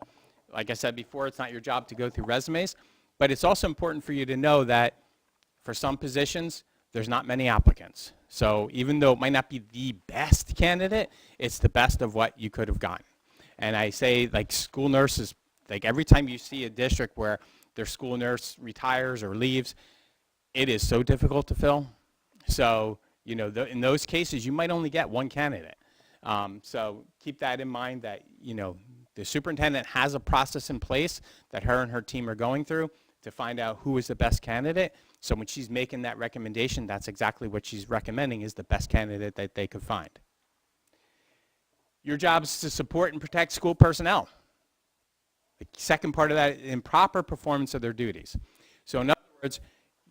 Like I said before, it's not your job to go through resumes, but it's also important for you to know that for some positions, there's not many applicants. So even though it might not be the best candidate, it's the best of what you could have gotten. And I say, like, school nurses, like every time you see a district where their school nurse retires or leaves, it is so difficult to fill. So, you know, in those cases, you might only get one candidate. So keep that in mind that, you know, the superintendent has a process in place that her and her team are going through to find out who is the best candidate. So when she's making that recommendation, that's exactly what she's recommending is the best candidate that they could find. Your job is to support and protect school personnel. The second part of that, improper performance of their duties. So in other words,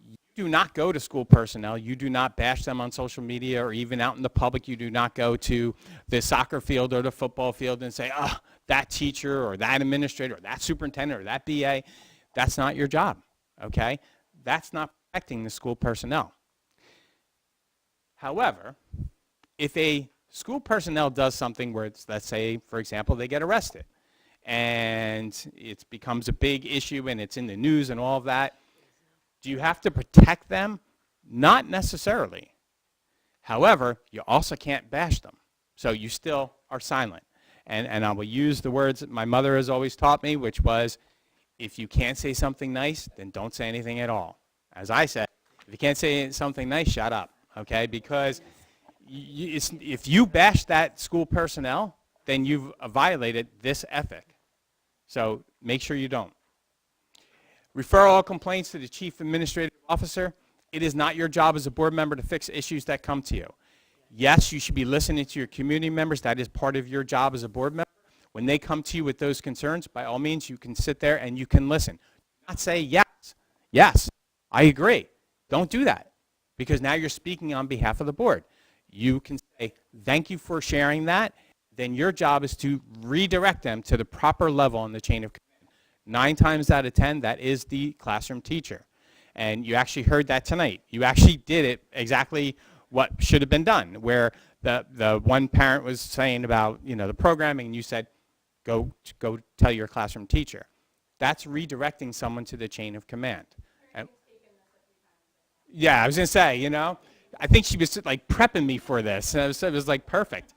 you do not go to school personnel, you do not bash them on social media or even out in the public, you do not go to the soccer field or the football field and say, oh, that teacher or that administrator or that superintendent or that BA. That's not your job, okay? That's not protecting the school personnel. However, if a school personnel does something where it's, let's say, for example, they get arrested, and it becomes a big issue and it's in the news and all of that, do you have to protect them? Not necessarily. However, you also can't bash them. So you still are silent. And I will use the words that my mother has always taught me, which was, if you can't say something nice, then don't say anything at all. As I said, if you can't say something nice, shut up, okay? Because if you bash that school personnel, then you've violated this ethic. So make sure you don't. Refer all complaints to the Chief Administrative Officer. It is not your job as a board member to fix issues that come to you. Yes, you should be listening to your community members. That is part of your job as a board member. When they come to you with those concerns, by all means, you can sit there and you can listen. Do not say yes. Yes, I agree. Don't do that, because now you're speaking on behalf of the board. You can say, thank you for sharing that. Then your job is to redirect them to the proper level in the chain of command. 9 times out of 10, that is the classroom teacher. And you actually heard that tonight. You actually did it exactly what should have been done, where the one parent was saying about, the programming, and you said, go tell your classroom teacher. That's redirecting someone to the chain of command. And, yeah, I was going to say, I think she was like prepping me for this. And it was like perfect.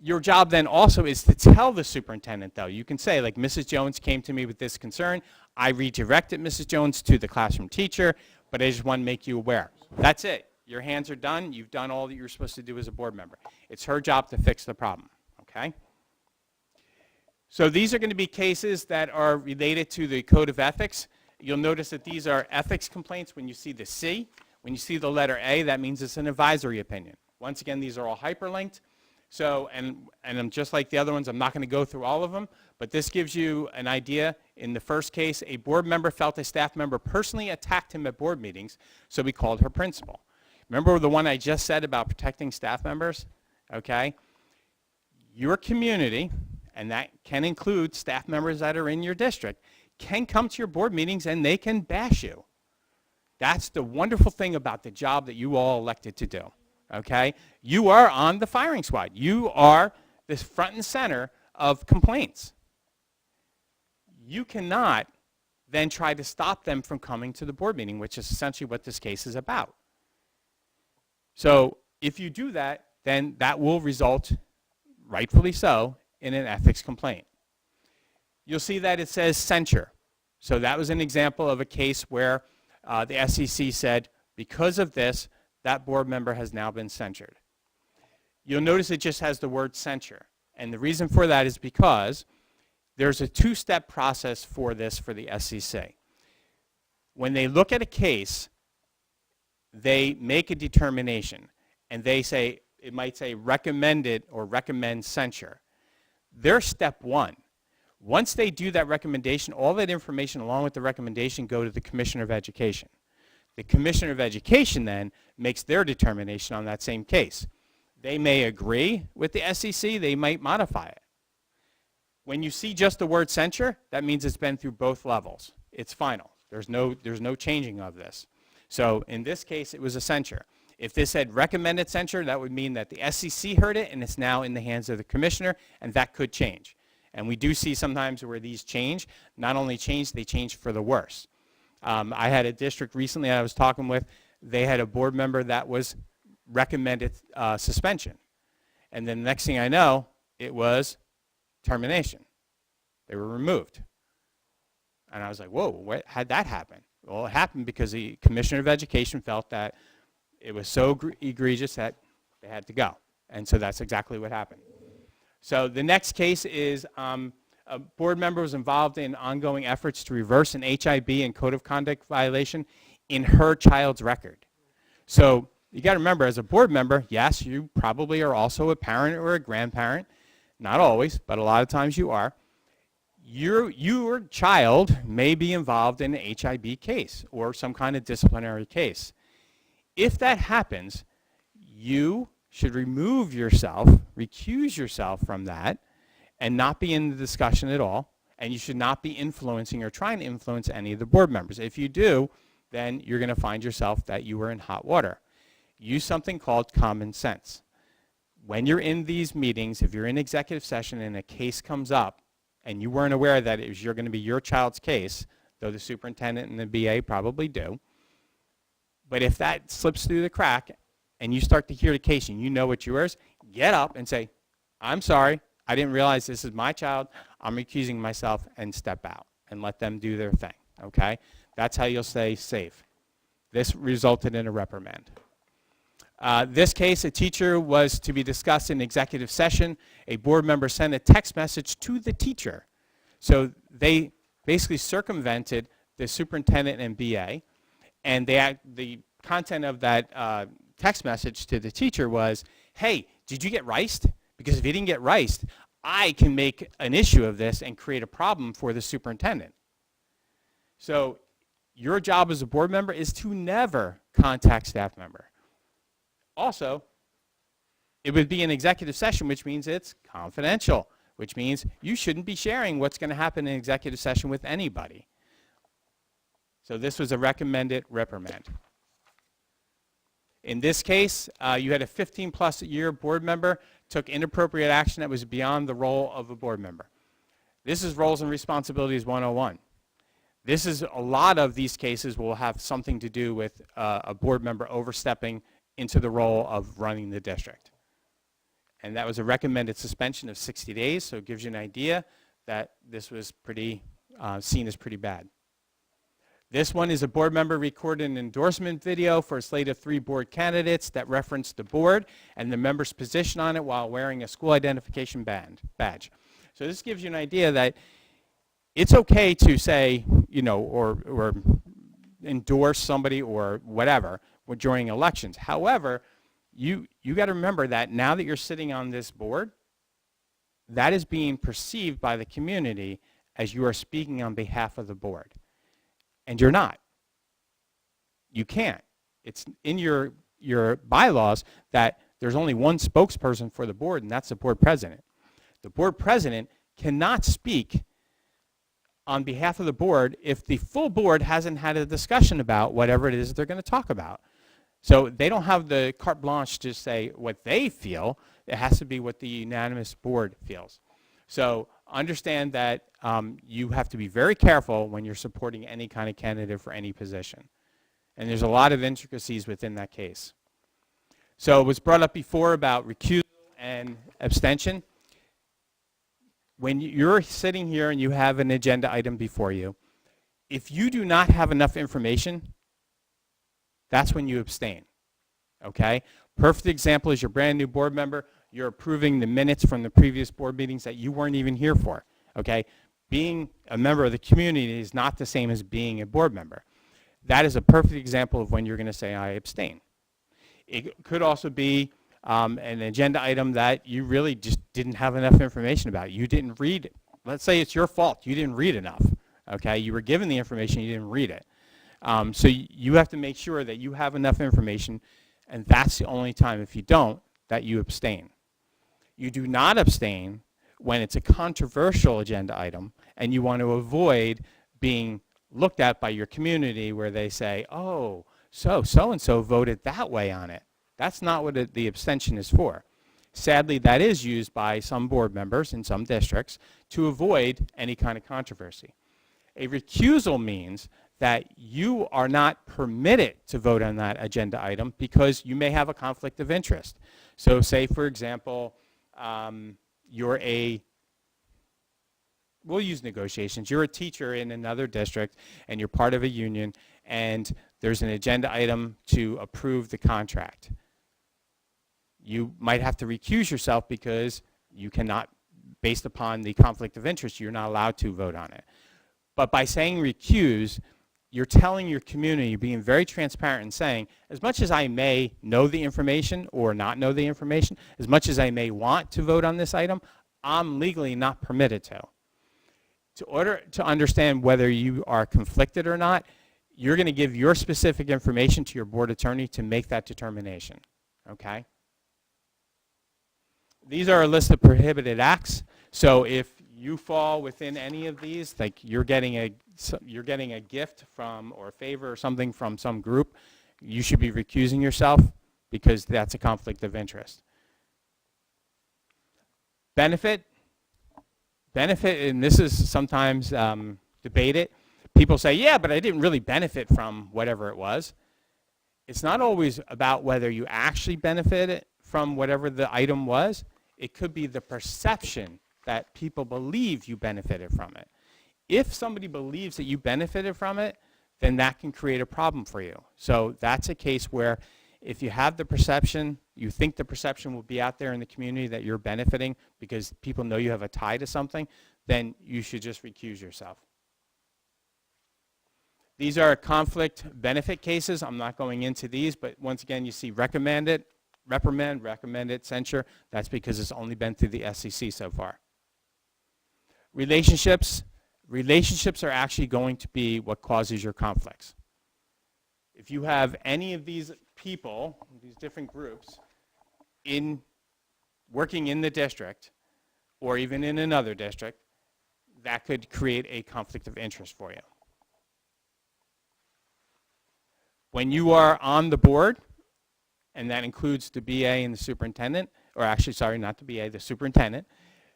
Your job then also is to tell the superintendent, though. You can say, like, Mrs. Jones came to me with this concern. I redirected Mrs. Jones to the classroom teacher, but I just want to make you aware. That's it. Your hands are done. You've done all that you're supposed to do as a board member. It's her job to fix the problem, okay? So these are going to be cases that are related to the Code of Ethics. You'll notice that these are ethics complaints when you see the C. When you see the letter A, that means it's an advisory opinion. Once again, these are all hyperlinked. So, and I'm just like the other ones, I'm not going to go through all of them, but this gives you an idea. In the first case, a board member felt a staff member personally attacked him at board meetings, so we called her principal. Remember the one I just said about protecting staff members? Okay? Your community, and that can include staff members that are in your district, can come to your board meetings and they can bash you. That's the wonderful thing about the job that you all elected to do. Okay? You are on the firing squad. You are the front and center of complaints. You cannot then try to stop them from coming to the board meeting, which is essentially what this case is about. So if you do that, then that will result, rightfully so, in an ethics complaint. You'll see that it says censure. So that was an example of a case where the SEC said, because of this, that board member has now been censured. You'll notice it just has the word censure. And the reason for that is because there's a 2-step process for this for the SEC. When they look at a case, they make a determination, and they say, it might say recommended or recommend censure. They're step 1. Once they do that recommendation, all that information along with the recommendation go to the Commissioner of Education. The Commissioner of Education then makes their determination on that same case. They may agree with the SEC, they might modify it. When you see just the word censure, that means it's been through both levels. It's final. There's no changing of this. So in this case, it was a censure. If this said recommended censure, that would mean that the SEC heard it and it's now in the hands of the commissioner, and that could change. And we do see sometimes where these change. Not only change, they change for the worse. I had a district recently I was talking with. They had a board member that was recommended suspension. And then the next thing I know, it was termination. They were removed. And I was like, whoa, how'd that happen? Well, it happened because the Commissioner of Education felt that it was so egregious that they had to go. And so that's exactly what happened. So the next case is a board member was involved in ongoing efforts to reverse an HIB and code of conduct violation in her child's record. So you got to remember, as a board member, yes, you probably are also a parent or a grandparent. Not always, but a lot of times you are. your child may be involved in an HIB case or some kind of disciplinary case. If that happens, you should remove yourself, recuse yourself from that, and not be in the discussion at all, and you should not be influencing or trying to influence any of the board members. If you do, then you're going to find yourself that you are in hot water. Use something called common sense. When you're in these meetings, if you're in executive session and a case comes up, and you weren't aware that it was going to be your child's case, though the superintendent and the BA probably do, but if that slips through the crack and you start to hear the case and you know it's yours, get up and say, I'm sorry, I didn't realize this is my child, I'm recusing myself, and step out and let them do their thing, okay? That's how you'll stay safe. This resulted in a reprimand. This case, a teacher was to be discussed in executive session. A board member sent a text message to the teacher. So they basically circumvented the superintendent and BA, and the content of that text message to the teacher was, hey, did you get riced? Because if you didn't get riced, I can make an issue of this and create a problem for the superintendent. So your job as a board member is to never contact staff member. Also, it would be an executive session, which means it's confidential, which means you shouldn't be sharing what's going to happen in executive session with anybody. So this was a recommended reprimand. In this case, you had a 15-plus year board member took inappropriate action that was beyond the role of a board member. This is Roles and Responsibilities 101. This is a lot of these cases will have something to do with a board member overstepping into the role of running the district. And that was a recommended suspension of 60 days, so it gives you an idea that this was pretty seen as pretty bad. This one is a board member recorded an endorsement video for a slate of 3 board candidates that referenced the board and the member's position on it while wearing a school identification badge. So this gives you an idea that it's okay to say, you know, or endorse somebody or whatever during elections. However, you got to remember that now that you're sitting on this board, that is being perceived by the community as you are speaking on behalf of the board. And you're not. You can't. It's in your bylaws that there's only one spokesperson for the board, and that's the board president. The board president cannot speak on behalf of the board if the full board hasn't had a discussion about whatever it is they're going to talk about. So they don't have the carte blanche to say what they feel. It has to be what the unanimous board feels. So understand that you have to be very careful when you're supporting any kind of candidate for any position. And there's a lot of intricacies within that case. So it was brought up before about recusal and abstention. When you're sitting here and you have an agenda item before you, if you do not have enough information, that's when you abstain, okay? Perfect example is your brand new board member. You're approving the minutes from the previous board meetings that you weren't even here for, okay? Being a member of the community is not the same as being a board member. That is a perfect example of when you're going to say, I abstain. It could also be an agenda item that you really just didn't have enough information about. You didn't read it. Let's say it's your fault. You didn't read enough, okay? You were given the information, you didn't read it. So you have to make sure that you have enough information, and that's the only time, if you don't, that you abstain. You do not abstain when it's a controversial agenda item and you want to avoid being looked at by your community where they say, oh, so-and-so voted that way on it. That's not what the abstention is for. Sadly, that is used by some board members in some districts to avoid any kind of controversy. A recusal means that you are not permitted to vote on that agenda item because you may have a conflict of interest. So say, for example, we'll use negotiations. You're a teacher in another district and you're part of a union and there's an agenda item to approve the contract. You might have to recuse yourself because you cannot, based upon the conflict of interest, you're not allowed to vote on it. But by saying recuse, you're telling your community, being very transparent and saying, as much as I may know the information or not know the information, as much as I may want to vote on this item, I'm legally not permitted to. To order to understand whether you are conflicted or not, you're going to give your specific information to your board attorney to make that determination, okay? These are a list of prohibited acts. So if you fall within any of these, like you're getting a gift from or a favor or something from some group, you should be recusing yourself because that's a conflict of interest. Benefit, and this is sometimes debated. People say, yeah, but I didn't really benefit from whatever it was. It's not always about whether you actually benefited from whatever the item was. It could be the perception that people believe you benefited from it. If somebody believes that you benefited from it, then that can create a problem for you. So that's a case where if you have the perception, you think the perception will be out there in the community that you're benefiting because people know you have a tie to something, then you should just recuse yourself. These are conflict benefit cases. I'm not going into these, but once again, you see recommended, reprimand, recommended, censure. That's because it's only been through the SEC so far. Relationships. Relationships are actually going to be what causes your conflicts. If you have any of these people, these different groups, working in the district or even in another district, that could create a conflict of interest for you. When you are on the board, and that includes the BA and the superintendent, or actually, sorry, not the BA, the superintendent,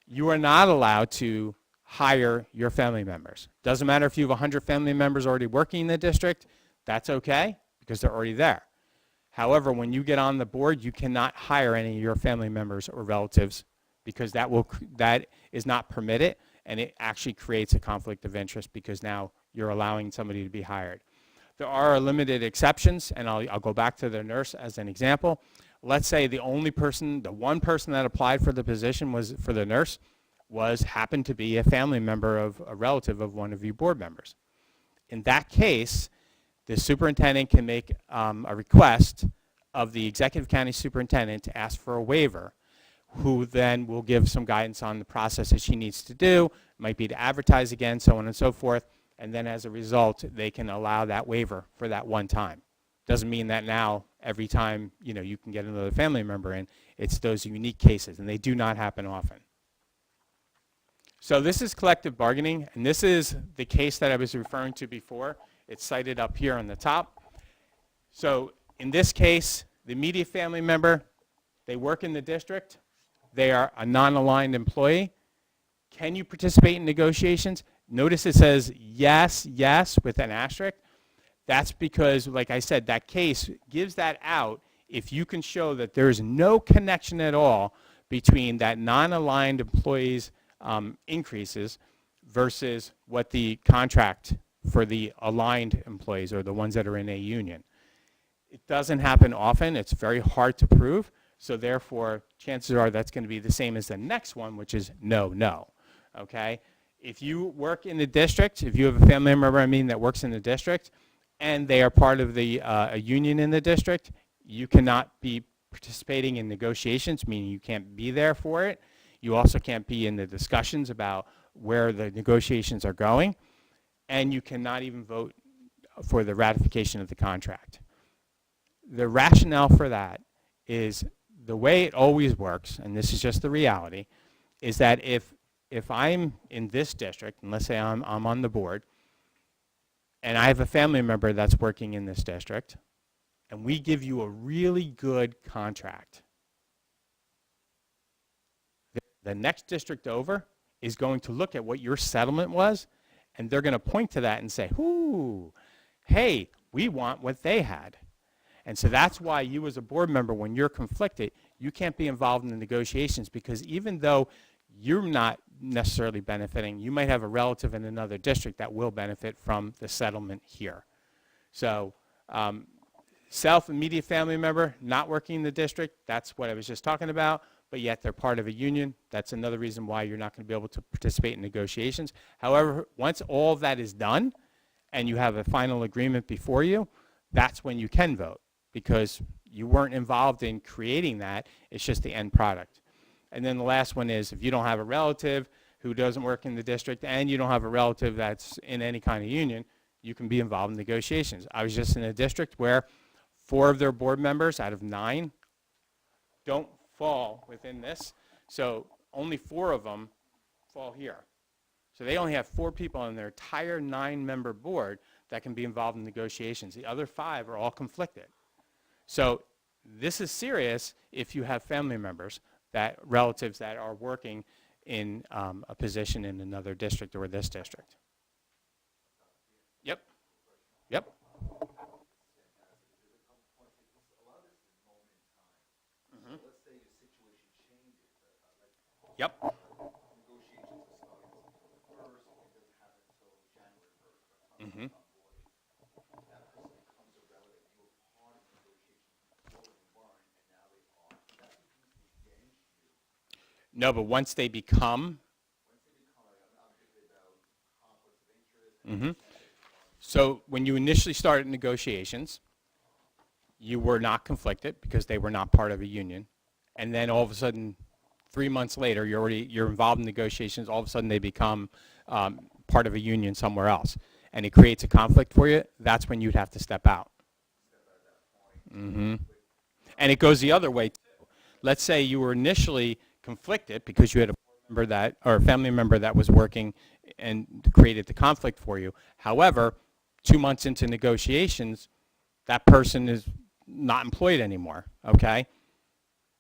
you are not allowed to hire your family members. Doesn't matter if you have 100 family members already working in the district, that's okay, because they're already there. However, when you get on the board, you cannot hire any of your family members or relatives because that is not permitted, and it actually creates a conflict of interest because now you're allowing somebody to be hired. There are limited exceptions, and I'll go back to the nurse as an example. Let's say the one person that applied for the position for the nurse happened to be a family member of a relative of one of you board members. In that case, the superintendent can make a request of the executive county superintendent to ask for a waiver, who then will give some guidance on the process that she needs to do, might be to advertise again, so on and so forth, and then as a result, they can allow that waiver for that one time. Doesn't mean that now, every time you can get another family member in, it's those unique cases, and they do not happen often. So this is collective bargaining, and this is the case that I was referring to before. It's cited up here on the top. So in this case, the immediate family member, they work in the district, they are a non-aligned employee. Can you participate in negotiations? Notice it says yes, yes, with an asterisk. That's because, like I said, that case gives that out if you can show that there is no connection at all between that non-aligned employee's increases versus what the contract for the aligned employees or the ones that are in a union. It doesn't happen often. It's very hard to prove. So therefore, chances are that's going to be the same as the next one, which is no, no. Okay? If you work in the district, if you have a family member, that works in the district, and they are part of the a union in the district, you cannot be participating in negotiations, meaning you can't be there for it. You also can't be in the discussions about where the negotiations are going, and you cannot even vote for the ratification of the contract. The rationale for that is the way it always works, and this is just the reality, is that if I'm in this district, and let's say I'm on the board, and I have a family member that's working in this district, and we give you a really good contract, the next district over is going to look at what your settlement was, and they're going to point to that and say, ooh, hey, we want what they had. And so that's why you as a board member, when you're conflicted, you can't be involved in the negotiations, because even though you're not necessarily benefiting, you might have a relative in another district that will benefit from the settlement here. So immediate family member not working in the district, that's what I was just talking about, but yet they're part of a union. That's another reason why you're not going to be able to participate in negotiations. However, once all of that is done and you have a final agreement before you, that's when you can vote, because you weren't involved in creating that. It's just the end product. And then the last one is if you don't have a relative, who doesn't work in the district, and you don't have a relative that's in any kind of union, you can be involved in negotiations. I was just in a district where 4 of their board members out of 9 don't fall within this, so only 4 of them fall here. So they only have 4 people on their entire 9-member board that can be involved in negotiations. The other 5 are all conflicted. So this is serious if you have family members, that relatives that are working in a position in another district or this district. Yep. Yep. Mhm. Yep. Mhm. No, but once they become. Mhm. So when you initially started negotiations, you were not conflicted because they were not part of a union. And then all of a sudden, 3 months later, you're involved in negotiations. All of a sudden, they become part of a union somewhere else, and it creates a conflict for you. That's when you'd have to step out. Mhm. And it goes the other way too. Let's say you were initially conflicted because you had a member that, or a family member that was working and created the conflict for you. However, 2 months into negotiations, that person is not employed anymore, okay?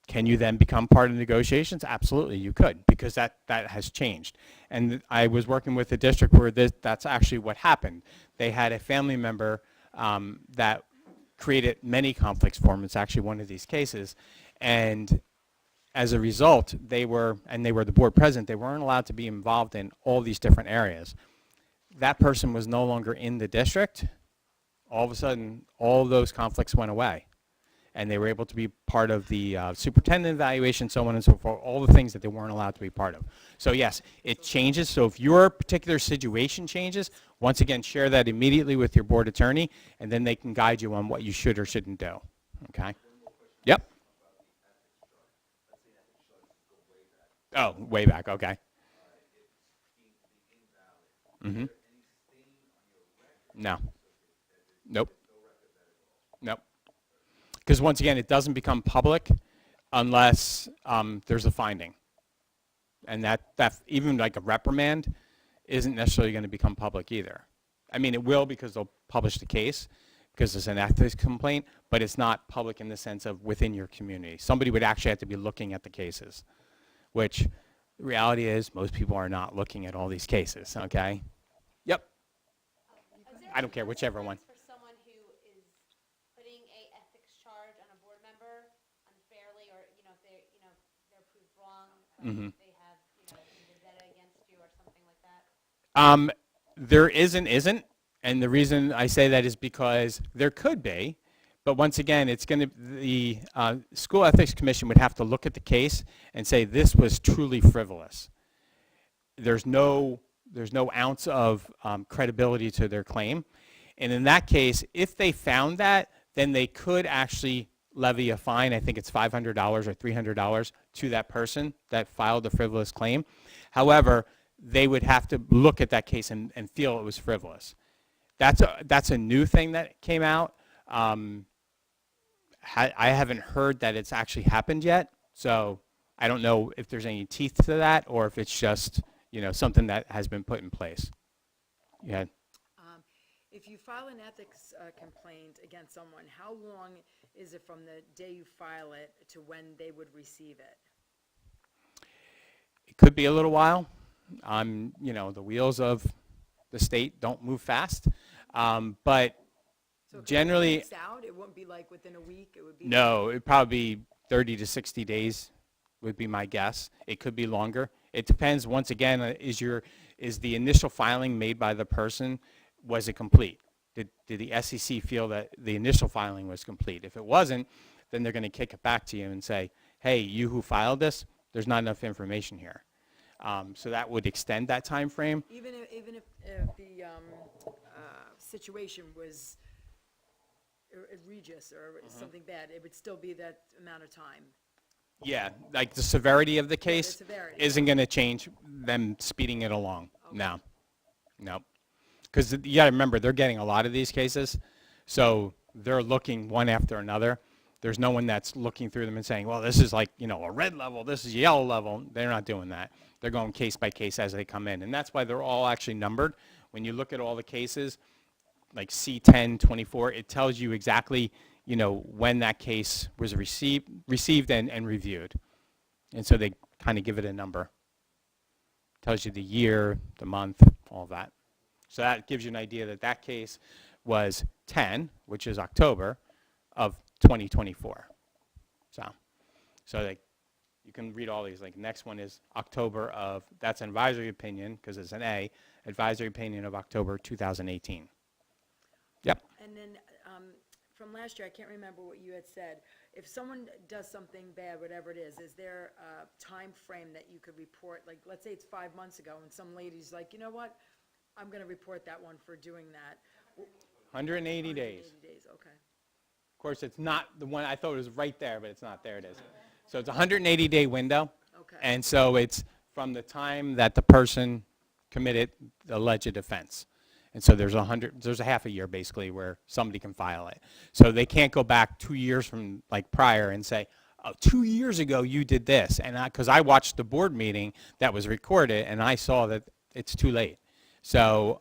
Can you then become part of negotiations? Absolutely, you could, because that has changed. And I was working with a district where that's actually what happened. They had a family member that created many conflicts for them. It's actually one of these cases. And as a result, they were the board president, they weren't allowed to be involved in all these different areas. That person was no longer in the district. All of a sudden, all of those conflicts went away. And they were able to be part of the superintendent evaluation, so on and so forth, all the things that they weren't allowed to be part of. So yes, it changes. So if your particular situation changes, once again, share that immediately with your board attorney, and then they can guide you on what you should or shouldn't do. Okay? Yep. Oh, way back, okay. Mm-hmm. No. Nope. Nope. Because once again, it doesn't become public unless there's a finding. And that even like a reprimand isn't necessarily going to become public either. I mean, it will because they'll publish the case because it's an ethics complaint, but it's not public in the sense of within your community. Somebody would actually have to be looking at the cases, which the reality is most people are not looking at all these cases, okay? Yep. I don't care, whichever one. For someone who is putting a ethics charge on a board member unfairly, or if they're proved wrong, Mhm. they have a vendetta against you or something like that? There isn't, and the reason I say that is because there could be, but once again, it's going to the School Ethics Commission would have to look at the case and say this was truly frivolous. There's no ounce of credibility to their claim, and in that case, if they found that, then they could actually levy a fine. I think it's $500 or $300 to that person that filed a frivolous claim. However, they would have to look at that case and feel it was frivolous. That's a new thing that came out. I haven't heard that it's actually happened yet, so I don't know if there's any teeth to that or if it's just something that has been put in place. Yeah. If you file an ethics complaint against someone, how long is it from the day you file it to when they would receive it? It could be a little while. The wheels of the state don't move fast, but So if it generally, weeks out, it wouldn't be like within a week, it would be? no, it'd probably be 30 to 60 days would be my guess. It could be longer. It depends. Once again, is the initial filing made by the person, was it complete? Did the SEC feel that the initial filing was complete? If it wasn't, then they're going to kick it back to you and say, hey, you who filed this, there's not enough information here. So that would extend that time frame. Even if the situation was egregious or something bad, it would still be that amount of time. Yeah, like the severity of the case severity. isn't going to change them speeding it along. No, no. Because you got to remember, they're getting a lot of these cases, so they're looking one after another. There's no one that's looking through them and saying, well, this is like, a red level, this is a yellow level. They're not doing that. They're going case by case as they come in, and that's why they're all actually numbered. When you look at all the cases, like C10, 24, it tells you exactly, when that case was received and reviewed. And so they kind of give it a number. Tells you the year, the month, all that. So that gives you an idea that that case was 10, which is October of 2024. So like, you can read all these. Like, next one is October of, that's an advisory opinion, because it's an A, advisory opinion of October 2018. Yep. And then from last year, I can't remember what you had said. If someone does something bad, whatever it is there a time frame that you could report? Like, let's say it's 5 months ago, and some lady's like, you know what? I'm going to report that one for doing that. 180 days. 180 days, okay. Of course, it's not the one, I thought it was right there, but it's not. There it is. So it's a 180-day window. Okay. And so it's from the time that the person committed the alleged offense. And so there's a half a year basically where somebody can file it. So they can't go back 2 years from like prior and say, oh, 2 years ago you did this. And because I watched the board meeting that was recorded and I saw that it's too late. So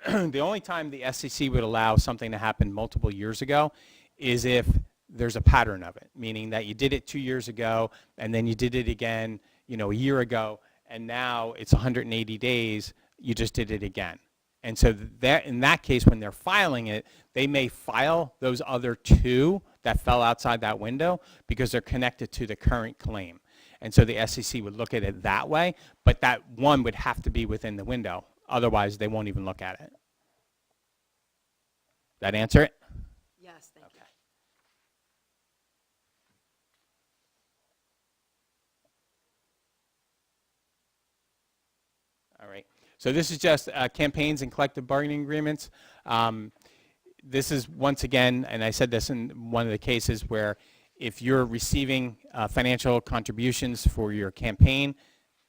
the only time the SEC would allow something to happen multiple years ago is if there's a pattern of it, meaning that you did it 2 years ago and then you did it again, a year ago, and now it's 180 days, you just did it again. And so that, in that case, when they're filing it, they may file those other two that fell outside that window because they're connected to the current claim. And so the SEC would look at it that way, but that one would have to be within the window. Otherwise, they won't even look at it. That answer it? Yes, thank you. All right. So this is just campaigns and collective bargaining agreements. This is, once again, and I said this in one of the cases, where if you're receiving financial contributions for your campaign,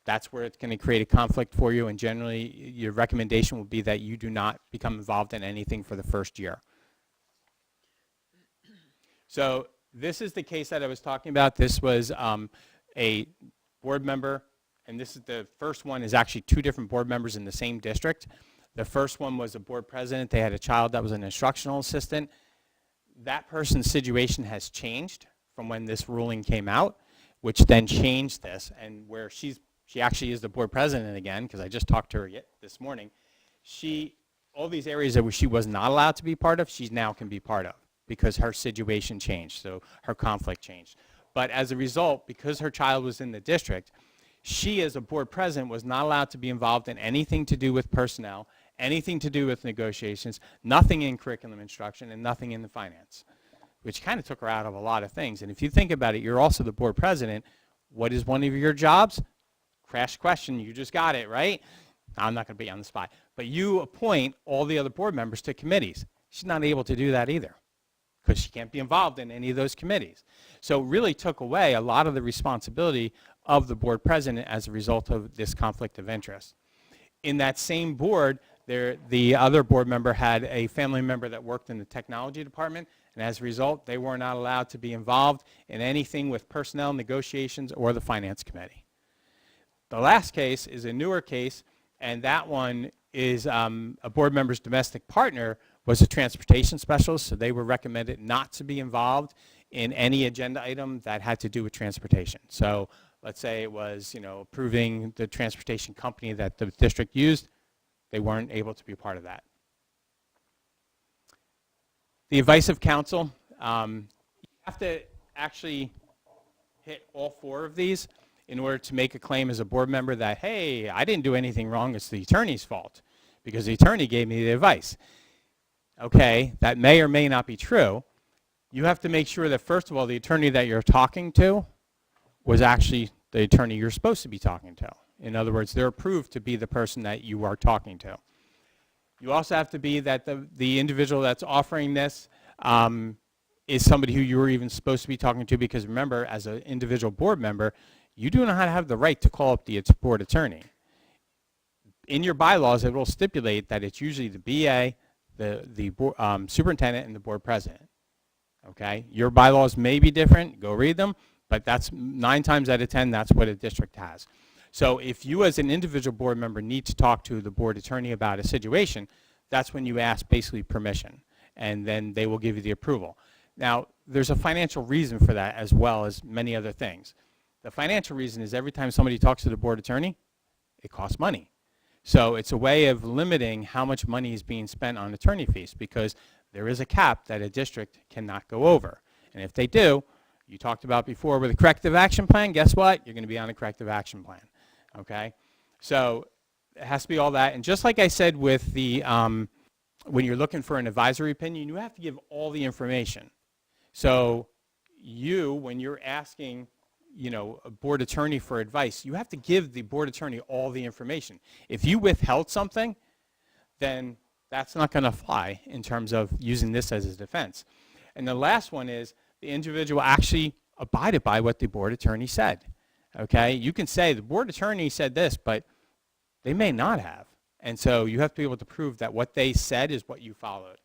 that's where it's going to create a conflict for you, and generally your recommendation will be that you do not become involved in anything for the first year. So this is the case that I was talking about. This was a board member, and this is the first one is actually two different board members in the same district. The first one was a board president. They had a child that was an instructional assistant. That person's situation has changed from when this ruling came out, which then changed this, and where she actually is the board president again, because I just talked to her this morning. All these areas that she was not allowed to be part of, she now can be part of because her situation changed, so her conflict changed. But as a result, because her child was in the district, she as a board president was not allowed to be involved in anything to do with personnel, anything to do with negotiations, nothing in curriculum instruction, and nothing in the finance, which kind of took her out of a lot of things. And if you think about it, you're also the board president. What is one of your jobs? Crash question, you just got it, right? I'm not going to be on the spot. But you appoint all the other board members to committees. She's not able to do that either because she can't be involved in any of those committees. So it really took away a lot of the responsibility of the board president as a result of this conflict of interest. In that same board, the other board member had a family member that worked in the technology department, and as a result, they were not allowed to be involved in anything with personnel negotiations or the finance committee. The last case is a newer case, and that one is a board member's domestic partner was a transportation specialist, so they were recommended not to be involved in any agenda item that had to do with transportation. So let's say it was, approving the transportation company that the district used, they weren't able to be a part of that. The advice of counsel, you have to actually hit all four of these in order to make a claim as a board member that, hey, I didn't do anything wrong, it's the attorney's fault because the attorney gave me the advice. Okay, that may or may not be true. You have to make sure that, first of all, the attorney that you're talking to was actually the attorney you're supposed to be talking to. In other words, they're approved to be the person that you are talking to. You also have to be that the individual that's offering this is somebody who you were even supposed to be talking to, because remember, as an individual board member, you do not have the right to call up the board attorney. In your bylaws, it will stipulate that it's usually the BA, the superintendent, and the board president. Okay? Your bylaws may be different. Go read them. But that's 9 times out of 10, that's what a district has. So if you as an individual board member need to talk to the board attorney about a situation, that's when you ask basically permission, and then they will give you the approval. Now, there's a financial reason for that as well as many other things. The financial reason is every time somebody talks to the board attorney, it costs money. So it's a way of limiting how much money is being spent on attorney fees, because there is a cap that a district cannot go over. And if they do, you talked about before with a corrective action plan, guess what? You're going to be on a corrective action plan, okay? So it has to be all that. And just like I said with the, when you're looking for an advisory opinion, you have to give all the information. So you, when you're asking, you know, a board attorney for advice, you have to give the board attorney all the information. If you withheld something, then that's not going to fly in terms of using this as a defense. And the last one is the individual actually abided by what the board attorney said. Okay? You can say the board attorney said this, but they may not have. And so you have to be able to prove that what they said is what you followed.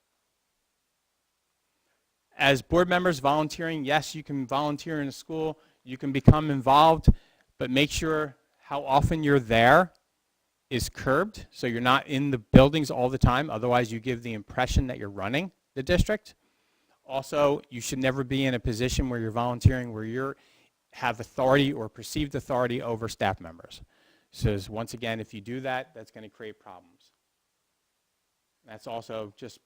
As board members volunteering, yes, you can volunteer in a school, you can become involved, but make sure how often you're there is curbed, so you're not in the buildings all the time. Otherwise, you give the impression that you're running the district. Also, you should never be in a position where you're volunteering where you have authority or perceived authority over staff members. So once again, if you do that, that's going to create problems. That's also just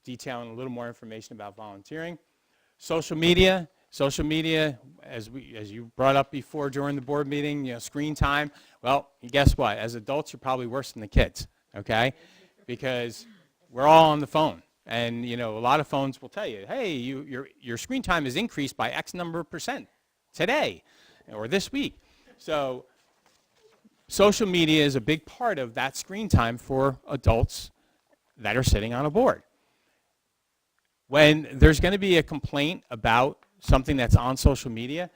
detailing a little more information about volunteering. Social media, as you brought up before during the board meeting, you know, screen time. Well, guess what? As adults, you're probably worse than the kids, okay? Because we're all on the phone. And, you know, a lot of phones will tell you, hey, your screen time is increased by X number of % today or this week. So social media is a big part of that screen time for adults that are sitting on a board. When there's going to be a complaint about something that's on social media,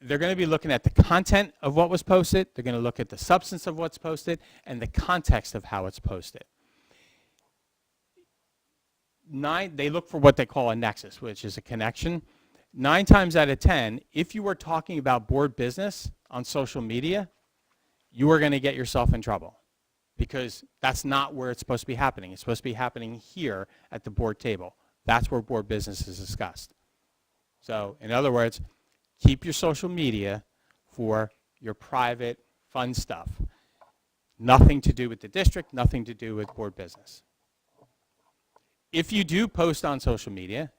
they're going to be looking at the content of what was posted, they're going to look at the substance of what's posted, and the context of how it's posted. They look for what they call a nexus, which is a connection. 9 times out of 10, if you were talking about board business on social media, you are going to get yourself in trouble, because that's not where it's supposed to be happening. It's supposed to be happening here at the board table. That's where board business is discussed. So, in other words, keep your social media for your private, fun stuff. Nothing to do with the district, nothing to do with board business. If you do post on social media,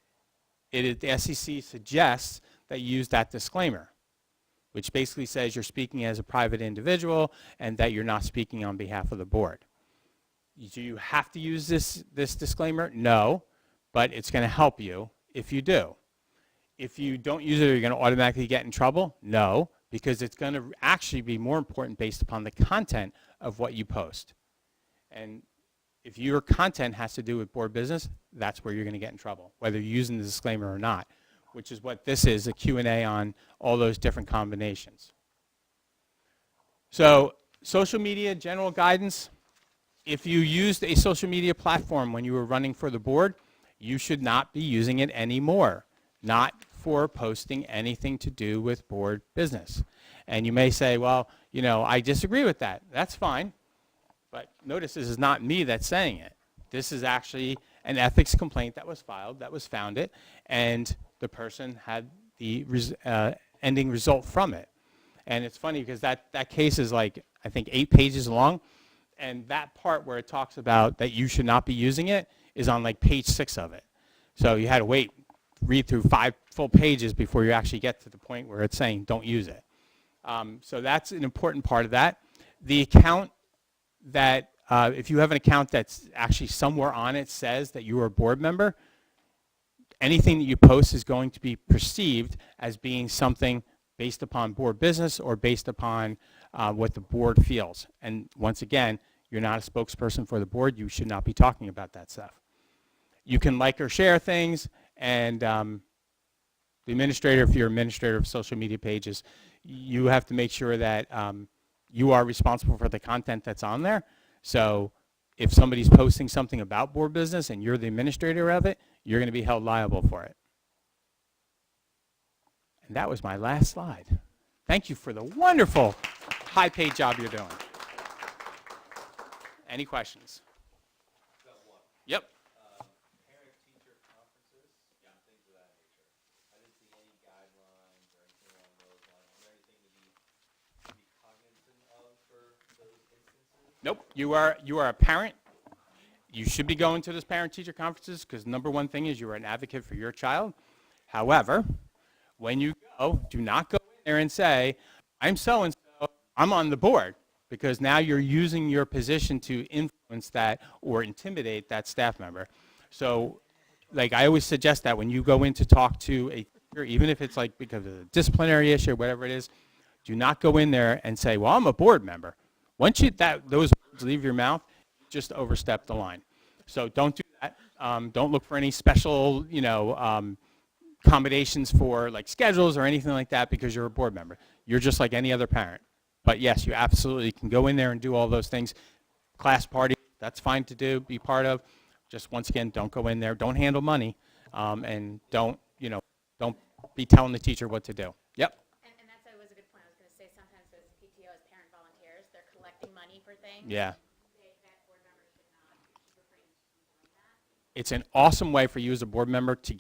the SEC suggests that you use that disclaimer, which basically says you're speaking as a private individual and that you're not speaking on behalf of the board. Do you have to use this disclaimer? No, but it's going to help you if you do. If you don't use it, are you going to automatically get in trouble? No, because it's going to actually be more important based upon the content of what you post. And if your content has to do with board business, that's where you're going to get in trouble, whether you're using the disclaimer or not, which is what this is, a Q&A on all those different combinations. So social media, general guidance. If you used a social media platform when you were running for the board, you should not be using it anymore, not for posting anything to do with board business. And you may say, well, you know, I disagree with that. That's fine. But notice this is not me that's saying it. This is actually an ethics complaint that was filed, that was founded, and the person had the ending result from it. And it's funny because that case is like, I think, 8 pages long, and that part where it talks about that you should not be using it is on like page 6 of it. So you had to read through 5 full pages before you actually get to the point where it's saying don't use it. So that's an important part of that. The account that, if you have an account that's actually somewhere on it says that you are a board member, anything that you post is going to be perceived as being something based upon board business or based upon what the board feels. And once again, you're not a spokesperson for the board. You should not be talking about that stuff. You can like or share things, And the administrator, if you're administrator of social media pages, you have to make sure that you are responsible for the content that's on there. So if somebody's posting something about board business and you're the administrator of it, you're going to be held liable for it. And that was my last slide. Thank you for the wonderful high-paid job you're doing. Any questions? Yep. Parent-teacher conferences, things of that nature. I didn't see any guidelines or anything along those lines. Is there anything to be cognizant of for those instances? Nope. You are a parent. You should be going to those parent-teacher conferences because number one thing is you are an advocate for your child. However, when you go, do not go in there and say, I'm so-and-so, I'm on the board, because now you're using your position to influence that or intimidate that staff member. So, like, I always suggest that when you go in to talk to a teacher, even if it's like because of a disciplinary issue or whatever it is, do not go in there and say, well, I'm a board member. Once those words leave your mouth, you just overstep the line. So don't do that. Don't look for any special, accommodations for like schedules or anything like that because you're a board member. You're just like any other parent. But yes, you absolutely can go in there and do all those things. Class party, that's fine to do, be part of. Just once again, don't go in there, don't handle money, and don't be telling the teacher what to do. Yep. And that's always a good point. I was going to say sometimes as PTO, as parent volunteers, they're collecting money for things. Yeah. That board members should not refrain from doing that. It's an awesome way for you as a board member to